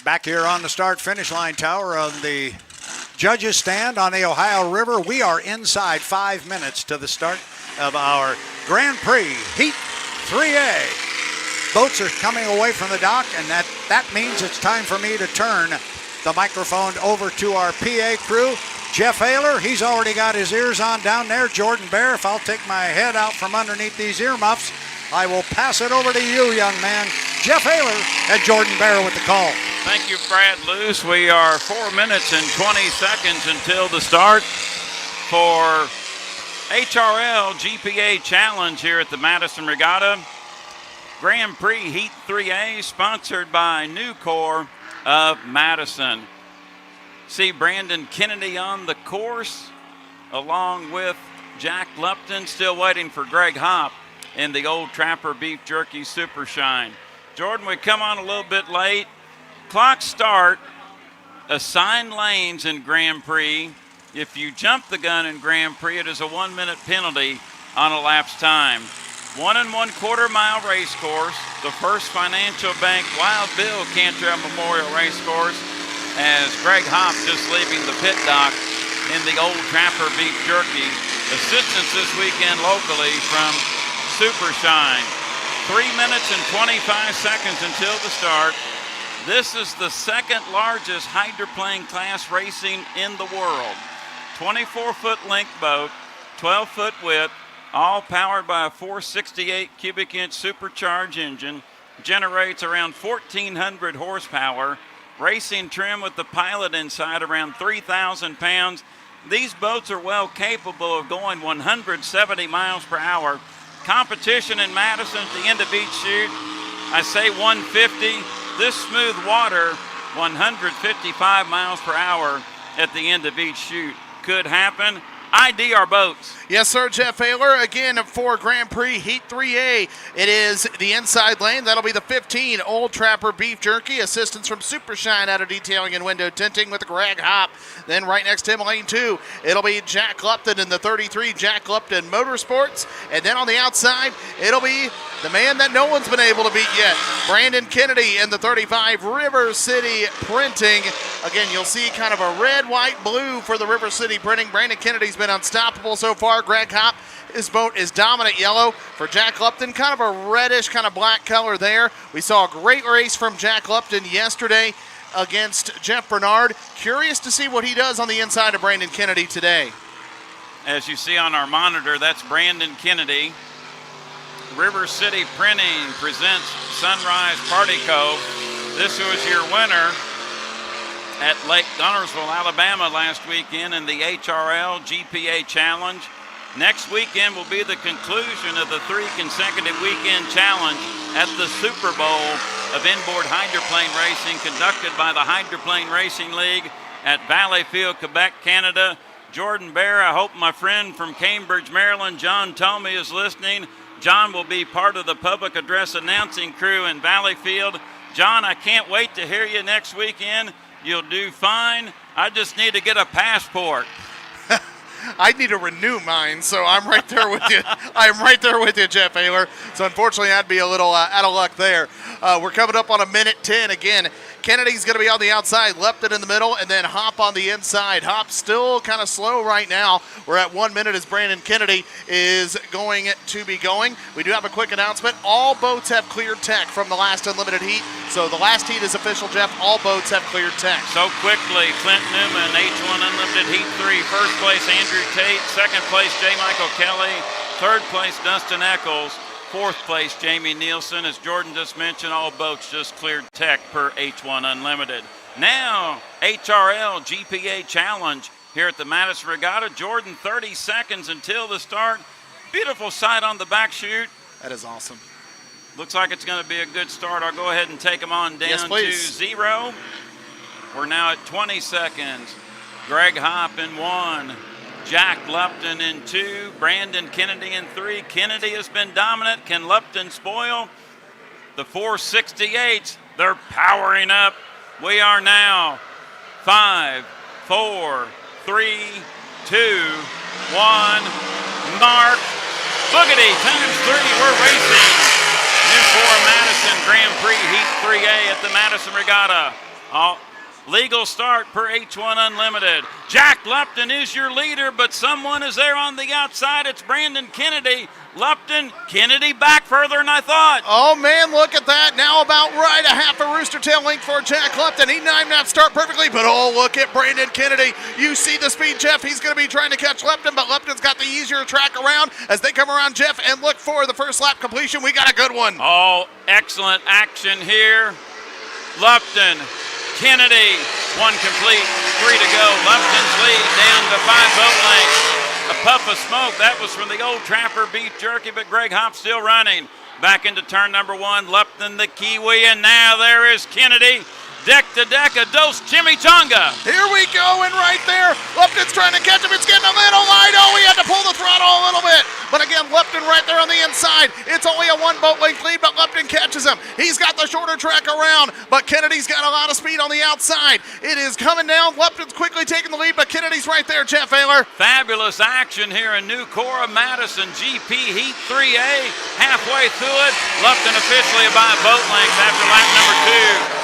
Back here on the start-finish line tower of the judges stand on the Ohio River. We are inside 5 minutes to the start of our Grand Prix Heat 3A. Boats are coming away from the dock, and that means it's time for me to turn the microphone over to our PA crew. Jeff Ayler, he's already got his ears on down there. Jordan Bear, if I'll take my head out from underneath these earmuffs, I will pass it over to you, young man. Jeff Ayler and Jordan Bear with the call. Thank you, Brad Luce. We are 4 minutes and 20 seconds until the start for HRL GPA Challenge here at the Madison Regatta. Grand Prix Heat 3A, sponsored by Nucor of Madison. See Brandon Kennedy on the course, along with Jack Lupton, still waiting for Greg Hopp in the Old Trapper Beef Jerky Super Shine. Jordan, we come on a little bit late. Clock start, assigned lanes in Grand Prix. If you jump the gun in Grand Prix, it is a 1 minute penalty on elapsed time. 1 1/4 mile race course, the First Financial Bank Wild Bill Cantrell Memorial Race Course, as Greg Hopp just leaving the pit dock in the Old Trapper Beef Jerky. Assistance this weekend locally from Super Shine. 3 minutes and 25 seconds until the start. This is the second largest hydroplane class racing in the world. 24-foot length boat, 12-foot width, all powered by a 468 cubic inch supercharged engine, generates around 1,400 horsepower, racing trim with the pilot inside around 3,000 pounds. These boats are well capable of going 170 miles per hour. Competition in Madison at the end of each chute, I say 150. This smooth water, 155 miles per hour at the end of each chute. Could happen. ID our boats. Yes, sir, Jeff Ayler. Again, for Grand Prix Heat 3A, it is the inside lane. That'll be the 15 Old Trapper Beef Jerky. Assistance from Super Shine out of detailing and window tinting with Greg Hopp. Then right next to him, lane 2, it'll be Jack Lupton in the 33 Jack Lupton Motorsports. And then on the outside, it'll be the man that no one's been able to beat yet, Brandon Kennedy in the 35 River City Printing. Again, you'll see kind of a red, white, blue for the River City Printing. Brandon Kennedy's been unstoppable so far. Greg Hopp, his boat is dominant yellow. For Jack Lupton, kind of a reddish, kind of black color there. We saw a great race from Jack Lupton yesterday against Jeff Bernard. Curious to see what he does on the inside of Brandon Kennedy today. As you see on our monitor, that's Brandon Kennedy. River City Printing presents Sunrise Party Cove. This was your winner at Lake Gunnersville, Alabama last weekend in the HRL GPA Challenge. Next weekend will be the conclusion of the 3 consecutive weekend challenge at the Super Bowl of inboard hydroplane racing conducted by the Hydroplane Racing League at Valleyfield, Quebec, Canada. Jordan Bear, I hope my friend from Cambridge, Maryland, John Tomey, is listening. John will be part of the public address announcing crew in Valleyfield. John, I can't wait to hear you next weekend. You'll do fine. I just need to get a passport. I need to renew mine, so I'm right there with you. I'm right there with you, Jeff Ayler. So unfortunately, I'd be a little out of luck there. We're coming up on a minute 10 again. Kennedy's going to be on the outside, Lupton in the middle, and then Hopp on the inside. Hopp still kind of slow right now. We're at 1 minute as Brandon Kennedy is going to be going. We do have a quick announcement. All boats have cleared tech from the last Unlimited Heat. So the last heat is official, Jeff. All boats have cleared tech. So quickly, Clint Newman, H1 Unlimited Heat 3. First place, Andrew Tate. Second place, J. Michael Kelly. Third place, Dustin Eccles. Fourth place, Jamie Nielsen. As Jordan just mentioned, all boats just cleared tech per H1 Unlimited. Now, HRL GPA Challenge here at the Madison Regatta. Jordan, 30 seconds until the start. Beautiful sight on the back chute. That is awesome. Looks like it's going to be a good start. I'll go ahead and take them on down to 0. We're now at 20 seconds. Greg Hopp in 1. Jack Lupton in 2, Brandon Kennedy in 3. Kennedy has been dominant. Can Lupton spoil? The 468s, they're powering up. We are now 5, 4, 3, 2, 1. Mark. Boogity, times 3, we're racing. New 4 Madison Grand Prix Heat 3A at the Madison Regatta. Legal start per H1 Unlimited. Jack Lupton is your leader, but someone is there on the outside. It's Brandon Kennedy. Lupton, Kennedy back further than I thought. Oh, man, look at that. Now about right, a half a rooster tail length for Jack Lupton. He might not start perfectly, but oh, look at Brandon Kennedy. You see the speed, Jeff. He's going to be trying to catch Lupton, but Lupton's got the easier track around as they come around, Jeff, and look for the first lap completion. We got a good one. Oh, excellent action here. Lupton, Kennedy, one complete, 3 to go. Lupton's lead down to 5 boat lengths. A puff of smoke, that was from the old Trapper beef jerky, but Greg Hopp still running. Back into turn number 1, Lupton the Kiwi, and now there is Kennedy. Deck to deck, a dose chimichanga. Here we go, and right there, Lupton's trying to catch him. It's getting a little wide. Oh, he had to pull the throttle a little bit. But again, Lupton right there on the inside. It's only a 1 boat length lead, but Lupton catches him. He's got the shorter track around, but Kennedy's got a lot of speed on the outside. It is coming down. Lupton's quickly taking the lead, but Kennedy's right there, Jeff Ayler. Fabulous action here in New Cora Madison GP Heat 3A. Halfway through it, Lupton officially about boat lengths after lap number 2.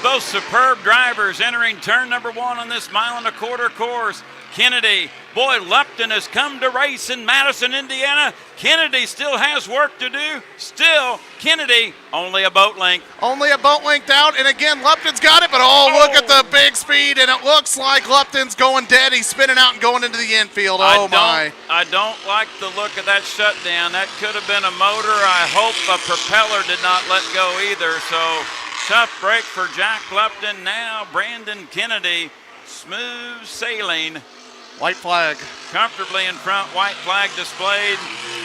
Both superb drivers entering turn number 1 on this 1.25 course. Kennedy, boy, Lupton has come to race in Madison, Indiana. Kennedy still has work to do. Still, Kennedy, only a boat length. Only a boat length out, and again, Lupton's got it, but look at the big speed, and it looks like Lupton's going dead. He's spinning out and going into the infield. I don't like the look of that shutdown. That could have been a motor. I hope a propeller did not let go either, so tough break for Jack Lupton. Now Brandon Kennedy, smooth sailing. White flag. Comfortably in front, white flag displayed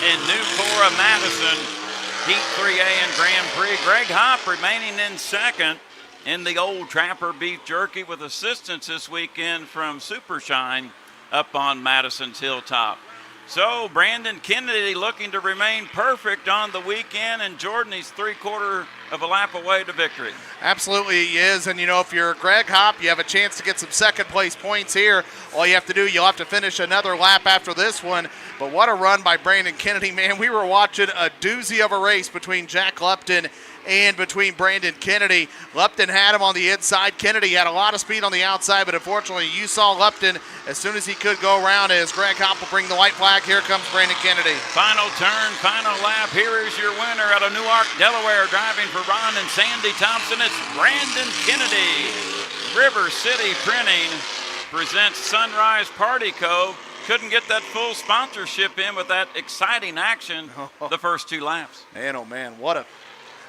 in New Cora Madison. Heat 3A and Grand Prix. Greg Hopp remaining in second in the old Trapper beef jerky with assistance this weekend from Super Shine up on Madison's hilltop. So Brandon Kennedy looking to remain perfect on the weekend, and Jordan, he's 3/4 of a lap away to victory. Absolutely he is, and you know, if you're Greg Hopp, you have a chance to get some second place points here. All you have to do, you'll have to finish another lap after this one. But what a run by Brandon Kennedy, man. We were watching a doozy of a race between Jack Lupton and between Brandon Kennedy. Lupton had him on the inside. Kennedy had a lot of speed on the outside, but unfortunately you saw Lupton as soon as he could go around. As Greg Hopp will bring the white flag. Here comes Brandon Kennedy. Final turn, final lap. Here is your winner out of Newark, Delaware, driving for Ron and Sandy Thompson. It's Brandon Kennedy. River City Printing presents Sunrise Party Cove. Couldn't get that full sponsorship in with that exciting action the first 2 laps. Man, oh man,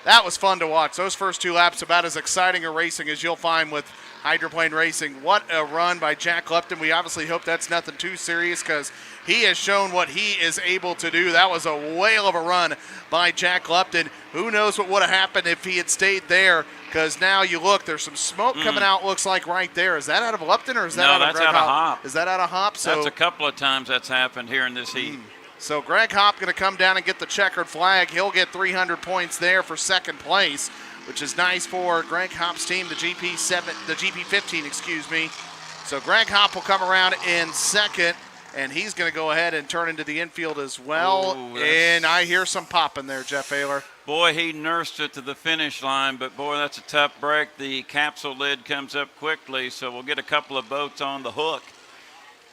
that was fun to watch. Those first 2 laps, about as exciting a racing as you'll find with hydroplane racing. What a run by Jack Lupton. We obviously hope that's nothing too serious because he has shown what he is able to do. That was a whale of a run by Jack Lupton. Who knows what would have happened if he had stayed there, because now you look, there's some smoke coming out, looks like right there. Is that out of Lupton or is that out of Greg Hopp? Is that out of Hopp? So that's a couple of times that's happened here in this heat. So Greg Hopp going to come down and get the checkered flag. He'll get 300 points there for second place, which is nice for Greg Hopp's team, the GP15, excuse me. So Greg Hopp will come around in second, and he's going to go ahead and turn into the infield as well. And I hear some popping there, Jeff Ayler. Boy, he nursed it to the finish line, but boy, that's a tough break. The capsule lid comes up quickly, so we'll get a couple of boats on the hook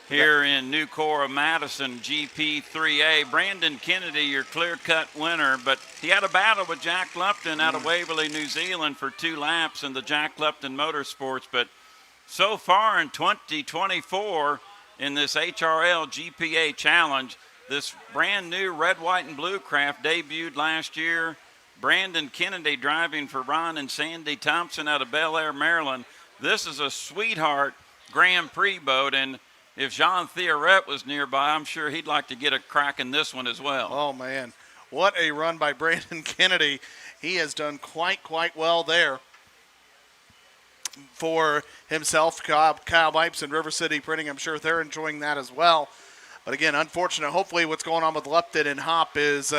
here in New Cora Madison GP 3A. Brandon Kennedy, your clear-cut winner, but he had a battle with Jack Lupton out of Waverly, New Zealand for 2 laps in the Jack Lupton Motorsports. But so far in 2024 in this HRL GPA Challenge, this brand new red, white, and blue craft debuted last year. Brandon Kennedy driving for Ron and Sandy Thompson out of Bel Air, Maryland. This is a sweetheart Grand Prix boat, and if Jean Theoret was nearby, I'm sure he'd like to get a crack in this one as well. Oh, man. What a run by Brandon Kennedy. He has done quite well there for himself. Kyle Bipes and River City Printing, I'm sure they're enjoying that as well. But again, unfortunate. Hopefully what's going on with Lupton and Hopp is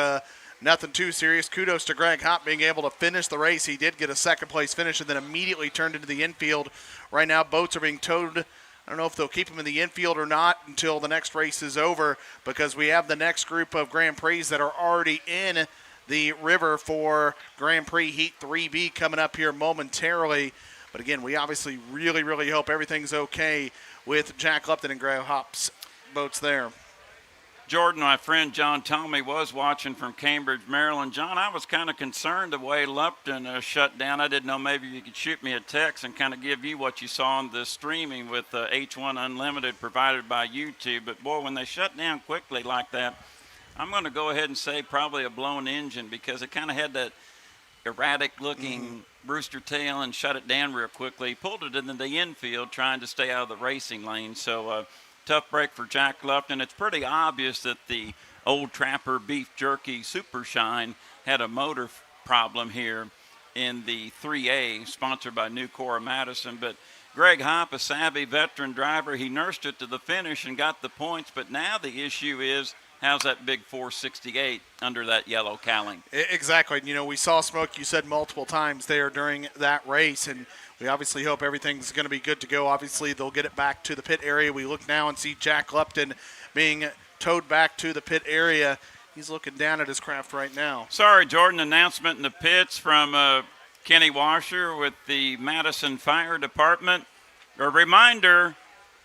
nothing too serious. Kudos to Greg Hopp being able to finish the race. He did get a second-place finish and then immediately turned into the infield. Right now, boats are being towed. I don't know if they'll keep him in the infield or not until the next race is over, because we have the next group of Grand Prix that are already in the river for Grand Prix Heat 3B coming up here momentarily. But again, we obviously really, really hope everything's okay with Jack Lupton and Greg Hop's boats there. Jordan, my friend John Tomey was watching from Cambridge, Maryland. John, I was kind of concerned the way Lupton shut down. I didn't know maybe you could shoot me a text and kind of give you what you saw on the streaming with H1 Unlimited provided by YouTube. But, boy, when they shut down quickly like that, I'm going to go ahead and say probably a blown engine because it kind of had that erratic-looking rooster tail and shut it down real quickly. He pulled it into the infield trying to stay out of the racing lane. So, tough break for Jack Lupton. It's pretty obvious that the Old Trapper Beef Jerky Super Shine had a motor problem here in the 3A, sponsored by Nucor Madison. But Greg Hop, a savvy veteran driver, he nursed it to the finish and got the points. But now the issue is, how's that big 468 under that yellow cowling? Exactly. You know, we saw smoke, you said multiple times there during that race, and we obviously hope everything's going to be good to go. Obviously, they'll get it back to the pit area. We look now and see Jack Lupton being towed back to the pit area. He's looking down at his craft right now. Sorry, Jordan, announcement in the pits from Kenny Washer with the Madison Fire Department. A reminder,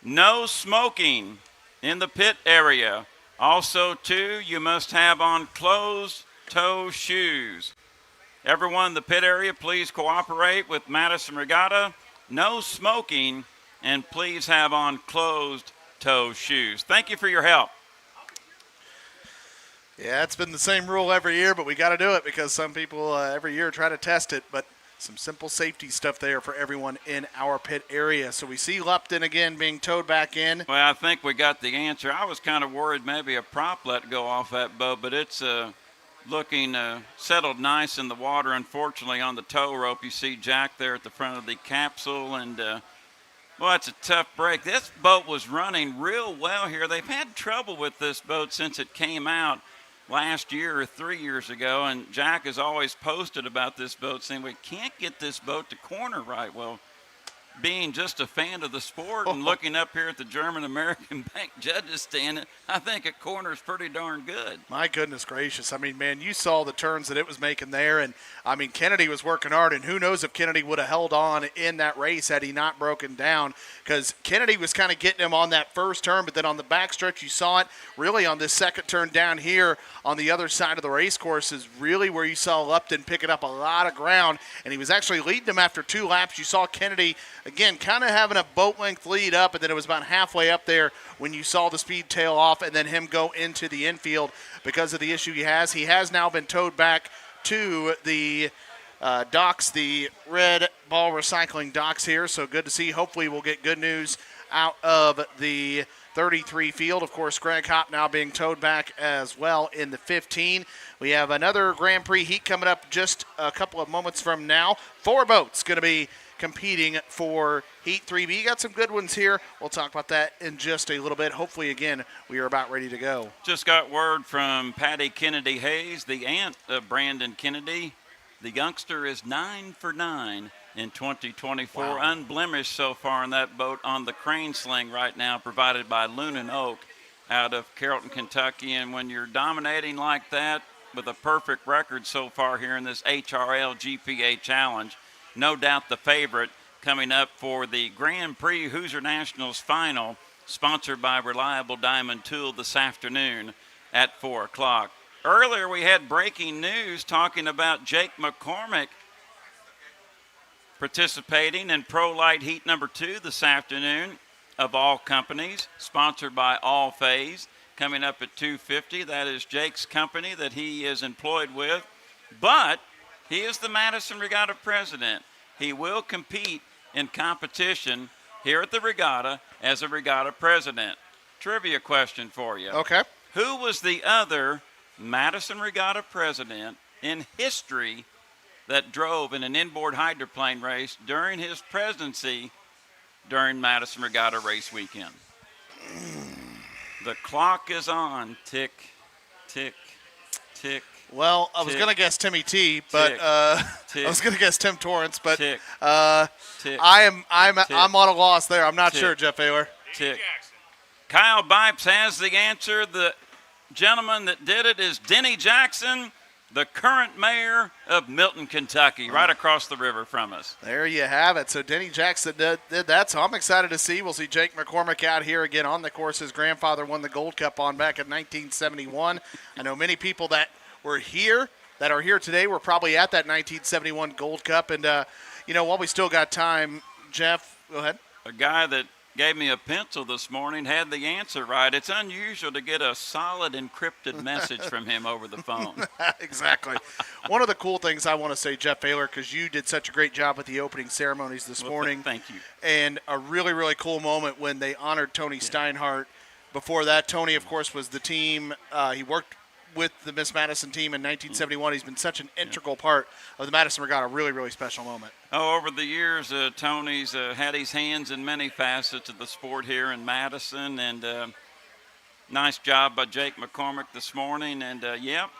no smoking in the pit area. Also, too, you must have on closed-toe shoes. Everyone in the pit area, please cooperate with Madison Regatta. No smoking, and please have on closed-toe shoes. Thank you for your help. Yeah, it's been the same rule every year, but we got to do it because some people every year try to test it. But some simple safety stuff there for everyone in our pit area. So we see Lupton again being towed back in. Well, I think we got the answer. I was kind of worried maybe a prop let go off that boat, but it's looking settled nice in the water. Unfortunately, on the tow rope, you see Jack there at the front of the capsule. And, well, it's a tough break. This boat was running real well here. They've had trouble with this boat since it came out last year or 3 years ago. And Jack has always posted about this boat saying, we can't get this boat to corner right. Well, being just a fan of the sport and looking up here at the German-American Bank judges stand, I think it corners pretty darn good. My goodness gracious. I mean, man, you saw the turns that it was making there. And, I mean, Kennedy was working hard. And who knows if Kennedy would have held on in that race had he not broken down. Because Kennedy was kind of getting him on that first turn. But then on the backstretch, you saw it really on this second turn down here on the other side of the race course is really where you saw Lupton picking up a lot of ground. And he was actually leading him after 2 laps. You saw Kennedy, again, kind of having a boat length lead up, and then it was about halfway up there when you saw the speed tail off and then him go into the infield because of the issue he has. He has now been towed back to the docks, the Red Ball Recycling docks here, so good to see. Hopefully we'll get good news out of the 33 field. Of course, Greg Hop now being towed back as well in the 15. We have another Grand Prix heat coming up just a couple of moments from now. 4 boats going to be competing for Heat 3B. You got some good ones here. We'll talk about that in just a little bit. Hopefully, again, we are about ready to go. Just got word from Patty Kennedy Hayes, the aunt of Brandon Kennedy. The youngster is 9 for 9 in 2024. Wow. Unblemished so far in that boat on the crane sling right now, provided by Lunan Oak out of Carrollton, Kentucky. And when you're dominating like that with a perfect record so far here in this HRL GPA Challenge, no doubt the favorite coming up for the Grand Prix Hoosier Nationals final, sponsored by Reliable Diamond Tool this afternoon at 4 o'clock. Earlier we had breaking news talking about Jake McCormick participating in Pro-Lite Heat number 2 this afternoon, of all companies, sponsored by All Phase, coming up at 2:50. That is Jake's company that he is employed with, but he is the Madison Regatta president. He will compete in competition here at the Regatta as a Regatta president. Trivia question for you. Okay. Who was the other Madison Regatta president in history that drove in an inboard hydroplane race during his presidency during Madison Regatta race weekend? The clock is on. Tick, tick, tick. Well, I was going to guess Timmy T, but I was going to guess Tim Torrance, but I'm on a loss there. I'm not sure, Jeff Ayler. Kyle Bipes has the answer. The gentleman that did it is Denny Jackson. the current mayor of Milton, Kentucky, right across the river from us. There you have it. So Denny Jackson did that, so I'm excited to see. We'll see Jake McCormick out here again on the course. His grandfather won the Gold Cup on back in 1971. I know many people that were here, that are here today, were probably at that 1971 Gold Cup. And, while we still got time, Jeff, go ahead. A guy that gave me a pencil this morning had the answer right. It's unusual to get a solid encrypted message from him over the phone. Exactly. One of the cool things I want to say, Jeff Baylor, because you did such a great job with the opening ceremonies this morning. Thank you. And a really, really cool moment when they honored Tony Steinhardt. Before that, Tony, of course, was the team. He worked with the Miss Madison team in 1971. He's been such an integral part of the Madison Regatta. Really, really special moment. Oh, over the years, Tony's had his hands in many facets of the sport here in Madison, and nice job by Jake McCormick this morning. And,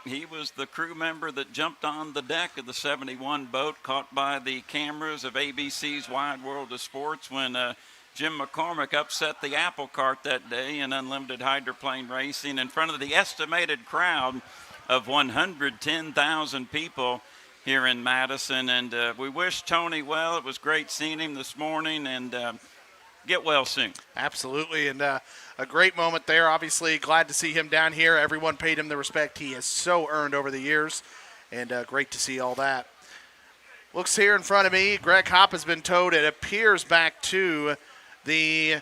he was the crew member that jumped on the deck of the 71 boat, caught by the cameras of ABC's Wide World of Sports when Jim McCormick upset the apple cart that day in unlimited hydroplane racing in front of the estimated crowd of 110,000 people here in Madison. And we wish Tony well. It was great seeing him this morning, and get well soon. Absolutely, and a great moment there. Obviously, glad to see him down here. Everyone paid him the respect he has so earned over the years, and great to see all that. Looks here in front of me, Greg Hopp has been towed, it appears, back to the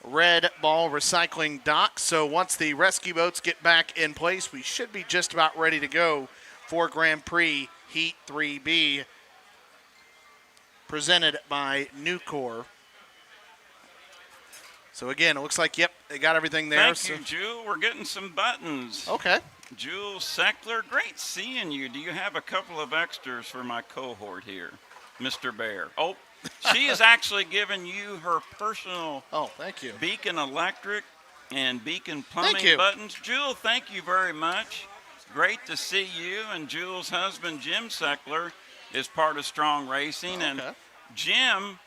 Red Ball Recycling Dock. So once the rescue boats get back in place, we should be just about ready to go for Grand Prix Heat 3B, presented by Nucor. So again, it looks like, they got everything there. Thank you, Jewel. We're getting some buttons. Okay. Jules Seckler, great seeing you. Do you have a couple of extras for my cohort here, Mr. Bear? Oh, she has actually given you her personal thank you. Beacon Electric and Beacon Plumbing buttons. Jewel, thank you very much. Great to see you. And Jewel's husband, Jim Seckler, is part of Strong Racing. And Jim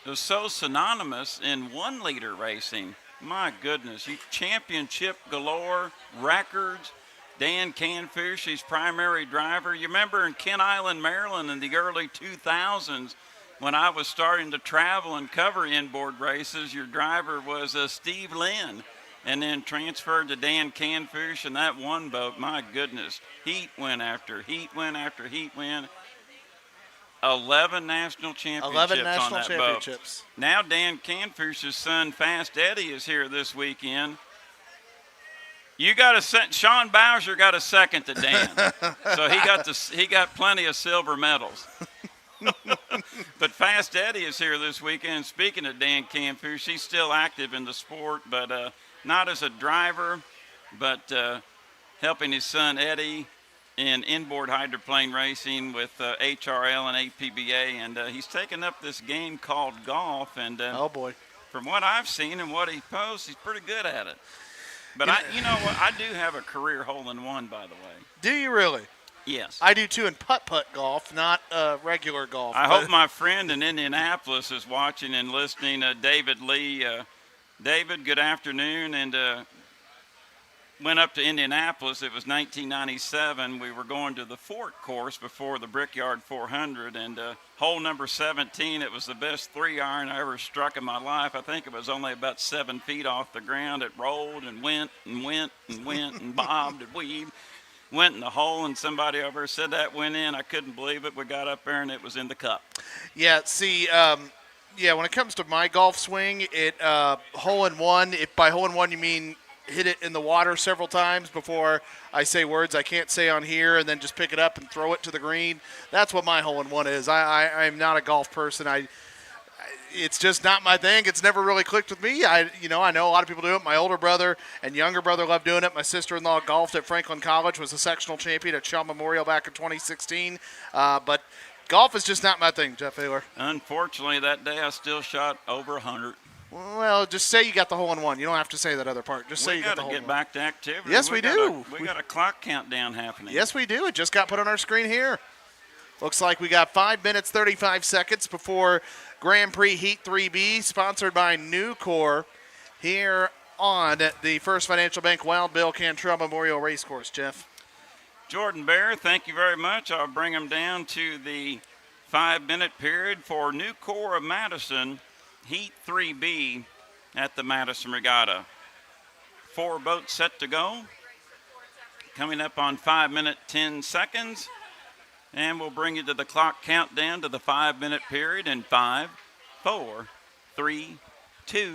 is so synonymous in 1-liter racing. My goodness, you championship galore, records. Dan Canfish, his primary driver. You remember in Kent Island, Maryland in the early 2000s when I was starting to travel and cover inboard races, your driver was Steve Lynn, and then transferred to Dan Canfish and that one boat. My goodness, heat win after heat win after heat win. 11 national championships on that boat. Now Dan Canfish's son, Fast Eddie, is here this weekend. You got Sean Bowser got a second to Dan, so he got plenty of silver medals. But Fast Eddie is here this weekend. Speaking of Dan Canfish, he's still active in the sport, but not as a driver, but helping his son Eddie in inboard hydroplane racing with HRL and APBA, and he's taken up this game called golf. And oh boy, from what I've seen and what he posts, he's pretty good at it. But you know what? I do have a career hole-in-one, by the way. Do you really? Yes. I do too in putt-putt golf, not regular golf. I hope my friend in Indianapolis is watching and listening, David Lee. David, good afternoon. And went up to Indianapolis. It was 1997. We were going to the Fort course before the Brickyard 400. And hole number 17, it was the best 3-iron I ever struck in my life. I think it was only about 7 feet off the ground. It rolled and went and went and went and bobbed and weaved. Went in the hole, and somebody over said that went in. I couldn't believe it. We got up there, and it was in the cup. Yeah, see, when it comes to my golf swing, it hole-in-one. If by hole-in-one you mean hit it in the water several times before I say words I can't say on here, and then just pick it up and throw it to the green, that's what my hole-in-one is. I'm not a golf person. It's just not my thing. It's never really clicked with me. I know a lot of people do it. My older brother and younger brother love doing it. My sister-in-law golfed at Franklin College, was a sectional champion at Shaw Memorial back in 2016. But golf is just not my thing, Jeff Ayler. Unfortunately, that day I still shot over 100. Well, just say you got the hole-in-one. You don't have to say that other part. Just say you got the hole-in-one. We got to get back to activity. Yes, we do. We got a clock countdown happening. Yes, we do. It just got put on our screen here. Looks like we got 5 minutes, 35 seconds before Grand Prix Heat 3B, sponsored by Nucor, here on the First Financial Bank Wild Bill Cantrell Memorial Racecourse. Jeff? Jordan Bear, thank you very much. I'll bring them down to the 5-minute period for New Corps of Madison, Heat 3B at the Madison Regatta. 4 boats set to go. Coming up on 5 minute 10 seconds. And we'll bring you to the clock countdown to the 5-minute period in 5, 4, 3, 2,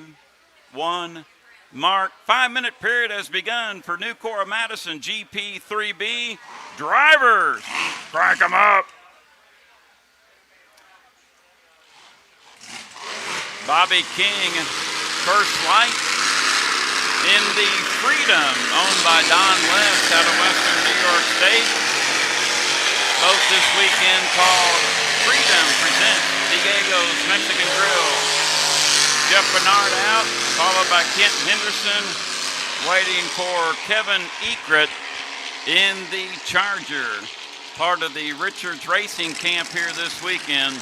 1. Mark. 5-minute period has begun for New Corps of Madison GP 3B. Drivers, crank them up. Bobby King, first flight in the Freedom, owned by Don West out of Western New York State. Boat this weekend called Freedom presents Diego's Mexican Grill. Jeff Bernard out, followed by Kent Henderson, waiting for Kevin Ekrit in the Charger. Part of the Richards Racing Camp here this weekend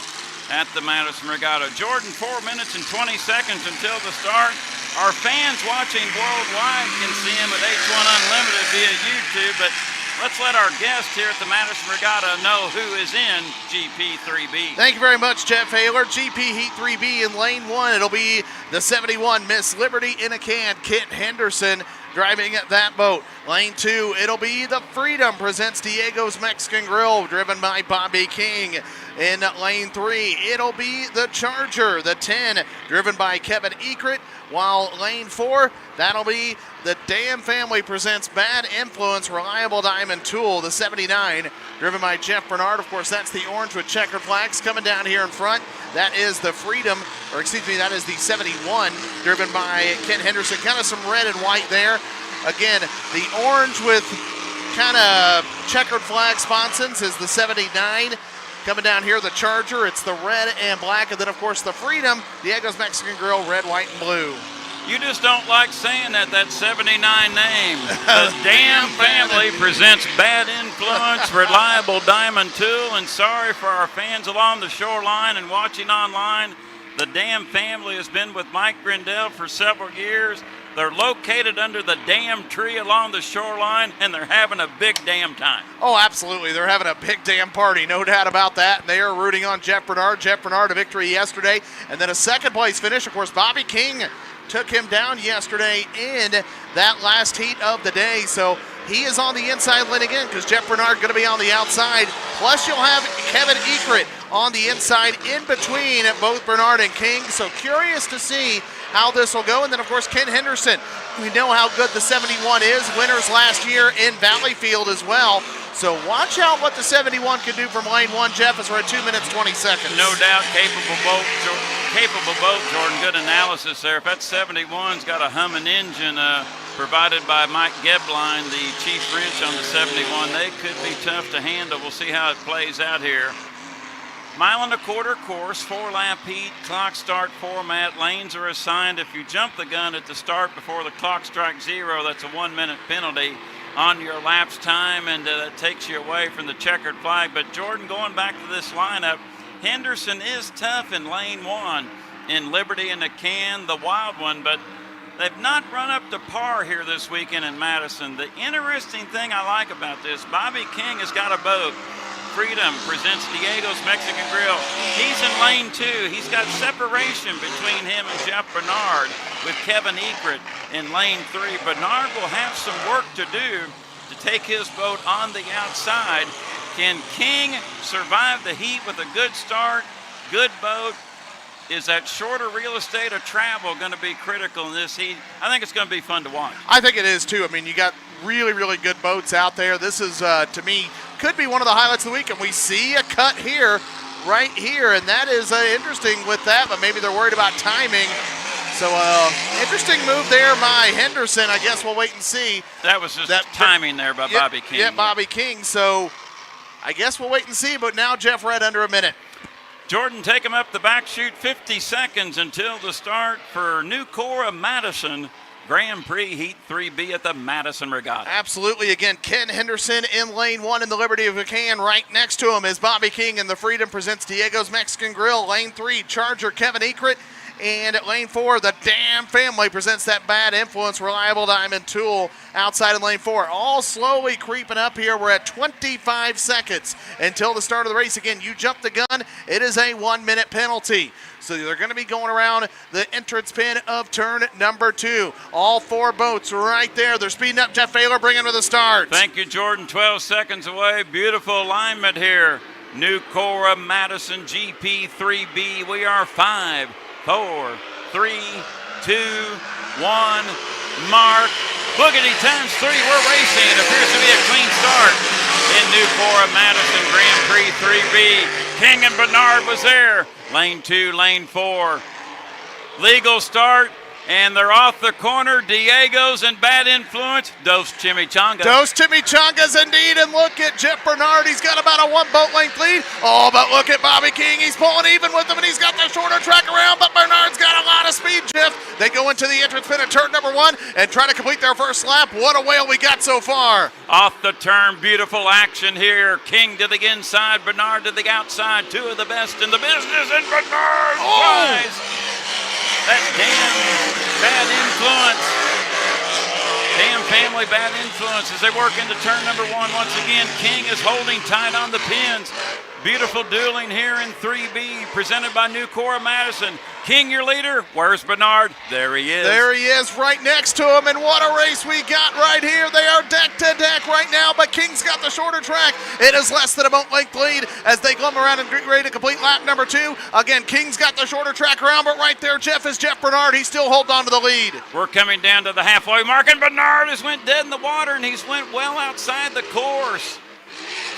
at the Madison Regatta. Jordan, 4 minutes and 20 seconds until the start. Our fans watching worldwide can see him at H1 Unlimited via YouTube, but let's let our guest here at the Madison Regatta know who is in GP 3B. Thank you very much, Jeff Haler. GP Heat 3B in lane 1. It'll be the 71 Miss Liberty in a can, Kent Henderson, driving at that boat. Lane 2, it'll be the Freedom presents Diego's Mexican Grill, driven by Bobby King. In lane 3, it'll be the Charger, the 10, driven by Kevin Ekrit. While lane 4, that'll be the Dam Family presents Bad Influence, Reliable Diamond Tool, the 79, driven by Jeff Bernard. Of course, that's the orange with checkered flags coming down here in front. That is the Freedom, or excuse me, that is the 71, driven by Kent Henderson. Kind of some red and white there. Again, the orange with kind of checkered flag sponsons is the 79. Coming down here, the Charger, it's the red and black. And then, of course, the Freedom, Diego's Mexican Grill, red, white, and blue. You just don't like saying that 79 name. The Dam Family presents Bad Influence, Reliable Diamond Tool, and sorry for our fans along the shoreline and watching online. The Dam Family has been with Mike Grindell for several years. They're located under the dam tree along the shoreline, and they're having a big damn time. Oh, absolutely. They're having a big damn party, no doubt about that. And they are rooting on Jeff Bernard. Jeff Bernard, a victory yesterday, and then a second-place finish. Of course, Bobby King took him down yesterday in that last heat of the day. So he is on the inside lane again because Jeff Bernard going to be on the outside. Plus, you'll have Kevin Ekrit on the inside in between both Bernard and King. So curious to see how this will go. And then, of course, Kent Henderson. We know how good the 71 is. Winners last year in Valleyfield as well. So watch out what the 71 can do from lane 1, Jeff, as we're at 2 minutes, 20 seconds. No doubt, capable boat, Jordan. Good analysis there. If that 71's got a humming engine provided by Mike Gebline, the chief wrench on the 71, they could be tough to handle. We'll see how it plays out here. 1.25 mile course, 4-lap heat, clock start format. Lanes are assigned. If you jump the gun at the start before the clock strikes 0, that's a 1-minute penalty on your lapse time, and that takes you away from the checkered flag. But Jordan, going back to this lineup, Henderson is tough in lane 1. In Liberty in the can, the wild one, but they've not run up to par here this weekend in Madison. The interesting thing I like about this, Bobby King has got a boat. Freedom presents Diego's Mexican Grill. He's in lane 2. He's got separation between him and Jeff Bernard with Kevin Ekrit in lane 3. Bernard will have some work to do to take his boat on the outside. Can King survive the heat with a good start, good boat? Is that shorter real estate of travel going to be critical in this heat? I think it's going to be fun to watch. I think it is, too. I mean, you got really, really good boats out there. This is, to me, could be one of the highlights of the week. And we see a cut here, right here, and that is interesting with that, but maybe they're worried about timing. So, interesting move there by Henderson. I guess we'll wait and see. That was just timing there by Bobby King. Yeah, Bobby King. So, I guess we'll wait and see, but now Jeff Red under a minute. Jordan, take him up the back chute, 50 seconds until the start for New Corps of Madison Grand Prix Heat 3B at the Madison Regatta. Absolutely. Again, Ken Henderson in lane 1 in the Liberty of a Can. Right next to him is Bobby King, and the Freedom presents Diego's Mexican Grill. Lane 3, Charger Kevin Ekrit. And at lane 4, the Damn Family presents that Bad Influence Reliable Diamond Tool outside in lane 4. All slowly creeping up here. We're at 25 seconds until the start of the race. Again, you jump the gun, it is a 1-minute penalty. So they're going to be going around the entrance pin of turn number 2. All 4 boats right there. They're speeding up. Jeff Baylor bringing to the start. Thank you, Jordan. 12 seconds away. Beautiful alignment here. New Cora Madison GP3B. We are 5, 4, 3, 2, 1. Mark. Boogity times 3. We're racing. It appears to be a clean start in New Cora Madison Grand Prix 3B. King and Bernard was there. Lane 2, lane 4. Legal start, and they're off the corner. Diego's and Bad Influence. Dos Chimichangas. Dos Chimichangas indeed, and look at Jeff Bernard. He's got about a 1 boat length lead. Oh, but look at Bobby King. He's pulling even with him, and he's got the shorter track around, but Bernard's got a lot of speed, Jeff. They go into the entrance pit at turn number 1 and try to complete their first lap. What a whale we got so far. Off the turn, beautiful action here. King to the inside, Bernard to the outside. 2 of the best in the business, and Bernard flies. That's Damn Bad Influence. Damn Family Bad Influence as they work into turn number 1 once again. King is holding tight on the pins. Beautiful dueling here in 3B, presented by New Cora Madison. King, your leader. Where's Bernard? There he is. There he is right next to him, and what a race we got right here. They are deck to deck right now, but King's got the shorter track. It is less than a boat length lead as they glum around and get ready to complete lap number 2. Again, King's got the shorter track around, but right there, Jeff, is Jeff Bernard. He still holds on to the lead. We're coming down to the halfway mark, and Bernard has went dead in the water, and he's went well outside the course.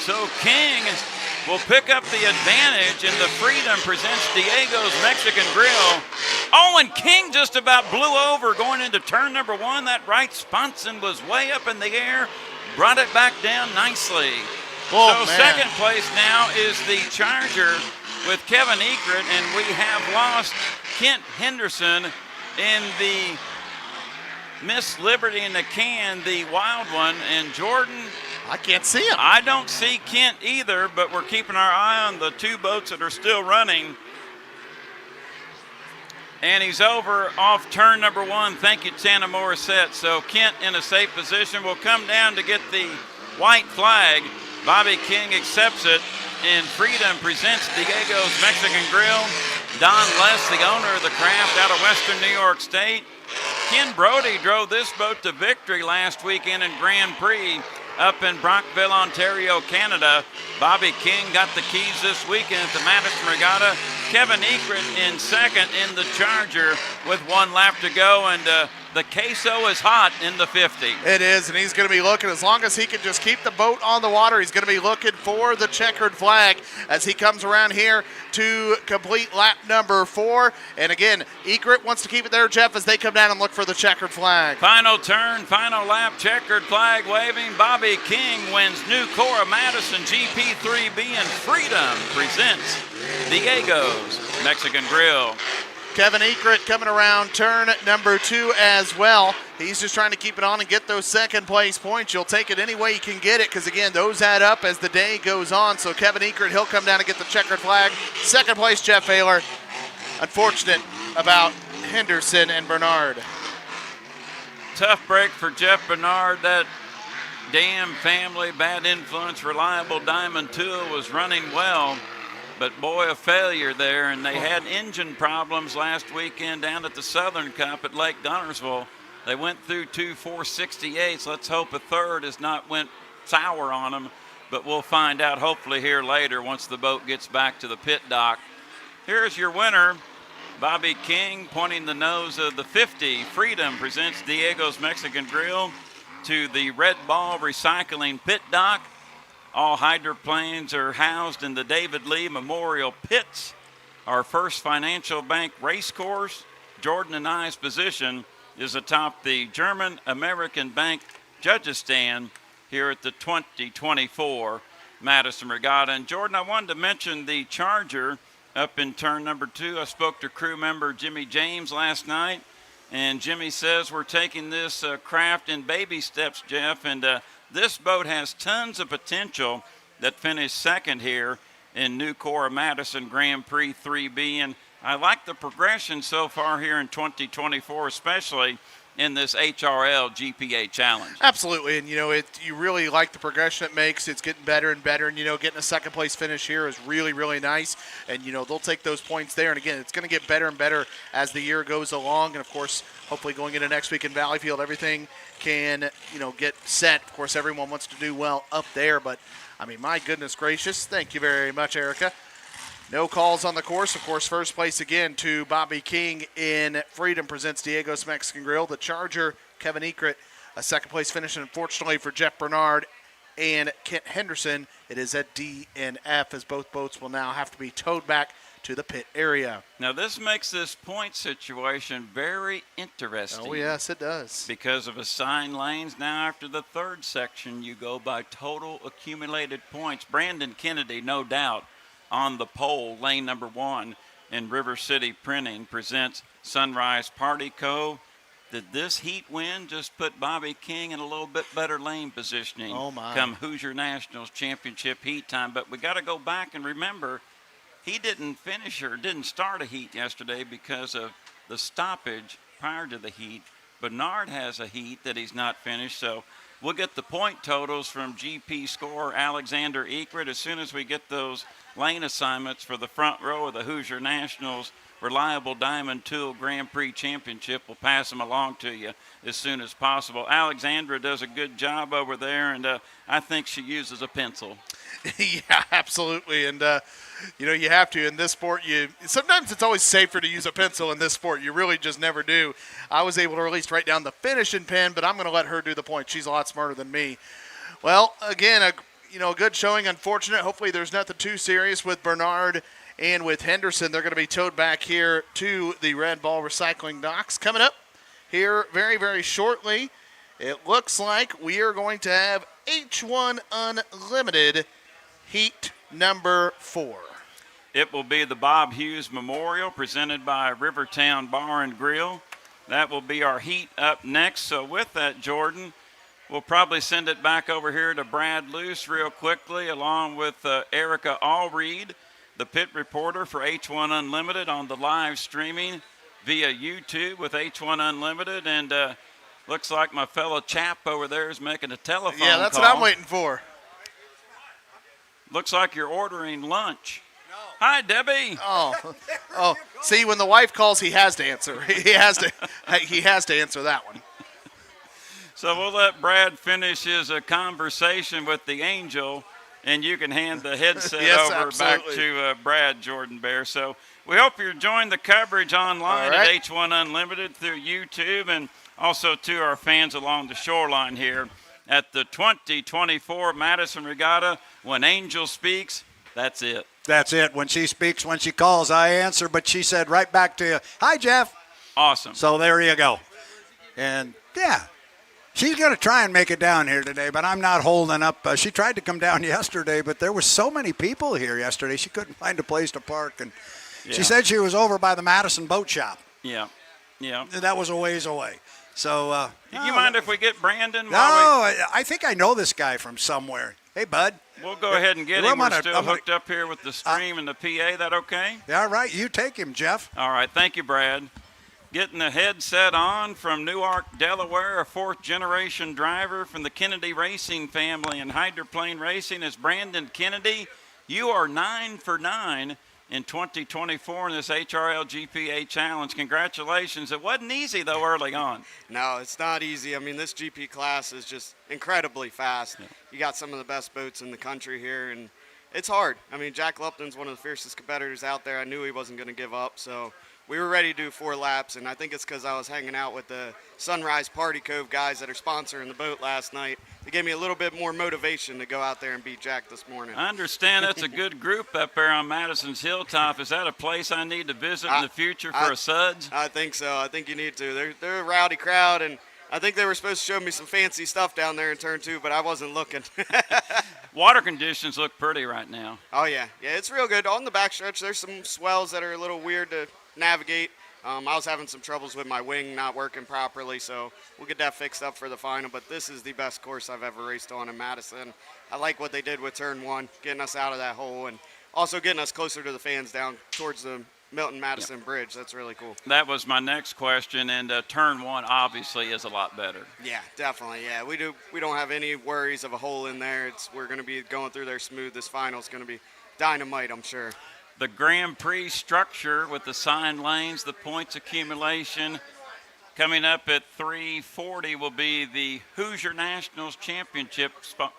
So King will pick up the advantage, and the Freedom presents Diego's Mexican Grill. Oh, and King just about blew over going into turn number 1. That right sponson was way up in the air, brought it back down nicely. Oh, so man. Second place now is the Charger with Kevin Egret, and we have lost Kent Henderson in the Miss Liberty in the can, the wild one, and Jordan. I can't see him. I don't see Kent either, but we're keeping our eye on the 2 boats that are still running. And he's over off turn number 1. Thank you, Tana Morissette. So Kent in a safe position will come down to get the white flag. Bobby King accepts it, and Freedom presents Diego's Mexican Grill. Don Less, the owner of the craft out of Western New York State. Ken Brody drove this boat to victory last weekend in Grand Prix up in Brockville, Ontario, Canada. Bobby King got the keys this weekend at the Madison Regatta. Kevin Egret in second in the Charger with 1 lap to go, and the queso is hot in the 50. It is, and he's going to be looking, as long as he can just keep the boat on the water, he's going to be looking for the checkered flag as he comes around here to complete lap number 4. And again, Egret wants to keep it there, Jeff, as they come down and look for the checkered flag. Final turn, final lap, checkered flag waving. Bobby King wins New Cora Madison GP3B, and Freedom presents Diego's Mexican Grill. Kevin Egret coming around turn number 2 as well. He's just trying to keep it on and get those second place points. You'll take it any way you can get it, because again, those add up as the day goes on. So Kevin Egret, he'll come down and get the checkered flag. Second place, Jeff Baylor. Unfortunate about Henderson and Bernard. Tough break for Jeff Bernard. That Damn Family Bad Influence Reliable Diamond Tool was running well, but boy, a failure there. And they had engine problems last weekend down at the Southern Cup at Lake Gunnersville. They went through 2 468s. Let's hope a third has not went sour on them, but we'll find out hopefully here later once the boat gets back to the pit dock. Here's your winner, Bobby King, pointing the nose of the 50. Freedom presents Diego's Mexican Grill to the Red Ball Recycling Pit Dock. All hydroplanes are housed in the David Lee Memorial Pits. Our First Financial Bank race course, Jordan and I's position, is atop the German American Bank judges stand here at the 2024 Madison Regatta. And Jordan, I wanted to mention the Charger up in turn number 2. I spoke to crew member Jimmy James last night, and Jimmy says we're taking this craft in baby steps, Jeff, and this boat has tons of potential that finished second here in New Cora Madison Grand Prix 3B, and I like the progression so far here in 2024, especially in this HRL GPA challenge. Absolutely, and you really like the progression it makes. It's getting better and better, and getting a second place finish here is really, really nice. And they'll take those points there. And again, it's going to get better and better as the year goes along. And of course, hopefully going into next week in Valleyfield, everything can get set. Of course, everyone wants to do well up there, but I mean, my goodness gracious! Thank you very much, Erica. No calls on the course. Of course, first place again to Bobby King in Freedom presents Diego's Mexican Grill. The Charger, Kevin Ekert, a second place finish. And unfortunately for Jeff Bernard and Kent Henderson, it is at D and F, as both boats will now have to be towed back to the pit area. Now, this makes this point situation very interesting. Oh, yes, it does. Because of assigned lanes. Now, after the third section, you go by total accumulated points. Brandon Kennedy, no doubt, on the pole, lane number 1 in River City Printing presents Sunrise Party Cove. Did this heat win just put Bobby King in a little bit better lane positioning come Hoosier Nationals Championship heat time? But we got to go back and remember, he didn't start a heat yesterday because of the stoppage prior to the heat. Bernard has a heat that he's not finished, so we'll get the point totals from GP scorer Alexander Ekert as soon as we get those lane assignments for the front row of the Hoosier Nationals Reliable Diamond Tool Grand Prix Championship. We'll pass them along to you as soon as possible. Alexandra does a good job over there, and I think she uses a pencil. Yeah, absolutely. And, you have to. In this sport, sometimes it's always safer to use a pencil in this sport. You really just never do. I was able to at least write down the finishing pen, but I'm going to let her do the point. She's a lot smarter than me. Well, again, a good showing. Unfortunate. Hopefully there's nothing too serious with Bernard and with Henderson. They're going to be towed back here to the Red Ball Recycling Docks. Coming up here very, very shortly, it looks like we are going to have H1 Unlimited Heat number 4. It will be the Bob Hughes Memorial presented by Rivertown Bar and Grill. That will be our heat up next. So with that, Jordan, we'll probably send it back over here to Brad Luce real quickly, along with Erica Allreed, the pit reporter for H1 Unlimited, on the live streaming via YouTube with H1 Unlimited. And looks like my fellow chap over there is making a telephone call. Yeah, that's what I'm waiting for. Looks like you're ordering lunch. No. Hi, Debbie. Oh. See, when the wife calls, he has to answer. He has to answer that one. So we'll let Brad finish his conversation with the angel, and you can hand the headset yes, over absolutely. back to Brad, Jordan Bear. So we hope you're enjoying the coverage online at H1 Unlimited through YouTube, and also to our fans along the shoreline here at the 2024 Madison Regatta. When Angel speaks, that's it. That's it. When she speaks, when she calls, I answer. But she said right back to you, hi, Jeff. Awesome. So there you go. And, yeah, she's going to try and make it down here today, but I'm not holding up. She tried to come down yesterday, but there were so many people here yesterday, she couldn't find a place to park. And she said she was over by the Madison Boat Shop. Yeah. That was a ways away. So, you mind if we get Brandon? I think I know this guy from somewhere. Hey, bud. We'll go ahead and get him. We're still hooked up here with the stream and the PA. That okay? Yeah, all right. You take him, Jeff. All right. Thank you, Brad. Getting the headset on from Newark, Delaware, a fourth-generation driver from the Kennedy Racing family in hydroplane racing is Brandon Kennedy. You are 9 for 9 in 2024 in this HRL GPA Challenge. Congratulations. It wasn't easy, though, early on. No, it's not easy. I mean, this GP class is just incredibly fast. Yeah. You got some of the best boats in the country here, and it's hard. I mean, Jack Lupton's one of the fiercest competitors out there. I knew he wasn't going to give up, so we were ready to do 4 laps, and I think it's because I was hanging out with the Sunrise Party Cove guys that are sponsoring the boat last night. They gave me a little bit more motivation to go out there and beat Jack this morning. I understand that's a good group up there on Madison's Hilltop. Is that a place I need to visit in the future for a suds? I think so. I think you need to. They're a rowdy crowd, and I think they were supposed to show me some fancy stuff down there in turn 2, but I wasn't looking. Water conditions look pretty right now. Oh, yeah. Yeah, it's real good. On the backstretch, there's some swells that are a little weird to navigate. I was having some troubles with my wing not working properly, so we'll get that fixed up for the final. But this is the best course I've ever raced on in Madison. I like what they did with turn 1, getting us out of that hole, and also getting us closer to the fans down towards the Milton Madison Bridge. That's really cool. That was my next question, and turn 1 obviously is a lot better. Yeah, definitely. Yeah, we don't have any worries of a hole in there. We're going to be going through there smooth. This final is going to be dynamite, I'm sure. The Grand Prix structure with the signed lanes, the points accumulation. Coming up at 3:40 will be the Hoosier Nationals Championship,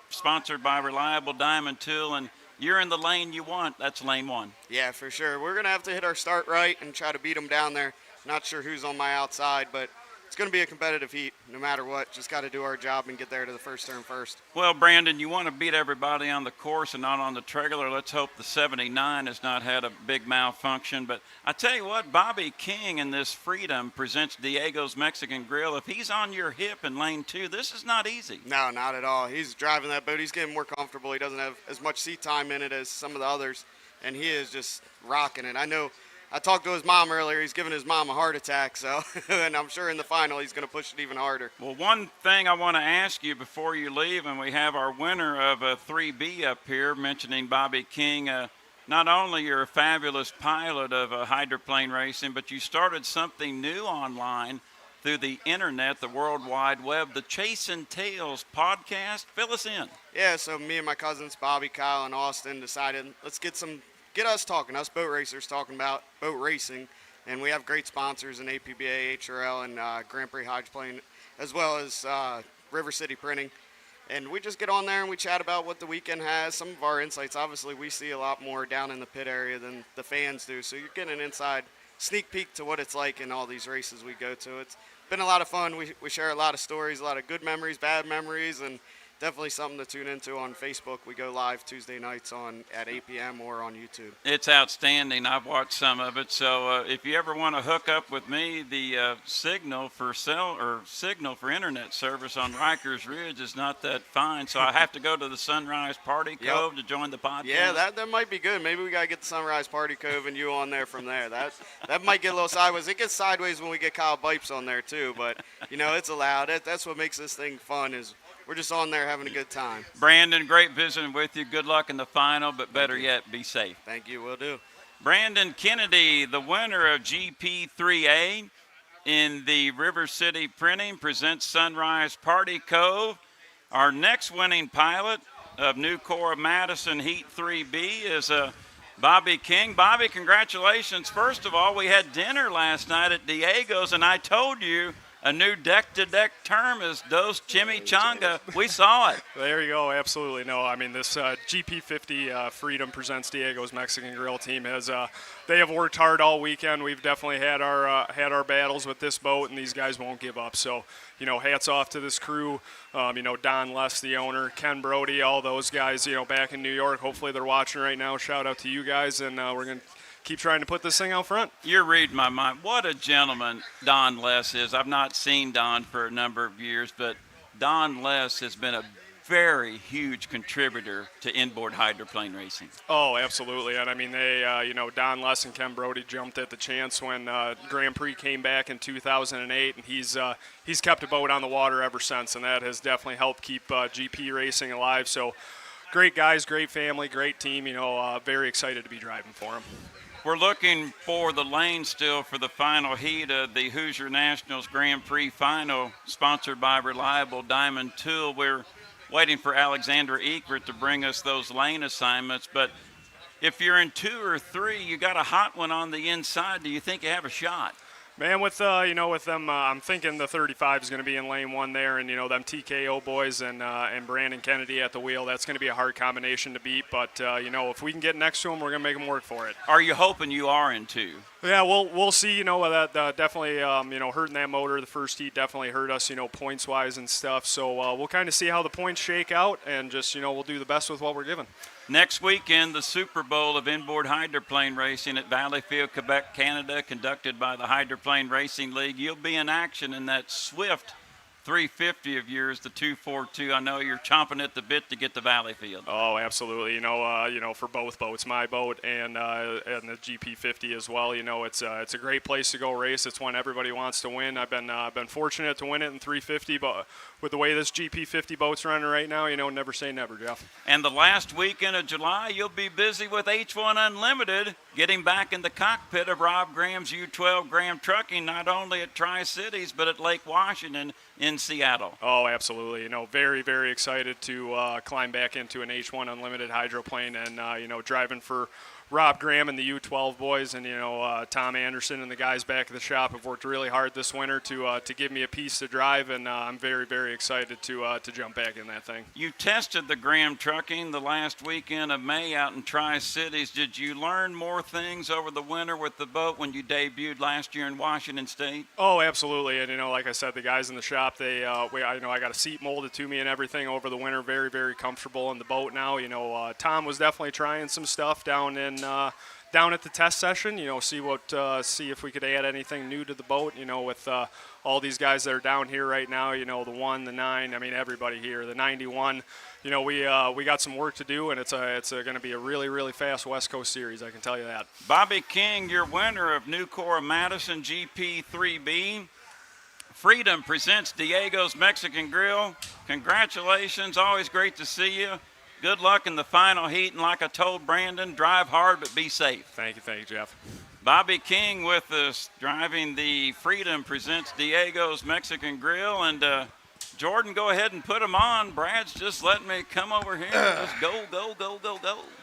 sponsored by Reliable Diamond Tool, and you're in the lane you want. That's lane 1. Yeah, for sure. We're going to have to hit our start right and try to beat them down there. Not sure who's on my outside, but it's going to be a competitive heat no matter what. Just got to do our job and get there to the first turn first. Well, Brandon, you want to beat everybody on the course and not on the trailer. Let's hope the 79 has not had a big malfunction. But I tell you what, Bobby King in this Freedom presents Diego's Mexican Grill. If he's on your hip in lane 2, this is not easy. No, not at all. He's driving that boat. He's getting more comfortable. He doesn't have as much seat time in it as some of the others, and he is just rocking it. I know. I talked to his mom earlier. He's giving his mom a heart attack, so and I'm sure in the final he's going to push it even harder. Well, one thing I want to ask you before you leave, and we have our winner of a 3B up here mentioning Bobby King. Not only you're a fabulous pilot of hydroplane racing, but you started something new online through the internet, the World Wide Web, the Chasing Tales podcast. Fill us in. Yeah, so me and my cousins, Bobby, Kyle, and Austin, decided let's get us talking, us boat racers talking about boat racing, and we have great sponsors in APBA, HRL, and Grand Prix Hydroplane, as well as River City Printing. And we just get on there and we chat about what the weekend has, some of our insights. Obviously, we see a lot more down in the pit area than the fans do, so you're getting an inside sneak peek to what it's like in all these races we go to. It's been a lot of fun. We share a lot of stories, a lot of good memories, bad memories, and definitely something to tune into on Facebook. We go live Tuesday nights at 8 p.m. or on YouTube. It's outstanding. I've watched some of it. So if you ever want to hook up with me, the signal for internet service on Rikers Ridge is not that fine. So I have to go to the Sunrise Party Cove to join the podcast. Yeah, that might be good. Maybe we got to get the Sunrise Party Cove and you on there from there. That might get a little sideways. It gets sideways when we get Kyle Bipes on there too, but it's allowed. That's what makes this thing fun is we're just on there having a good time. Brandon, great visiting with you. Good luck in the final, but better yet, be safe. Thank you. Will do. Brandon Kennedy, the winner of GP3A in the River City Printing, presents Sunrise Party Cove. Our next winning pilot of New Cora Madison Heat 3B is Bobby King. Bobby, congratulations. First of all, we had dinner last night at Diego's, and I told you a new deck-to-deck term is Dos Chimichanga. We saw it. There you go. Absolutely. No, I mean, this GP50 Freedom presents Diego's Mexican Grill team they have worked hard all weekend. We've definitely had our battles with this boat, and these guys won't give up. So, hats off to this crew. Don Les, the owner, Ken Brody, all those guys, back in New York. Hopefully they're watching right now. Shout out to you guys, and we're going to keep trying to put this thing out front. You're reading my mind. What a gentleman Don Les is. I've not seen Don for a number of years, but Don Les has been a very huge contributor to inboard hydroplane racing. Oh, absolutely. And I mean, they, Don Les and Ken Brody jumped at the chance when Grand Prix came back in 2008, and he's kept a boat on the water ever since, and that has definitely helped keep GP racing alive. So great guys, great family, great team. Very excited to be driving for them. We're looking for the lane still for the final heat of the Hoosier Nationals Grand Prix final, sponsored by Reliable Diamond Tool. We're waiting for Alexandra Egret to bring us those lane assignments. But if you're in 2 or 3, you got a hot one on the inside. Do you think you have a shot? Man, with them, I'm thinking the 35 is going to be in lane 1 there, and them TKO boys and Brandon Kennedy at the wheel. That's going to be a hard combination to beat. But if we can get next to them, we're going to make them work for it. Are you hoping you are in 2? Yeah, we'll see. That definitely hurting that motor the first heat definitely hurt us. Points wise and stuff. So we'll kind of see how the points shake out, and just we'll do the best with what we're given. Next weekend, the Super Bowl of inboard hydroplane racing at Valleyfield, Quebec, Canada, conducted by the Hydroplane Racing League. You'll be in action in that swift 350 of yours, the 242. I know you're chomping at the bit to get to Valleyfield. Oh, absolutely. For both boats, my boat and the GP50 as well. It's a great place to go race. It's one everybody wants to win. I've been fortunate to win it in 350, but with the way this GP50 boat's running right now, never say never, Jeff. And the last weekend of July, you'll be busy with H1 Unlimited, getting back in the cockpit of Rob Graham's U12 Graham Trucking, not only at Tri-Cities, but at Lake Washington in Seattle. Oh, absolutely. Very, very excited to climb back into an H1 Unlimited hydroplane and, driving for Rob Graham and the U12 boys, and Tom Anderson and the guys back at the shop have worked really hard this winter to give me a piece to drive, and I'm very, very excited to jump back in that thing. You tested the Graham Trucking the last weekend of May out in Tri-Cities. Did you learn more things over the winter with the boat when you debuted last year in Washington State? Oh, absolutely. And like I said, the guys in the shop, I got a seat molded to me and everything over the winter. Very, very comfortable in the boat now. Tom was definitely trying some stuff down at the test session, see if we could add anything new to the boat, with all these guys that are down here right now, the 1, the 9, everybody here, the 91, we got some work to do, and it's going to be a really, really fast West Coast series, I can tell you that. Bobby King, your winner of Nucor Madison GP3B. Freedom presents Diego's Mexican Grill. Congratulations, always great to see you. Good luck in the final heat, and like I told Brandon, drive hard but be safe. Thank you, Jeff. Bobby King with us, driving the Freedom presents Diego's Mexican Grill. And Jordan, go ahead and put them on. Brad's just letting me come over here and just go.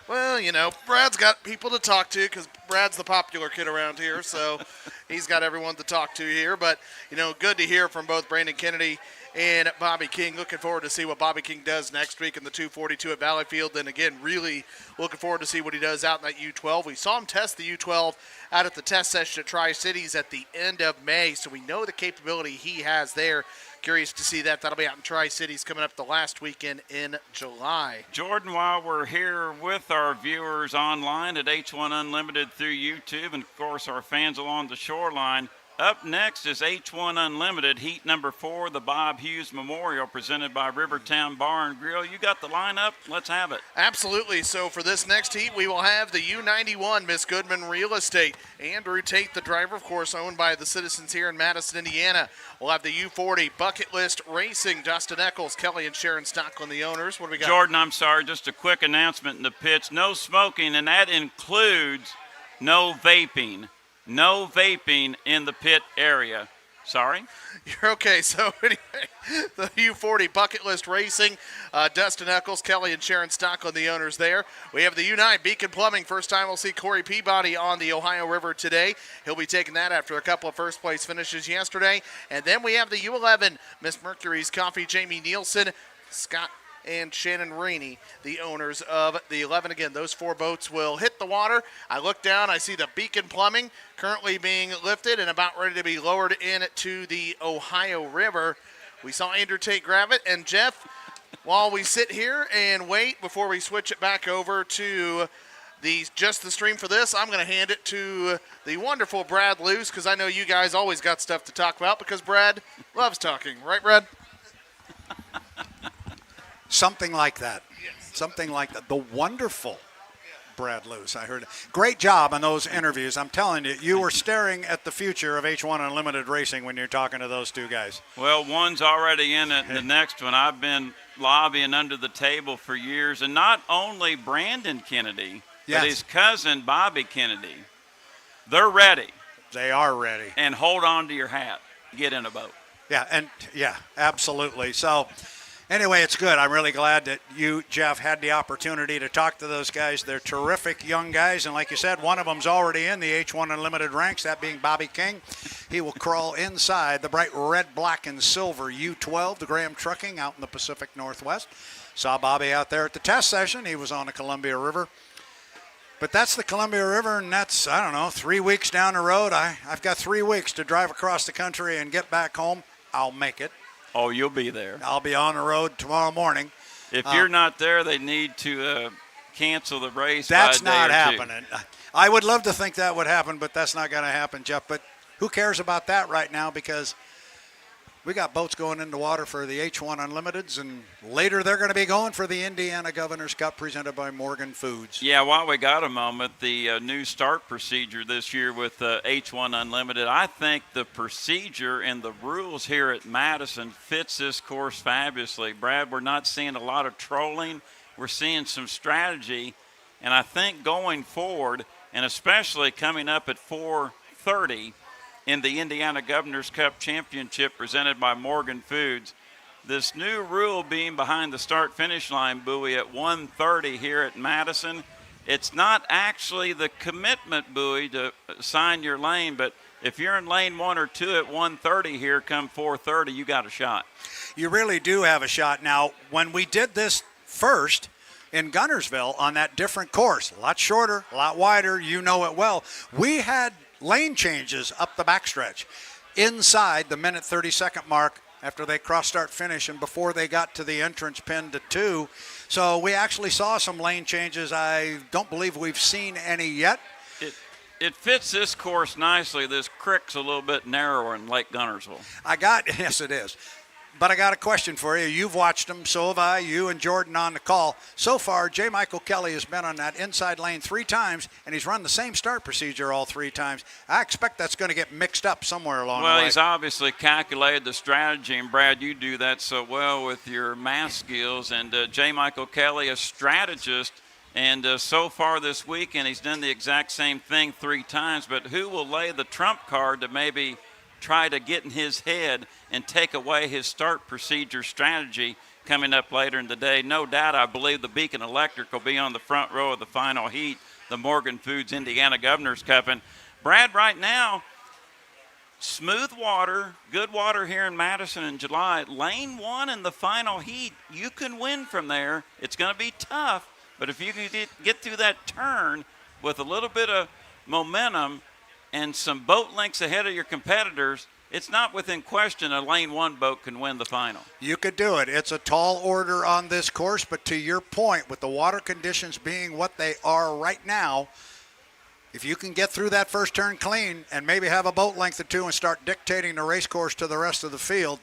Well, Brad's got people to talk to because Brad's the popular kid around here, so he's got everyone to talk to here. But, good to hear from both Brandon Kennedy and Bobby King. Looking forward to see what Bobby King does next week in the 242 at Valleyfield. And again, really looking forward to see what he does out in that U12. We saw him test the U12 out at the test session at Tri-Cities at the end of May, so we know the capability he has there. Curious to see that. That'll be out in Tri-Cities coming up the last weekend in July. Jordan, while we're here with our viewers online at H1 Unlimited through YouTube, and of course our fans along the shoreline, up next is H1 Unlimited, heat number 4, the Bob Hughes Memorial, presented by Rivertown Bar and Grill. You got the lineup? Let's have it. Absolutely. So for this next heat, we will have the U91, Miss Goodman Real Estate. Andrew Tate, the driver, of course, owned by the citizens here in Madison, Indiana. We'll have the U40 Bucket List Racing, Dustin Eccles, Kelly and Sharon Stocklin, the owners. What do we got? Jordan, I'm sorry, just a quick announcement in the pits. No smoking, and that includes no vaping. No vaping in the pit area. Sorry? You're okay. So anyway, the U40 Bucket List Racing, Dustin Eccles, Kelly and Sharon Stocklin, the owners there. We have the U9 Beacon Plumbing. First time we'll see Corey Peabody on the Ohio River today. He'll be taking that after a couple of first place finishes yesterday. And then we have the U11 Miss Mercury's Coffee, Jamie Nielsen, Scott and Shannon Rainey, the owners of the 11. Again, those 4 boats will hit the water. I look down, I see the Beacon Plumbing currently being lifted and about ready to be lowered into the Ohio River. We saw Andrew Tate grab it, and Jeff, while we sit here and wait before we switch it back over to just the stream for this, I'm going to hand it to the wonderful Brad Luce, because I know you guys always got stuff to talk about, because Brad loves talking. Right, Brad? Something like that. Yes. Something like that. The wonderful Brad Luce, I heard. Great job on those interviews. I'm telling you, you were staring at the future of H1 Unlimited Racing when you're talking to those 2 guys. Well, one's already in it, and the next one, I've been lobbying under the table for years. And not only Brandon Kennedy, but his cousin Bobby Kennedy. They're ready. They are ready. And hold on to your hat. Get in a boat. Yeah, absolutely. So anyway, it's good. I'm really glad that you, Jeff, had the opportunity to talk to those guys. They're terrific young guys, and like you said, one of them's already in the H1 Unlimited ranks, that being Bobby King. He will crawl inside the bright red, black, and silver U12, the Graham Trucking out in the Pacific Northwest. Saw Bobby out there at the test session. He was on the Columbia River. But that's the Columbia River, and that's, 3 weeks down the road. I've got 3 weeks to drive across the country and get back home. I'll make it. Oh, you'll be there. I'll be on the road tomorrow morning. If you're not there, they need to cancel the race. That's by a day not or happening. I would love to think that would happen, but that's not going to happen, Jeff. But who cares about that right now? Because We got boats going into water for the H1 Unlimiteds, and later they're going to be going for the Indiana Governor's Cup presented by Morgan Foods. Yeah, while we got a moment, the new start procedure this year with H1 Unlimited, I think the procedure and the rules here at Madison fits this course fabulously. Brad, we're not seeing a lot of trolling. We're seeing some strategy, and I think going forward, and especially coming up at 4:30, in the Indiana Governor's Cup Championship presented by Morgan Foods. This new rule being behind the start-finish line buoy at 1:30 here at Madison, it's not actually the commitment buoy to sign your lane, but if you're in lane 1 or 2 at 1:30 here come 4:30, you got a shot. You really do have a shot. Now, when we did this first in Gunnersville on that different course, a lot shorter, a lot wider, you know it well, we had lane changes up the backstretch inside the minute 30-second mark after they cross start finish and before they got to the entrance pin to 2. So we actually saw some lane changes. I don't believe we've seen any yet. It fits this course nicely. This creek's a little bit narrower in Lake Gunnersville. Yes, it is. But I got a question for you. You've watched them, so have I, you and Jordan on the call. So far, J. Michael Kelly has been on that inside lane 3 times, and he's run the same start procedure all 3 times. I expect that's going to get mixed up somewhere along the way. Well, he's obviously calculated the strategy, and Brad, you do that so well with your math skills. And J. Michael Kelly, a strategist, and so far this weekend, he's done the exact same thing 3 times. But who will lay the trump card to maybe try to get in his head and take away his start procedure strategy coming up later in the day? No doubt, I believe the Beacon Electric will be on the front row of the final heat, the Morgan Foods Indiana Governor's Cup. And Brad, right now, smooth water, good water here in Madison in July. Lane 1 in the final heat, you can win from there. It's going to be tough, but if you can get through that turn with a little bit of momentum and some boat lengths ahead of your competitors, it's not within question a lane 1 boat can win the final. You could do it. It's a tall order on this course, but to your point, with the water conditions being what they are right now, if you can get through that first turn clean and maybe have a boat length or 2 and start dictating the race course to the rest of the field,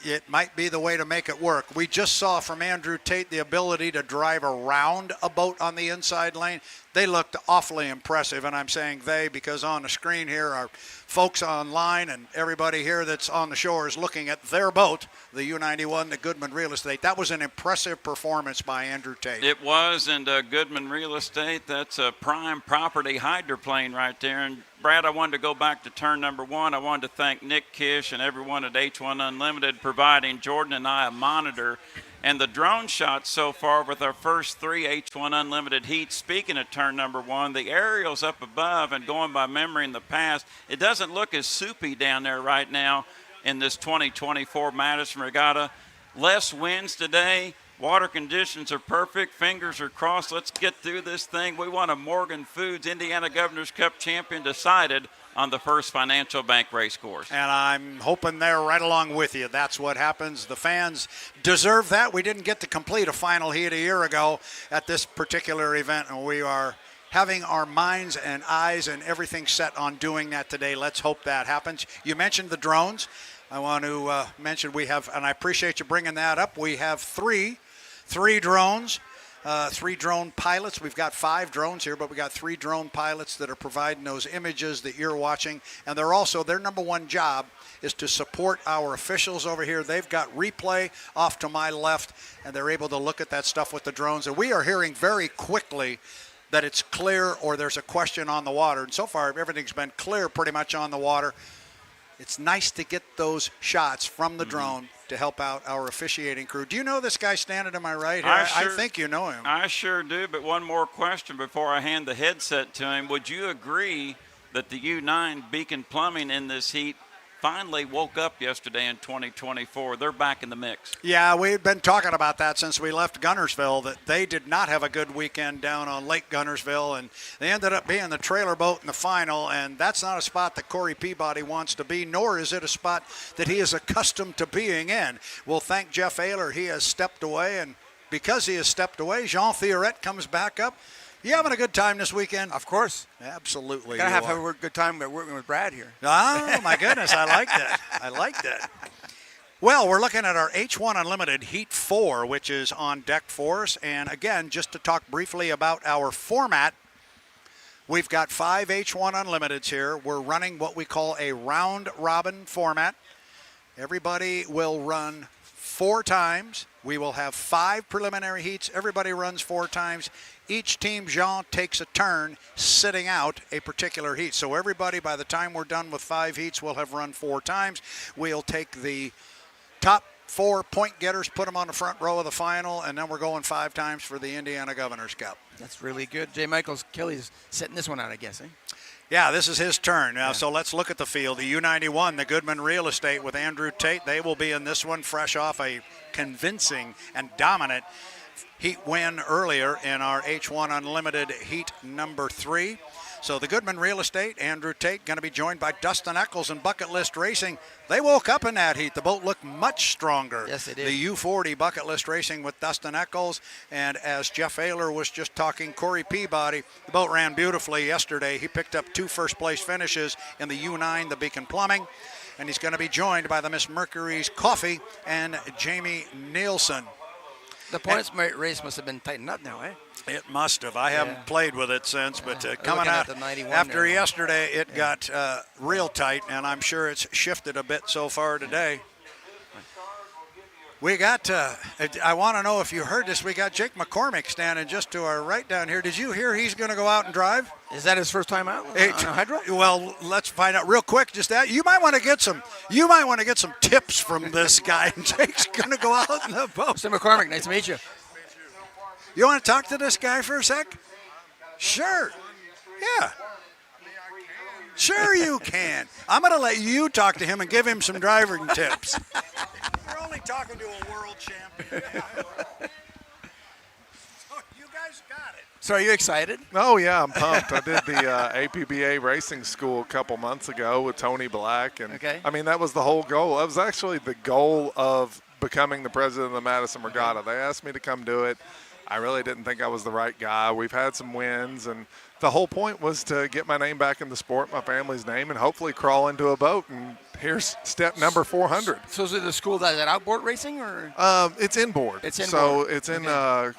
it might be the way to make it work. We just saw from Andrew Tate the ability to drive around a boat on the inside lane. They looked awfully impressive, and I'm saying they because on the screen here are folks online and everybody here that's on the shore is looking at their boat, the U91, the Goodman Real Estate. That was an impressive performance by Andrew Tate. It was, and Goodman Real Estate, that's a prime property hydroplane right there. And Brad, I wanted to go back to turn number 1. I wanted to thank Nick Kish and everyone at H1 Unlimited providing Jordan and I a monitor. And the drone shots so far with our first 3 H1 Unlimited heats. Speaking of turn number 1, the aerials up above, and going by memory in the past, it doesn't look as soupy down there right now in this 2024 Madison Regatta. Less winds today. Water conditions are perfect. Fingers are crossed. Let's get through this thing. We want a Morgan Foods Indiana Governor's Cup champion decided on the First Financial Bank race course. And I'm hoping they're right along with you. That's what happens. The fans deserve that. We didn't get to complete a final heat a year ago at this particular event, and we are having our minds and eyes and everything set on doing that today. Let's hope that happens. You mentioned the drones. I want to mention we have, and I appreciate you bringing that up, we have three drones. 3 drone pilots. We've got 5 drones here, but we got 3 drone pilots that are providing those images that you're watching. And they're also, their number one job is to support our officials over here. They've got replay off to my left, and they're able to look at that stuff with the drones. And we are hearing very quickly that it's clear or there's a question on the water. And so far, everything's been clear pretty much on the water. It's nice to get those shots from the drone to help out our officiating crew. Do you know this guy standing to my right here? I think you know him. I sure do, but one more question before I hand the headset to him. Would you agree that the U9 Beacon Plumbing in this heat finally woke up yesterday in 2024? They're back in the mix. Yeah, we've been talking about that since we left Gunnersville, that they did not have a good weekend down on Lake Gunnersville, and they ended up being the trailer boat in the final, and that's not a spot that Corey Peabody wants to be, nor is it a spot that he is accustomed to being in. We'll thank Jeff Ayler. He has stepped away, and because he has stepped away, Jean Theoret comes back up. You having a good time this weekend? Of course. Absolutely. Gotta have a good time working with Brad here. Oh, my goodness. I like that. I like that. Well, we're looking at our H1 Unlimited Heat 4, which is on deck for us. And again, just to talk briefly about our format, we've got 5 H1 Unlimiteds here. We're running what we call a round-robin format. Everybody will run 4 times. We will have 5 preliminary heats. Everybody runs 4 times. Each team, Jean, takes a turn sitting out a particular heat. So everybody, by the time we're done with 5 heats, will have run 4 times. We'll take the top 4 point getters, put them on the front row of the final, and then we're going 5 times for the Indiana Governor's Cup. That's really good. J. Michael Kelly's setting this one out, I guess, eh? Yeah, this is his turn. Now, so let's look at the field. The U91, the Goodman Real Estate with Andrew Tate. They will be in this one fresh off a convincing and dominant heat win earlier in our H1 Unlimited heat number 3. So the Goodman Real Estate, Andrew Tate, going to be joined by Dustin Eccles and Bucket List Racing. They woke up in that heat. The boat looked much stronger. Yes, they did. The U40 Bucket List Racing with Dustin Eccles. And as Jeff Ayler was just talking, Corey Peabody, the boat ran beautifully yesterday. He picked up 2 first-place finishes in the U9, the Beacon Plumbing. And he's going to be joined by the Miss Mercury's Coffee and Jamie Nielsen. The points race must have been tightened up now, eh? It must have. I haven't played with it since, but coming out after there. Yesterday, it got real tight, and I'm sure it's shifted a bit so far today. We got, I want to know if you heard this, we got Jake McCormick standing just to our right down here. Did you hear he's going to go out and drive? Is that his first time out on hydro? Well, let's find out real quick. Just that you might want to get some tips from this guy. Jake's going to go out in the boat. Mr. McCormick, nice to meet you. You want to talk to this guy for a sec? Sure. Yeah. Sure you can. I'm going to let you talk to him and give him some driving tips. You're only talking to a world champion. So you guys got it. So are you excited? Oh, yeah, I'm pumped. I did the APBA Racing School a couple months ago with Tony Black. And I mean, that was the whole goal. That was actually the goal of becoming the president of the Madison Regatta. They asked me to come do it. I really didn't think I was the right guy. We've had some wins, and the whole point was to get my name back in the sport, my family's name, and hopefully crawl into a boat. And here's step number 400. So is it the school that outboard racing, or? It's inboard. It's inboard. So it's in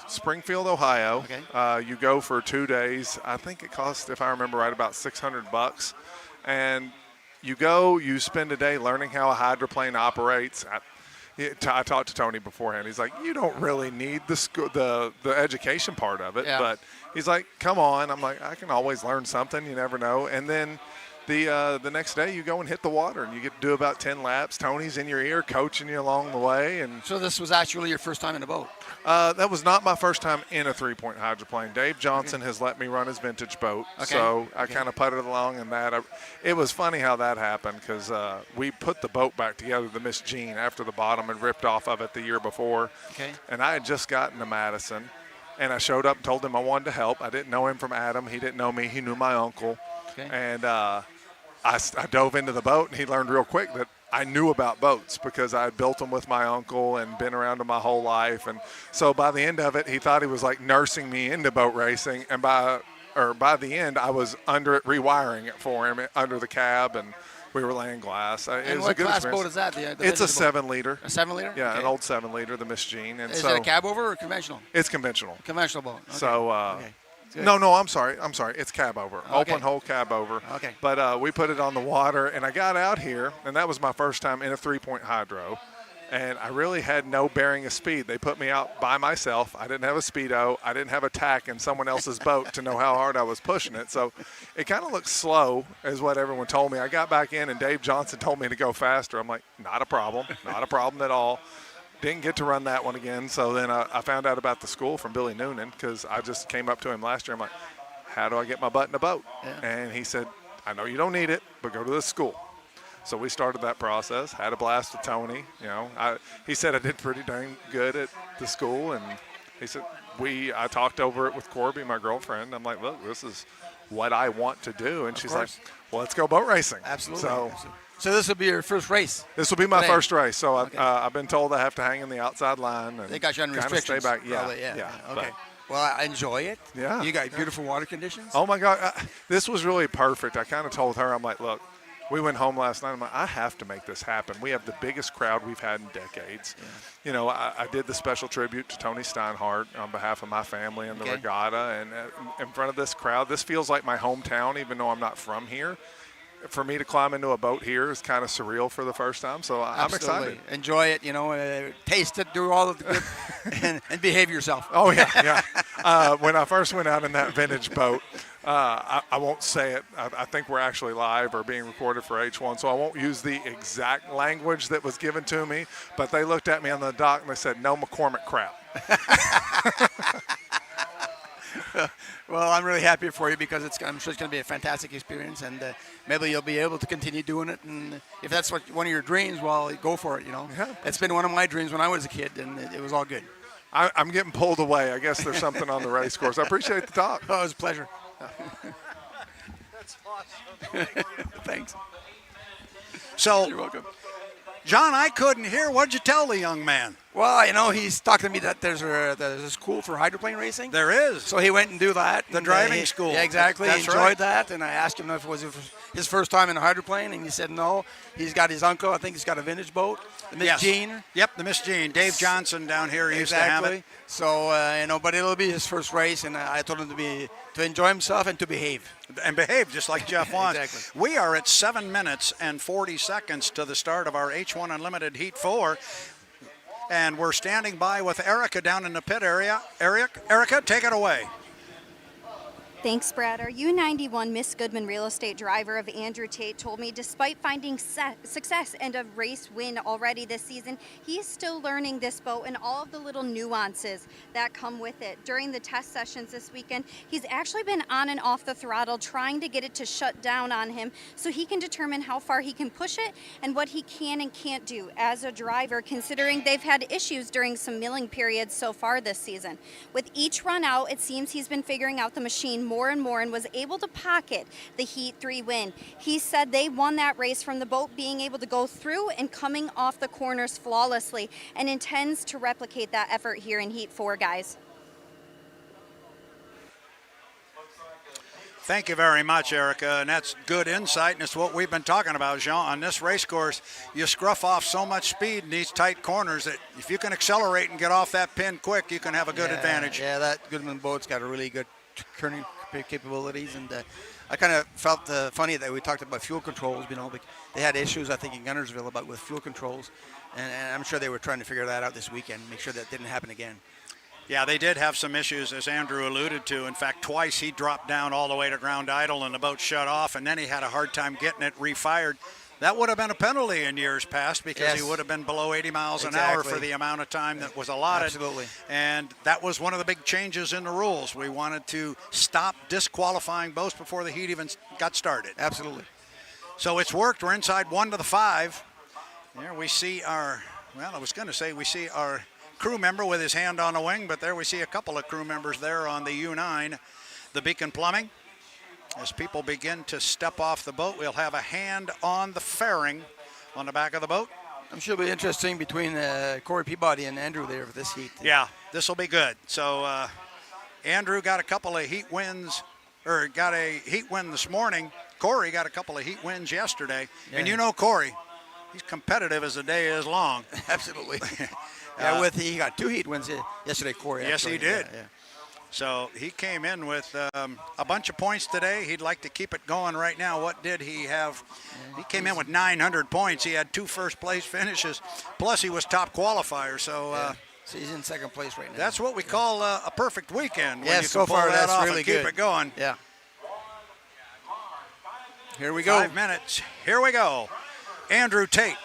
Springfield, Ohio. Okay. You go for 2 days. I think it costs, if I remember right, about $600. And you go, you spend a day learning how a hydroplane operates. I talked to Tony beforehand. He's like, you don't really need the education part of it. Yeah. But he's like, come on. I'm like, I can always learn something. You never know. And then the next day you go and hit the water, and you get to do about 10 laps. Tony's in your ear coaching you along the way. And so this was actually your first time in a boat? That was not my first time in a 3-point hydroplane. Dave Johnson has let me run his vintage boat, so I kind of putted along in that. It was funny how that happened because we put the boat back together, the Miss Jean, after the bottom had ripped off of it the year before. Okay. And I had just gotten to Madison, and I showed up and told him I wanted to help. I didn't know him from Adam. He didn't know me. He knew my uncle. Okay. And I dove into the boat, and he learned real quick that I knew about boats because I had built them with my uncle and been around them my whole life. And so by the end of it, he thought he was like nursing me into boat racing. And by the end, I was under it, rewiring it for him under the cab, and we were laying glass. And what class boat is that? It's a 7-liter. A 7-liter? Yeah, an old 7-liter, the Miss Jean. And is it a cab over or conventional? It's conventional. Conventional boat. Okay. So. No, I'm sorry. It's cab over. Okay. Open hole cab over. Okay. But we put it on the water, and I got out here, and that was my first time in a 3-point hydro. And I really had no bearing of speed. They put me out by myself. I didn't have a Speedo. I didn't have a tack in someone else's boat to know how hard I was pushing it. So it kind of looked slow, is what everyone told me. I got back in, and Dave Johnson told me to go faster. I'm like, not a problem. Not a problem at all. Didn't get to run that one again. So then I found out about the school from Billy Noonan because I just came up to him last year. I'm like, how do I get my butt in a boat? Yeah. And he said, I know you don't need it, but go to this school. So we started that process, had a blast with Tony. He said I did pretty dang good at the school. And he said, I talked over it with Corby, my girlfriend. I'm like, look, this is what I want to do. And she's like, well, let's go boat racing. Absolutely. So this will be your first race? This will be my first race. So I've been told I have to hang in the outside line. And they got you on restrictions. Stay back. Yeah. Okay. Well, I enjoy it. Yeah. You got beautiful water conditions? Oh, my God. This was really perfect. I kind of told her, I'm like, look, We went home last night. I'm like, I have to make this happen. We have the biggest crowd we've had in decades. Yeah. You know, I did the special tribute to Tony Steinhardt on behalf of my family and the Regatta. And in front of this crowd, this feels like my hometown, even though I'm not from here. For me to climb into a boat here is kind of surreal for the first time, so I'm excited. Enjoy it, you know, taste it, do all of the good, and behave yourself. Oh, yeah, yeah. When I first went out in that vintage boat, I won't say it. I think we're actually live or being recorded for H1, so I won't use the exact language that was given to me, but they looked at me on the dock and they said, no McCormick crap. Well, I'm really happy for you because I'm sure it's going to be a fantastic experience, and maybe you'll be able to continue doing it. And if that's one of your dreams, well, go for it. You know, it's been one of my dreams when I was a kid, and it was all good. I'm getting pulled away. I guess there's something on the race course. I appreciate the talk. Oh, it was a pleasure. That's awesome. Thanks. So, you're welcome. John, I couldn't hear. What'd you tell the young man? Well, you know, he's talking to me that there's a school for hydroplane racing. There is. So he went and do that. The driving school. Yeah, exactly. That's he enjoyed that, and I asked him if it was his first time in a hydroplane, and he said no. He's got his uncle. I think he's got a vintage boat. The Miss Jean. Yep, the Miss Jean. Dave Johnson down here used to have it. So, you know, but it'll be his first race, and I told him to enjoy himself and to behave. And behave just like Jeff wants. Exactly. We are at 7 minutes and 40 seconds to the start of our H1 Unlimited Heat 4. And we're standing by with Erica down in the pit area. Erica, take it away. Thanks, Brad. Our U91 Miss Goodman real estate driver of Andrew Tate told me despite finding success and a race win already this season, he is still learning this boat and all of the little nuances that come with it. During the test sessions this weekend, he's actually been on and off the throttle trying to get it to shut down on him so he can determine how far he can push it and what he can and can't do as a driver, considering they've had issues during some milling periods so far this season. With each run out, it seems he's been figuring out the machine more and more and was able to pocket the Heat 3 win. He said they won that race from the boat being able to go through and coming off the corners flawlessly, and intends to replicate that effort here in Heat 4, guys. Thank you very much, Erica, and that's good insight, and it's what we've been talking about, Jean. On this race course, you scruff off so much speed in these tight corners that if you can accelerate and get off that pin quick, you can have a good advantage. Yeah, that Goodman boat's got a really good turning capabilities, and I kind of felt funny that we talked about fuel controls. You know, they had issues, I think, in Gunnersville with fuel controls, and I'm sure they were trying to figure that out this weekend, make sure that didn't happen again. Yeah, they did have some issues, as Andrew alluded to. In fact, twice he dropped down all the way to ground idle and the boat shut off, and then he had a hard time getting it refired. That would have been a penalty in years past because he would have been below 80 miles an hour for the amount of time that was allotted. Absolutely. And that was one of the big changes in the rules. We wanted to stop disqualifying boats before the heat even got started. Absolutely. So it's worked. We're inside 1 to the 5. There we see our, well, I was going to say we see our crew member with his hand on the wing, but there we see a couple of crew members there on the U9, the Beacon Plumbing. As people begin to step off the boat, we'll have a hand on the fairing on the back of the boat. I'm sure it'll be interesting between Corey Peabody and Andrew there for this heat. Yeah, this will be good. So Andrew got a couple of heat wins, or got a heat win this morning. Corey got a couple of heat wins yesterday. Yeah. And you know Corey, he's competitive as the day is long. Absolutely. He got 2 heat wins yesterday, Corey. Yes, actually. he did. Yeah. So he came in with a bunch of points today. He'd like to keep it going right now. What did he have? He came in with 900 points. He had 2 first-place finishes, plus he was top qualifier. So, so he's in second place right now. That's what we call a perfect weekend. Yeah, when you so can pull far that that's off really and keep good. it going. Yeah. Here we go. 5 minutes. Here we go. Andrew Tate,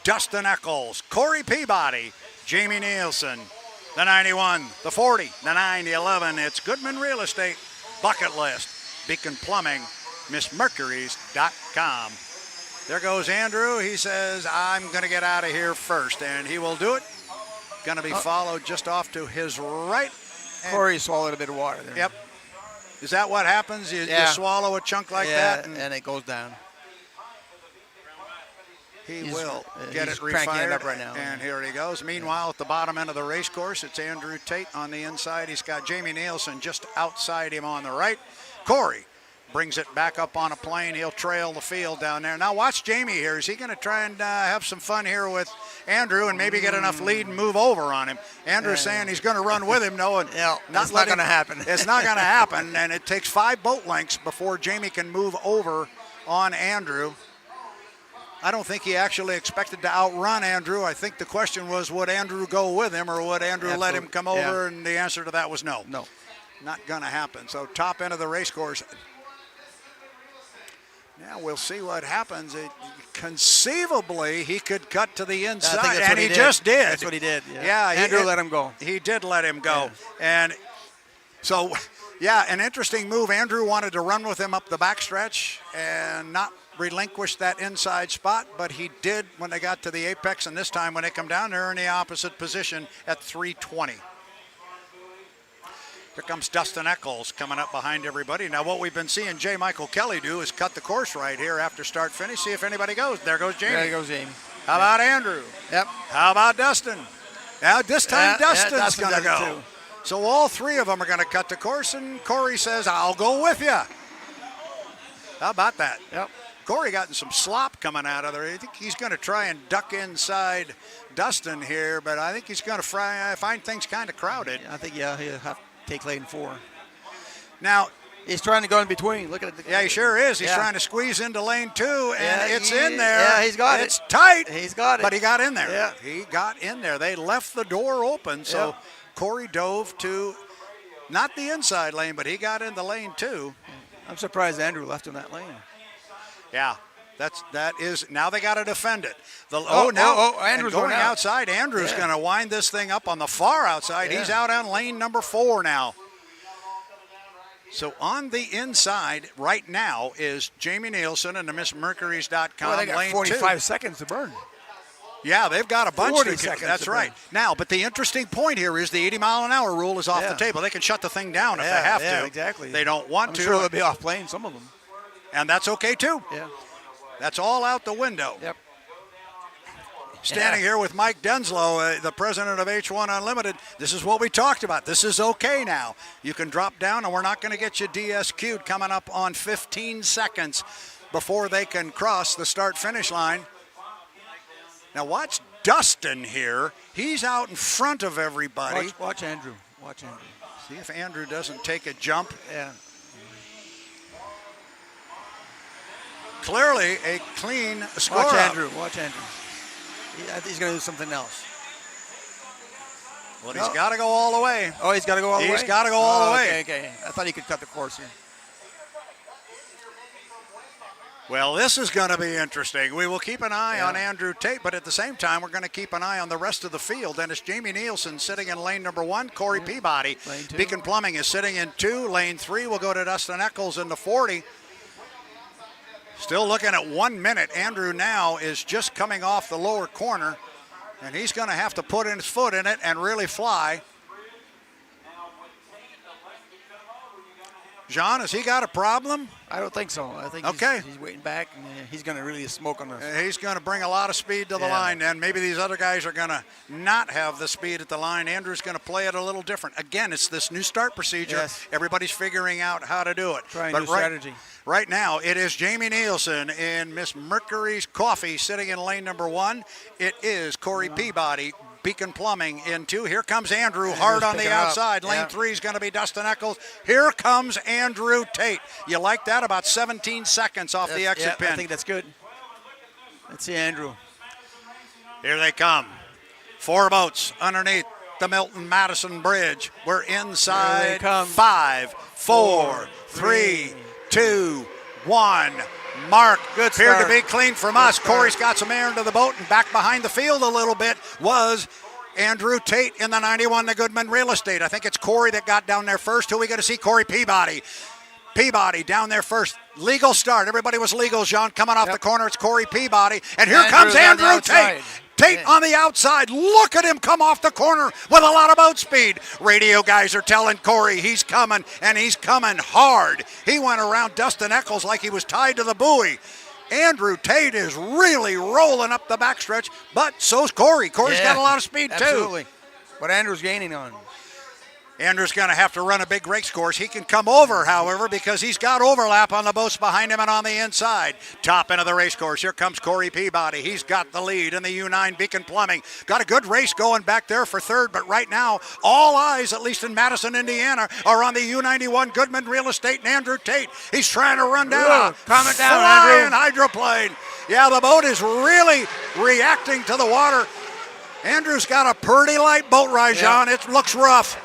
Dustin Eccles, Corey Peabody, Jamie Nielsen, the 91, the 40, the 9, the 11. It's Goodman Real Estate, Bucket List, Beacon Plumbing, MissMercury's.com. There goes Andrew. He says, I'm going to get out of here first, and he will do it. Going to be followed just off to his right. Corey swallowed a bit of water there. Yep. Is that what happens? You swallow a chunk like that? And it goes down. He will get it refired up right now. And here he goes. Meanwhile, at the bottom end of the race course, it's Andrew Tate on the inside. He's got Jamie Nielsen just outside him on the right. Corey brings it back up on a plane. He'll trail the field down there. Now watch Jamie here. Is he going to try and have some fun here with Andrew and maybe get enough lead and move over on him? Andrew's saying he's going to run with him. No, that's not going to happen. It's not going to happen, and it takes 5 boat lengths before Jamie can move over on Andrew. I don't think he actually expected to outrun Andrew. I think the question was, would Andrew go with him or would Andrew let him come over? And the answer to that was no. No. Not going to happen. So top end of the race course. Now we'll see what happens. Conceivably, he could cut to the inside, and he just did. That's what he did. Yeah, Andrew let him go. He did let him go. Yeah. And so, yeah, an interesting move. Andrew wanted to run with him up the backstretch and not relinquish that inside spot, but he did when they got to the apex, and this time when they come down, they're in the opposite position at 320. Here comes Dustin Eccles coming up behind everybody. Now what we've been seeing J. Michael Kelly do is cut the course right here after start finish, see if anybody goes. There goes Jamie. There goes Jamie. How about Andrew? Yep. How about Dustin? Now this time Dustin's going to go. Too. So all 3 of them are going to cut the course, and Corey says, I'll go with you. How about that? Yep. Corey gotten some slop coming out of there. I think he's going to try and duck inside Dustin here, but I think he's going to find things kind of crowded. I think, he'll have to take lane 4. Now, he's trying to go in between. Look at it. Yeah, he sure is. He's trying to squeeze into lane 2, and it's in there. Yeah, he's got it. It's tight. He's got it. But he got in there. Yeah. He got in there. They left the door open, so Corey dove to not the inside lane, but he got into lane 2. I'm surprised Andrew left in that lane. Yeah, that is. Now they got to defend it. Andrew's going outside. Andrew's going to wind this thing up on the far outside. He's out on lane number 4 now. So on the inside right now is Jamie Nielsen and the MissMercury's.com. Well, they got lane 45 2. seconds to burn. Yeah, they've got a bunch. 40 seconds. That's right. Now, but the interesting point here is the 80-mile-an-hour rule is off the table. They can shut the thing down if they have to. Yeah, exactly. They don't want to. I'm sure they'll be off plane, some of them. And that's okay, too. Yeah. That's all out the window. Yep. Standing here with Mike Denslow, the president of H1 Unlimited. This is what we talked about. This is okay now. You can drop down, and we're not going to get you DSQ'd coming up on 15 seconds before they can cross the start-finish line. Now watch Dustin here. He's out in front of everybody. Watch Andrew. Watch Andrew. See if Andrew doesn't take a jump. Yeah. Clearly a clean score. Watch Andrew. Watch Andrew. He's going to do something else. Well, he's got to go all the way. Oh, he's got to go all the way? He's got to go all the way. Okay. I thought he could cut the course here. Well, this is going to be interesting. We will keep an eye on Andrew Tate, but at the same time, we're going to keep an eye on the rest of the field. And it's Jamie Nielsen sitting in lane number 1, Corey Peabody. Lane 2. Beacon Plumbing is sitting in 2. Lane 3 will go to Dustin Eccles in the 40. Still looking at 1 minute. Andrew now is just coming off the lower corner, and he's going to have to put his foot in it and really fly. John, has he got a problem? I don't think so. I think he's waiting back, and he's going to really smoke on this. He's going to bring a lot of speed to the line, and maybe these other guys are going to not have the speed at the line. Andrew's going to play it a little different. Again, it's this new start procedure. Yes. Everybody's figuring out how to do it. Trying new strategy. Right now, it is Jamie Nielsen in Miss Mercury's Coffee sitting in lane number 1. It is Corey Peabody, Beacon Plumbing in 2. Here comes Andrew hard on the outside. Lane 3 is going to be Dustin Eccles. Here comes Andrew Tate. You like that? About 17 seconds off the exit pin. I think that's good. Let's see Andrew. Here they come. 4 boats underneath the Milton Madison Bridge. We're inside 5, 4, 3, 2, 1. Mark, good appeared start. to be clean from us. Corey's got some air into the boat, and back behind the field a little bit was Andrew Tate in the 91, the Goodman Real Estate. I think it's Corey that got down there first. Who are we going to see? Corey Peabody. Peabody down there first. Legal start. Everybody was legal, John. Coming off the corner, it's Corey Peabody. And here comes Andrew Tate. Tate on the outside. Look at him come off the corner with a lot of boat speed. Radio guys are telling Corey he's coming, and he's coming hard. He went around Dustin Eccles like he was tied to the buoy. Andrew Tate is really rolling up the backstretch, but so's Corey. Corey's got a lot of speed, absolutely. But Andrew's gaining on him. Andrew's going to have to run a big race course. He can come over, however, because he's got overlap on the boats behind him and on the inside. Top end of the race course. Here comes Corey Peabody. He's got the lead in the U9 Beacon Plumbing. Got a good race going back there for third, but right now, all eyes, at least in Madison, Indiana, are on the U91 Goodman Real Estate and Andrew Tate. He's trying to run down calm it down, flying Andrew. hydroplane. Yeah, the boat is really reacting to the water. Andrew's got a pretty light boat ride, John. It looks rough.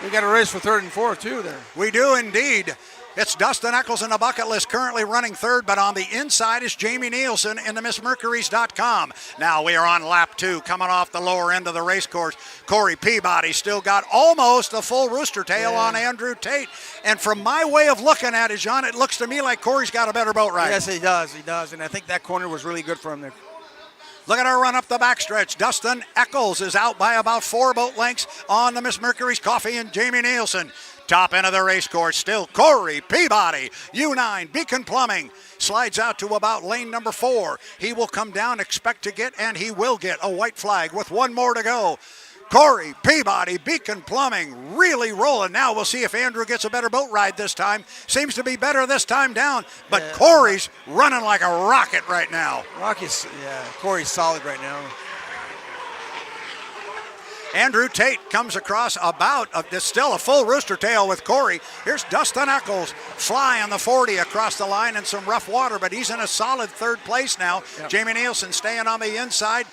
We got a race for third and fourth, too, there. We do indeed. It's Dustin Eccles in the bucket list currently running third, but on the inside is Jamie Nielsen in the MissMercurys.com. Now we are on lap 2, coming off the lower end of the race course. Corey Peabody still got almost a full rooster tail on Andrew Tate. And from my way of looking at it, John, it looks to me like Corey's got a better boat ride. Yes, he does. He does. And I think that corner was really good for him there. Look at her run up the backstretch. Dustin Eccles is out by about 4 boat lengths on the Miss Mercury's Coffee and Jamie Nielsen. Top end of the race course, still Corey Peabody. U9 Beacon Plumbing slides out to about lane number 4. He will come down, expect to get, and he will get a white flag with 1 more to go. Corey Peabody, Beacon Plumbing, really rolling. Now we'll see if Andrew gets a better boat ride this time. Seems to be better this time down, but Corey's running like a rocket right now. Corey's solid right now. Andrew Tate comes across still a full rooster tail with Corey. Here's Dustin Eccles flying the 40 across the line in some rough water, but he's in a solid third place now. Yep. Jamie Nielsen staying on the inside.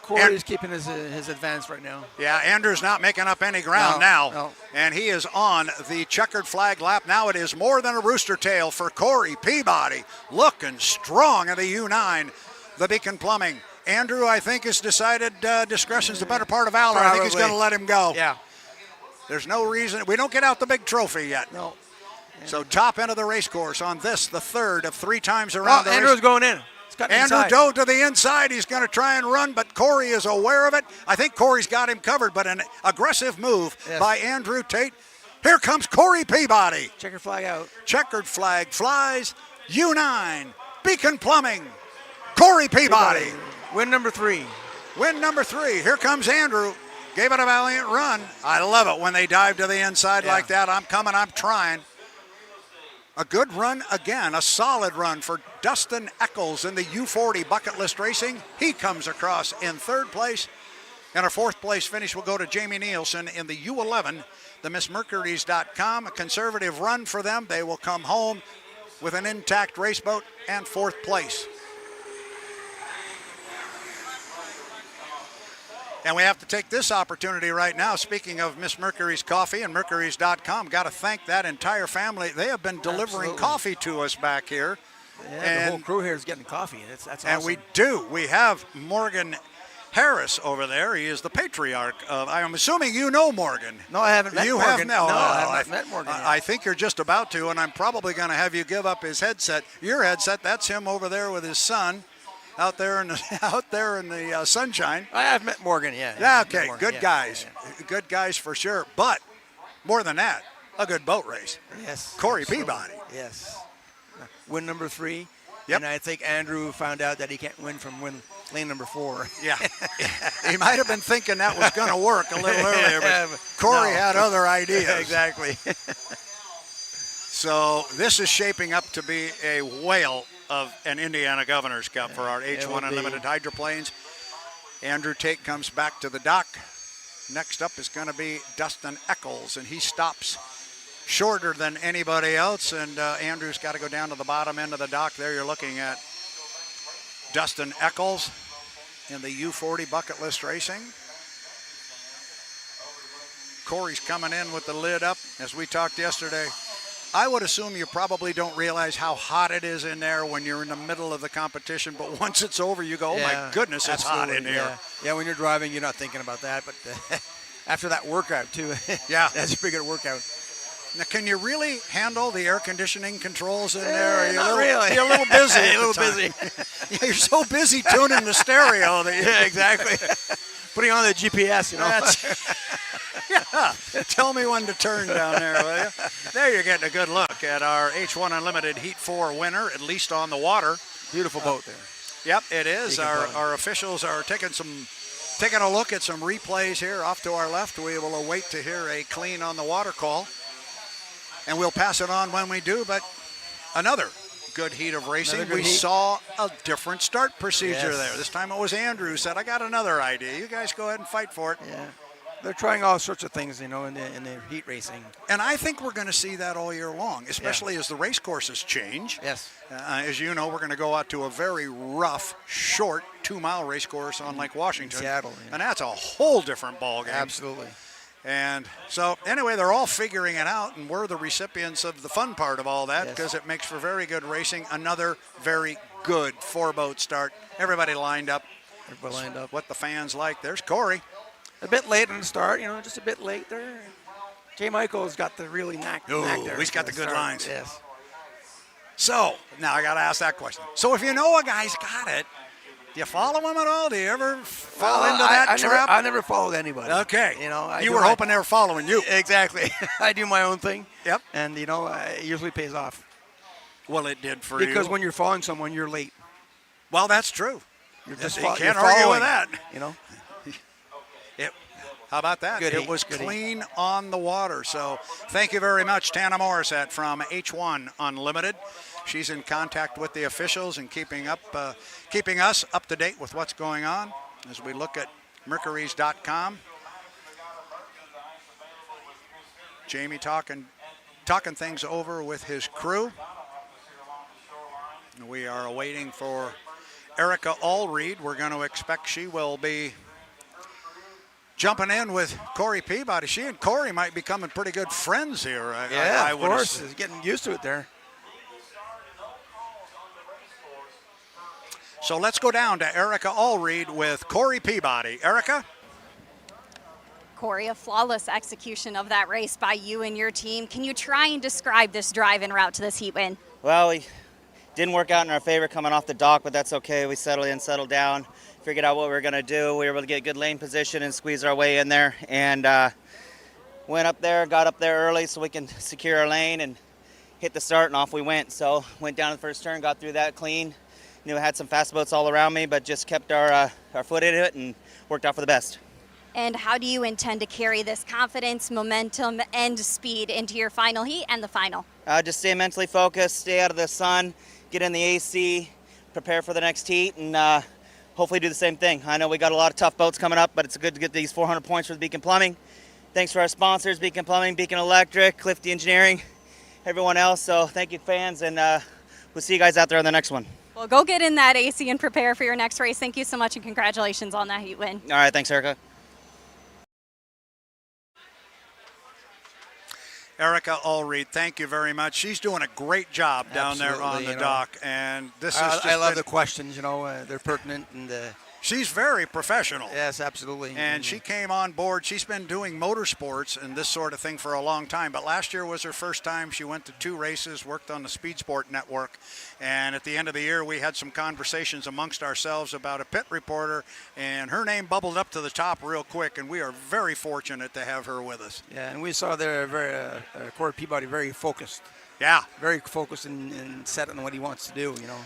Corey's keeping his advance right now. Yeah, Andrew's not making up any ground now. And he is on the checkered flag lap. Now it is more than a rooster tail for Corey Peabody. Looking strong in the U9, the Beacon Plumbing. Andrew, I think, has decided discretion's the better part of valor. I think he's going to let him go. Yeah. There's no reason. We don't get out the big trophy yet. No. So top end of the race course on this, the third of 3 times around the race. Andrew's going in. Andrew dove to the inside. He's going to try and run, but Corey is aware of it. I think Corey's got him covered, but an aggressive move by Andrew Tate. Here comes Corey Peabody. Checkered flag out. Checkered flag flies. U9, Beacon Plumbing, Corey Peabody. Win number 3. Win number 3. Here comes Andrew. Gave it a valiant run. I love it when they dive to the inside like that. I'm coming, I'm trying. A good run again, a solid run for Dustin Eccles in the U40 Bucket List Racing. He comes across in third place. And our fourth place finish will go to Jamie Nielsen in the U11, the MissMercurys.com. A conservative run for them. They will come home with an intact race boat and fourth place. And we have to take this opportunity right now, speaking of Miss Mercury's Coffee and Mercurys.com, got to thank that entire family. They have been delivering coffee to us back here. Yeah, and the whole crew here is getting coffee. That's awesome. And we do. We have Morgan Harris over there. He is the patriarch of, I'm assuming you know Morgan. No, I haven't met Morgan. You have no. I haven't met Morgan yet. I think you're just about to, and I'm probably going to have you give up his headset. Your headset, that's him over there with his son. Out there in the sunshine. I have met Morgan, Yeah, okay, good guys. Yeah. Good guys for sure. But more than that, a good boat race. Yes. Corey Peabody. Yes. Win number 3. Yep. And I think Andrew found out that he can't win from lane number 4. Yeah. He might have been thinking that was going to work a little earlier, but Corey had other ideas. Exactly. So this is shaping up to be a whale of an Indiana Governor's Cup for our H1 Unlimited hydroplanes. Andrew Tate comes back to the dock. Next up is going to be Dustin Eccles, and he stops shorter than anybody else, and Andrew's got to go down to the bottom end of the dock. There you're looking at Dustin Eccles in the U40 Bucket List Racing. Corey's coming in with the lid up. As we talked yesterday, I would assume you probably don't realize how hot it is in there when you're in the middle of the competition, but once it's over, you go, oh my goodness, it's hot in here. Yeah, when you're driving, you're not thinking about that, but after that workout, too, that's a pretty good workout. Now, can you really handle the air conditioning controls in there? Not really. You're a little busy. A little busy. Yeah, you're so busy tuning the stereo. Yeah, exactly. Putting on the GPS, you know. Yeah. Tell me when to turn down there, will you? There you're getting a good look at our H1 Unlimited Heat 4 winner, at least on the water. Beautiful boat there. Yep, it is. Our officials are taking some taking a look at some replays here off to our left. We will await to hear a clean on the water call, and we'll pass it on when we do. But another good heat of racing. We saw a different start procedure there. This time it was Andrew who said, I got another idea. You guys go ahead and fight for it. Yeah. They're trying all sorts of things, you know, in the heat racing. And I think we're going to see that all year long, especially as the race courses change. Yes. As you know, we're going to go out to a very rough, short 2-mile race course on Lake Washington. Seattle. Yeah. And that's a whole different ball game. Absolutely. And so, anyway, they're all figuring it out, and we're the recipients of the fun part of all that because it makes for very good racing. Another very good 4-boat start. Everybody lined up. Everybody lined up. What the fans like. There's Corey. A bit late on the start, you know, just a bit late there. Jay Michael's got the really knack there. He's got the good lines. Yes. So, now I got to ask that question. So, if you know a guy's got it, do you follow him at all? Do you ever fall into that trap? I never followed anybody. Okay. You know, you were hoping they were following you. Exactly. I do my own thing. Yep. And, you know, it usually pays off. Well, it did for you. Because when you're following someone, you're late. Well, that's true. You're just you can't argue with that. You know? How about that? It was clean on the water. So thank you very much, Tana Morissette from H1 Unlimited. She's in contact with the officials and keeping us up to date with what's going on as we look at Mercuries.com. Jamie talking things over with his crew. We are awaiting for Erica Allreed. We're going to expect she will be jumping in with Corey Peabody. She and Corey might be becoming pretty good friends here. Of course. He's getting used to it there. So let's go down to Erica Allreed with Corey Peabody. Erica? Corey, a flawless execution of that race by you and your team. Can you try and describe this drive en route to this heat win? Well, we didn't work out in our favor coming off the dock, but that's okay. We settled in, settled down, figured out what we were going to do. We were able to get good lane position and squeeze our way in there. And went up there, got up there early so we can secure our lane and hit the start, and off we went. So went down the first turn, got through that clean. Knew I had some fast boats all around me, but just kept our foot in it and worked out for the best. And how do you intend to carry this confidence, momentum, and speed into your final heat and the final? Just stay mentally focused, stay out of the sun, get in the AC, prepare for the next heat, and hopefully do the same thing. I know we got a lot of tough boats coming up, but it's good to get these 400 points for the Beacon Plumbing. Thanks for our sponsors, Beacon Plumbing, Beacon Electric, Clifty Engineering, everyone else. So thank you, fans, and we'll see you guys out there on the next one. Well, go get in that AC and prepare for your next race. Thank you so much, and congratulations on that heat win. All right, thanks, Erica. Erica Allreed, thank you very much. She's doing a great job down there on the dock, and this is just I love the questions, you know, they're pertinent, and she's very professional. Yes, absolutely. And she came on board. She's been doing motorsports and this sort of thing for a long time, but last year was her first time. She went to 2 races, worked on the Speed Sport Network, and at the end of the year we had some conversations amongst ourselves about a pit reporter, and her name bubbled up to the top real quick, and we are very fortunate to have her with us. Yeah, and we saw there Corey Peabody very focused. Yeah. Very focused and set on what he wants to do, you know.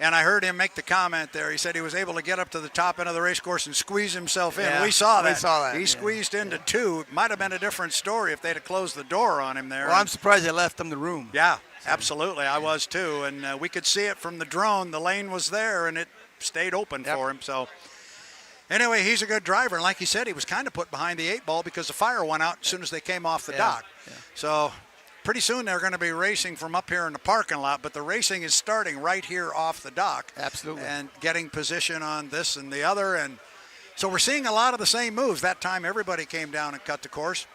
And I heard him make the comment there. He said he was able to get up to the top end of the race course and squeeze himself in. Yeah, we saw that. We saw that. He squeezed into 2. It might have been a different story if they'd have closed the door on him there. Well, I'm surprised they left him the room. Yeah, absolutely. I was too. And we could see it from the drone. The lane was there, and it stayed open for him. So anyway, he's a good driver. And like he said, he was kind of put behind the 8 ball because the fire went out as soon as they came off the dock. Yeah. So pretty soon they're going to be racing from up here in the parking lot, but the racing is starting right here off the dock. Absolutely. And getting position on this and the other. And so we're seeing a lot of the same moves. That time everybody came down and cut the course.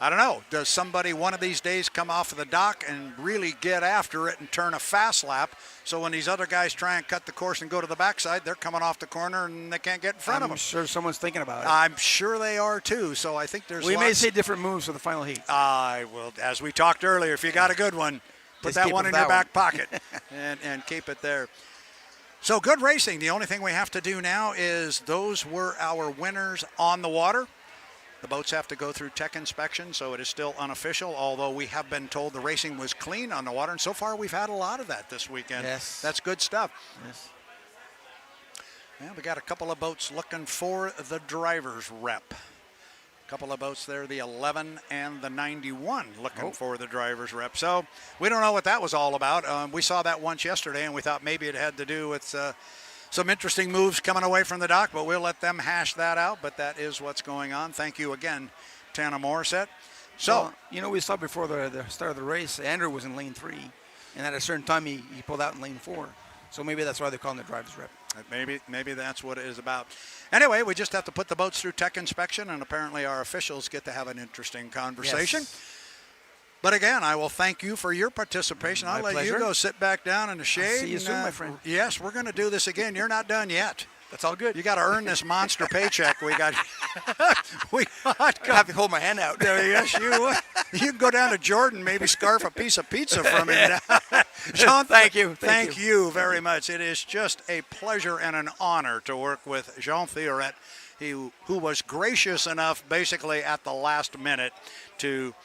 I don't know. Does somebody one of these days come off of the dock and really get after it and turn a fast lap? So when these other guys try and cut the course and go to the backside, they're coming off the corner and they can't get in front of them. I'm sure someone's thinking about it. I'm sure they are too. So I think there's We may see different moves for the final heat. Well, as we talked earlier, if you got a good one, put that one in your back pocket and keep it there. So good racing. The only thing we have to do now is those were our winners on the water. The boats have to go through tech inspection, so it is still unofficial, although we have been told the racing was clean on the water, and so far we've had a lot of that this weekend. Yes. That's good stuff. Yes. Well, we got a couple of boats looking for the driver's rep. A couple of boats there, the 11 and the 91 looking for the driver's rep. So we don't know what that was all about. We saw that once yesterday, and we thought maybe it had to do with some interesting moves coming away from the dock, but we'll let them hash that out. But that is what's going on. Thank you again, Tana Morissette. So, well, we saw before the start of the race, Andrew was in lane 3, and at a certain time he pulled out in lane 4. So maybe that's why they're calling the driver's rep. Maybe that's what it is about. Anyway, we just have to put the boats through tech inspection, and apparently our officials get to have an interesting conversation. Yes. But again, I will thank you for your participation. I'll let you go sit back down in the shade. I'll see you soon, my friend. Yes, we're going to do this again. You're not done yet. That's all good. You got to earn this monster paycheck. We got. I have to hold my hand out. Yes, you would. You can go down to Jordan, maybe scarf a piece of pizza from him. Jean, thank you. Thank you very much. It is just a pleasure and an honor to work with Jean Theoret, who was gracious enough basically at the last minute to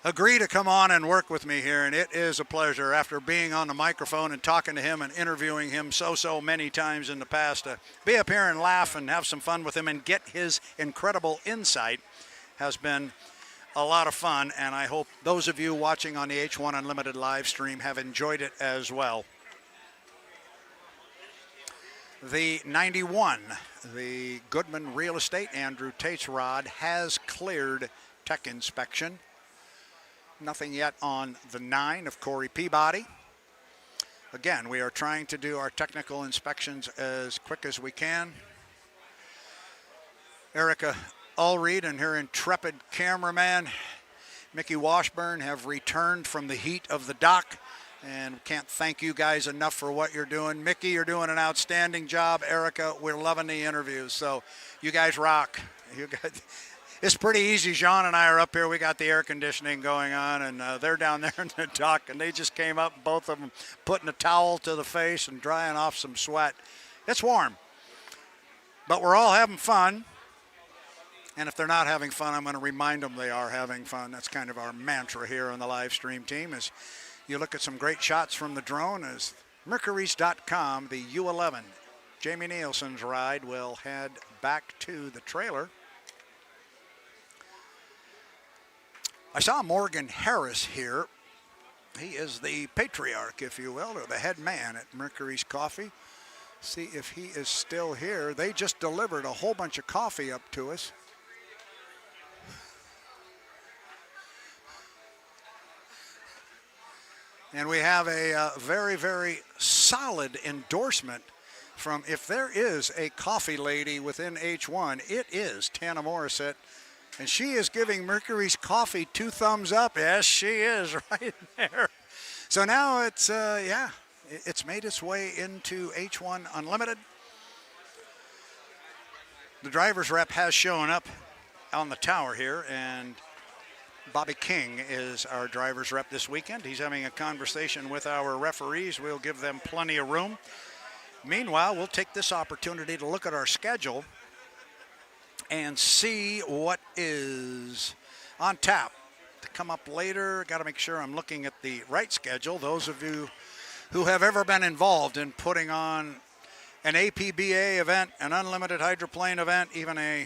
agree to come on and work with me here, and it is a pleasure after being on the microphone and talking to him and interviewing him so many times in the past to be up here and laugh and have some fun with him and get his incredible insight has been a lot of fun, and I hope those of you watching on the H1 Unlimited live stream have enjoyed it as well. The 91, the Goodman Real Estate Andrew Tate's rod has cleared tech inspection. Nothing yet on the 9 of Corey Peabody. Again, we are trying to do our technical inspections as quick as we can. Erica Ulreed and her intrepid cameraman, Mickey Washburn, have returned from the heat of the dock. And can't thank you guys enough for what you're doing. Mickey, you're doing an outstanding job. Erica, we're loving the interviews. So you guys rock. You guys. It's pretty easy. Jean and I are up here. We got the air conditioning going on, and they're down there in the dock, and they just came up, both of them putting a towel to the face and drying off some sweat. It's warm, but we're all having fun, and if they're not having fun, I'm going to remind them they are having fun. That's kind of our mantra here on the live stream team. As you look at some great shots from the drone, as Mercury's.com, the U11, Jamie Nielsen's ride will head back to the trailer. I saw Morgan Harris here. He is the patriarch, if you will, or the head man at Mercury's Coffee. See if he is still here. They just delivered a whole bunch of coffee up to us. And we have a very, very solid endorsement from, if there is a coffee lady within H1, it is Tana Morissette. And she is giving Mercury's Coffee 2 thumbs up. Yes, she is right there. So now it's, it's made its way into H1 Unlimited. The driver's rep has shown up on the tower here, and Bobby King is our driver's rep this weekend. He's having a conversation with our referees. We'll give them plenty of room. Meanwhile, we'll take this opportunity to look at our schedule and see what is on tap to come up later. Got to make sure I'm looking at the right schedule. Those of you who have ever been involved in putting on an APBA event, an unlimited hydroplane event, even a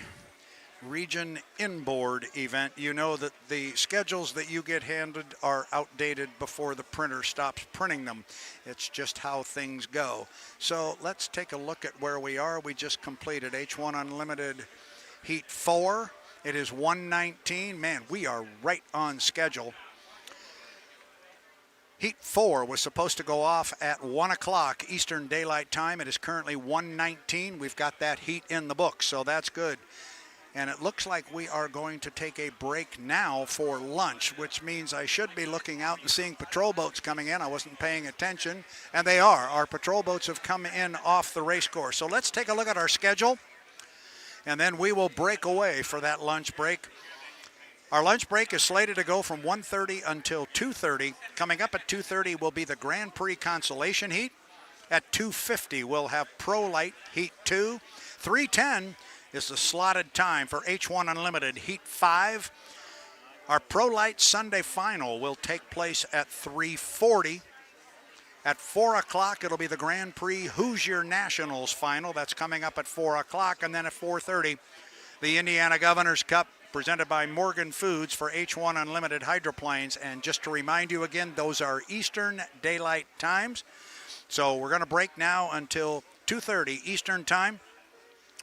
region inboard event, you know that the schedules that you get handed are outdated before the printer stops printing them. It's just how things go. So let's take a look at where we are. We just completed H1 Unlimited Heat 4. It is 1:19. Man, we are right on schedule. Heat 4 was supposed to go off at 1 o'clock Eastern Daylight Time. It is currently 1:19. We've got that heat in the books, so that's good. And it looks like we are going to take a break now for lunch, which means I should be looking out and seeing patrol boats coming in. I wasn't paying attention, and they are. Our patrol boats have come in off the race course. So let's take a look at our schedule, and then we will break away for that lunch break. Our lunch break is slated to go from 1:30 until 2:30. Coming up at 2:30 will be the Grand Prix Consolation Heat. At 2:50, we'll have Pro-Lite Heat 2. 3:10 is the slotted time for H1 Unlimited Heat 5. Our Pro-Lite Sunday final will take place at 3:40. At 4 o'clock, it'll be the Grand Prix Hoosier Nationals final. That's coming up at 4 o'clock. And then at 4:30, the Indiana Governor's Cup presented by Morgan Foods for H1 Unlimited hydroplanes. And just to remind you again, those are Eastern Daylight Times. So we're going to break now until 2:30 Eastern Time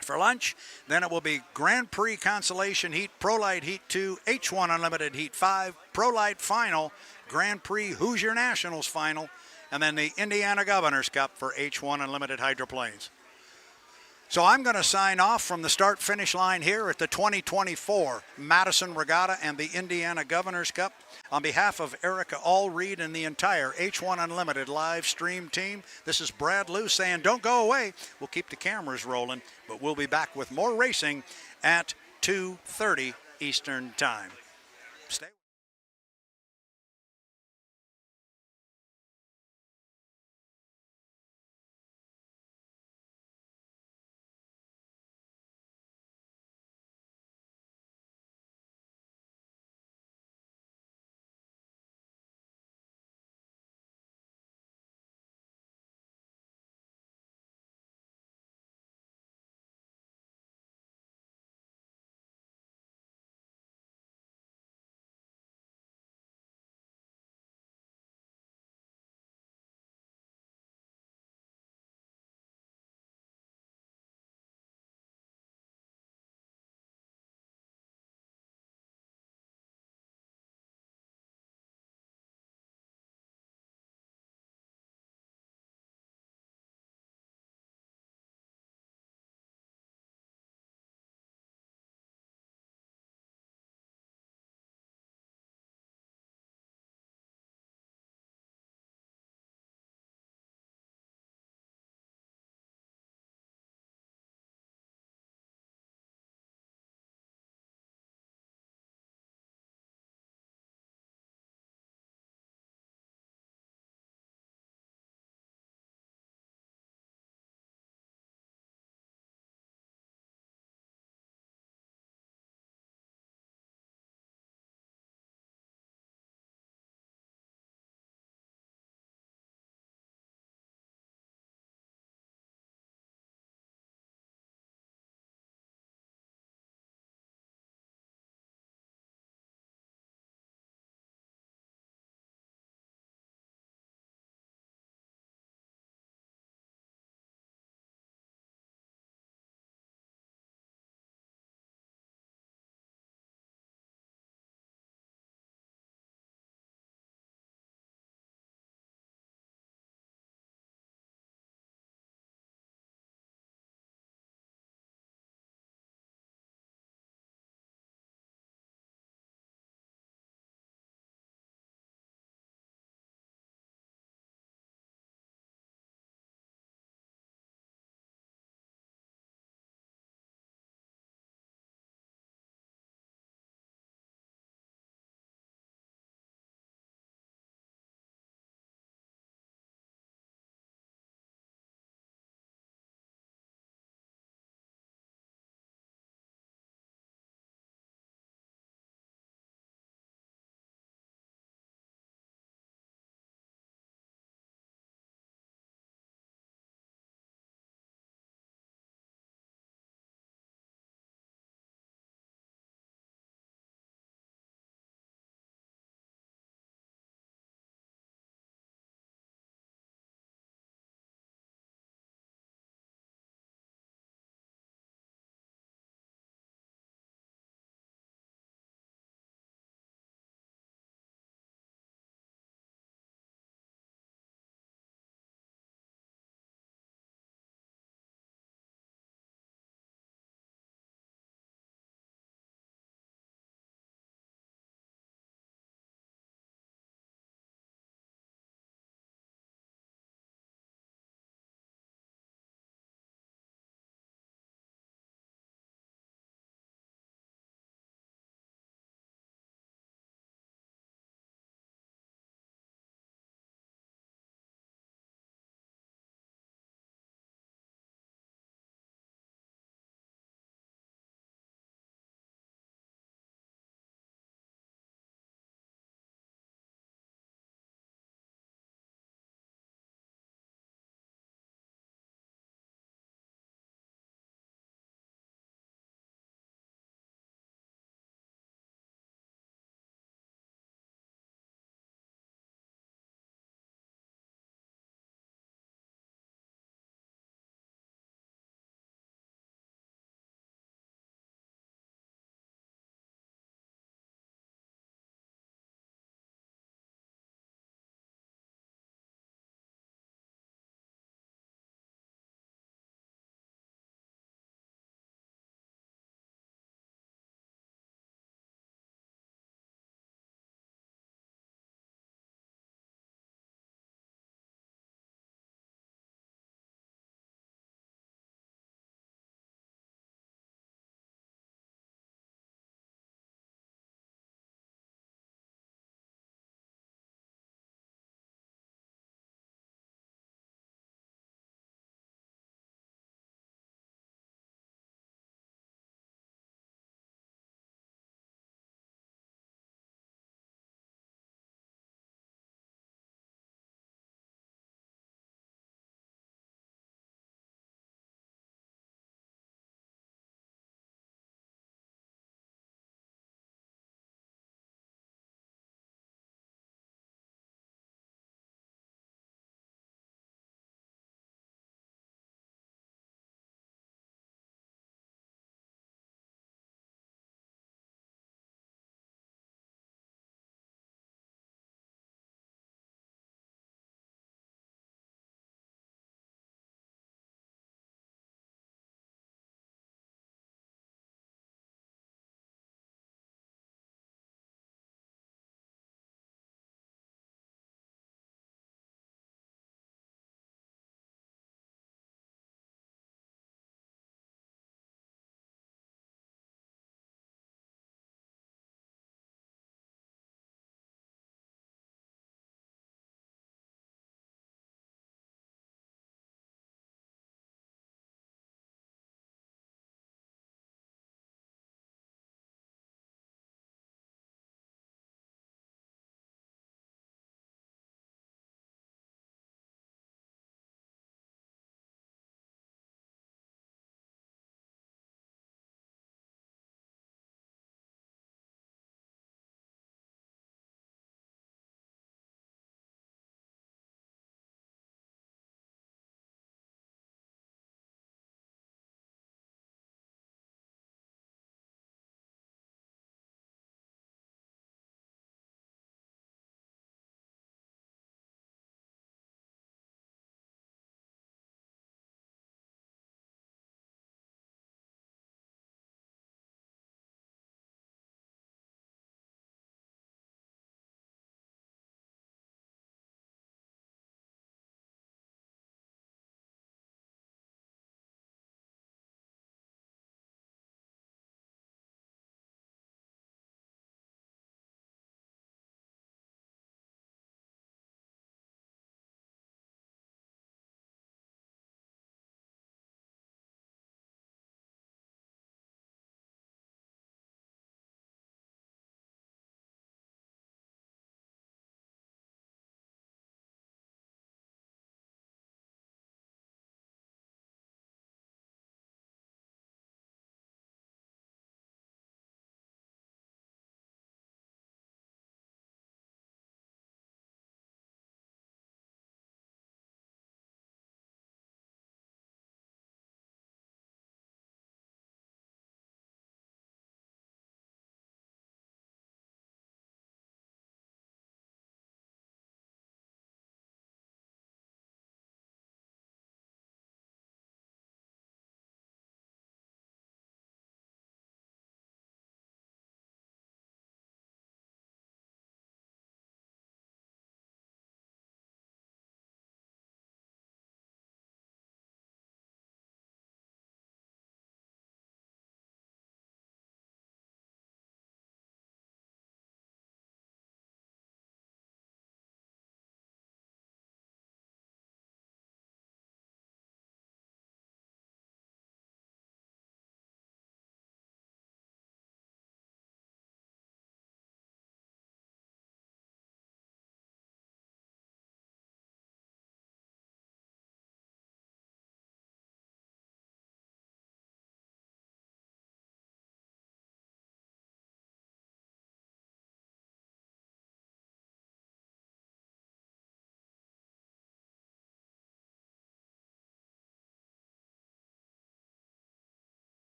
for lunch. Then it will be Grand Prix Consolation Heat, Pro-Lite Heat 2, H1 Unlimited Heat 5, Pro-Lite Final, Grand Prix Hoosier Nationals Final, and then the Indiana Governor's Cup for H1 Unlimited hydroplanes. So I'm going to sign off from the start-finish line here at the 2024 Madison Regatta and the Indiana Governor's Cup. On behalf of Erica Allreed and the entire H1 Unlimited live stream team, this is Brad Lou saying don't go away. We'll keep the cameras rolling, but we'll be back with more racing at 2:30 Eastern Time. Stay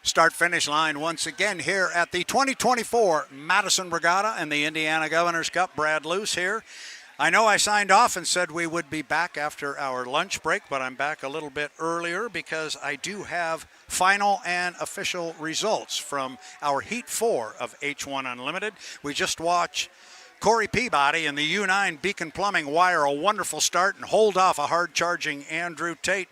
Start-finish line once again here at the 2024 Madison Regatta and the Indiana Governor's Cup. Brad Luce here. I know I signed off and said we would be back after our lunch break, but I'm back a little bit earlier because I do have final and official results from our Heat 4 of H1 Unlimited. We just watched Corey Peabody and the U9 Beacon Plumbing wire a wonderful start and hold off a hard-charging Andrew Tate.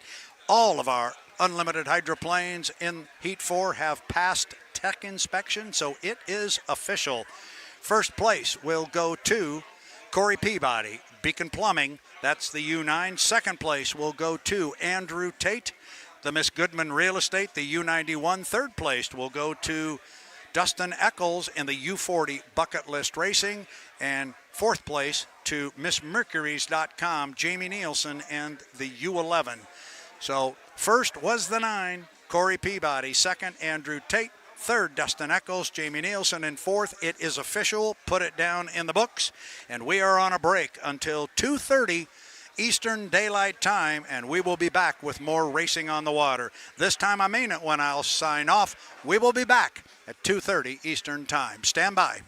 All of our Unlimited hydroplanes in Heat 4 have passed tech inspection, so it is official. First place will go to Corey Peabody, Beacon Plumbing. That's the U9. Second place will go to Andrew Tate, the Miss Goodman Real Estate, the U91. Third place will go to Dustin Eccles in the U40 Bucket List Racing. And fourth place to MissMercuries.com, Jamie Nielsen, and the U11. So first was the 9, Corey Peabody. Second, Andrew Tate. Third, Dustin Eccles, Jamie Nielsen. And fourth, it is official. Put it down in the books. And we are on a break until 2:30 Eastern Daylight Time, and we will be back with more racing on the water. This time I mean it when I'll sign off. We will be back at 2:30 Eastern Time. Stand by.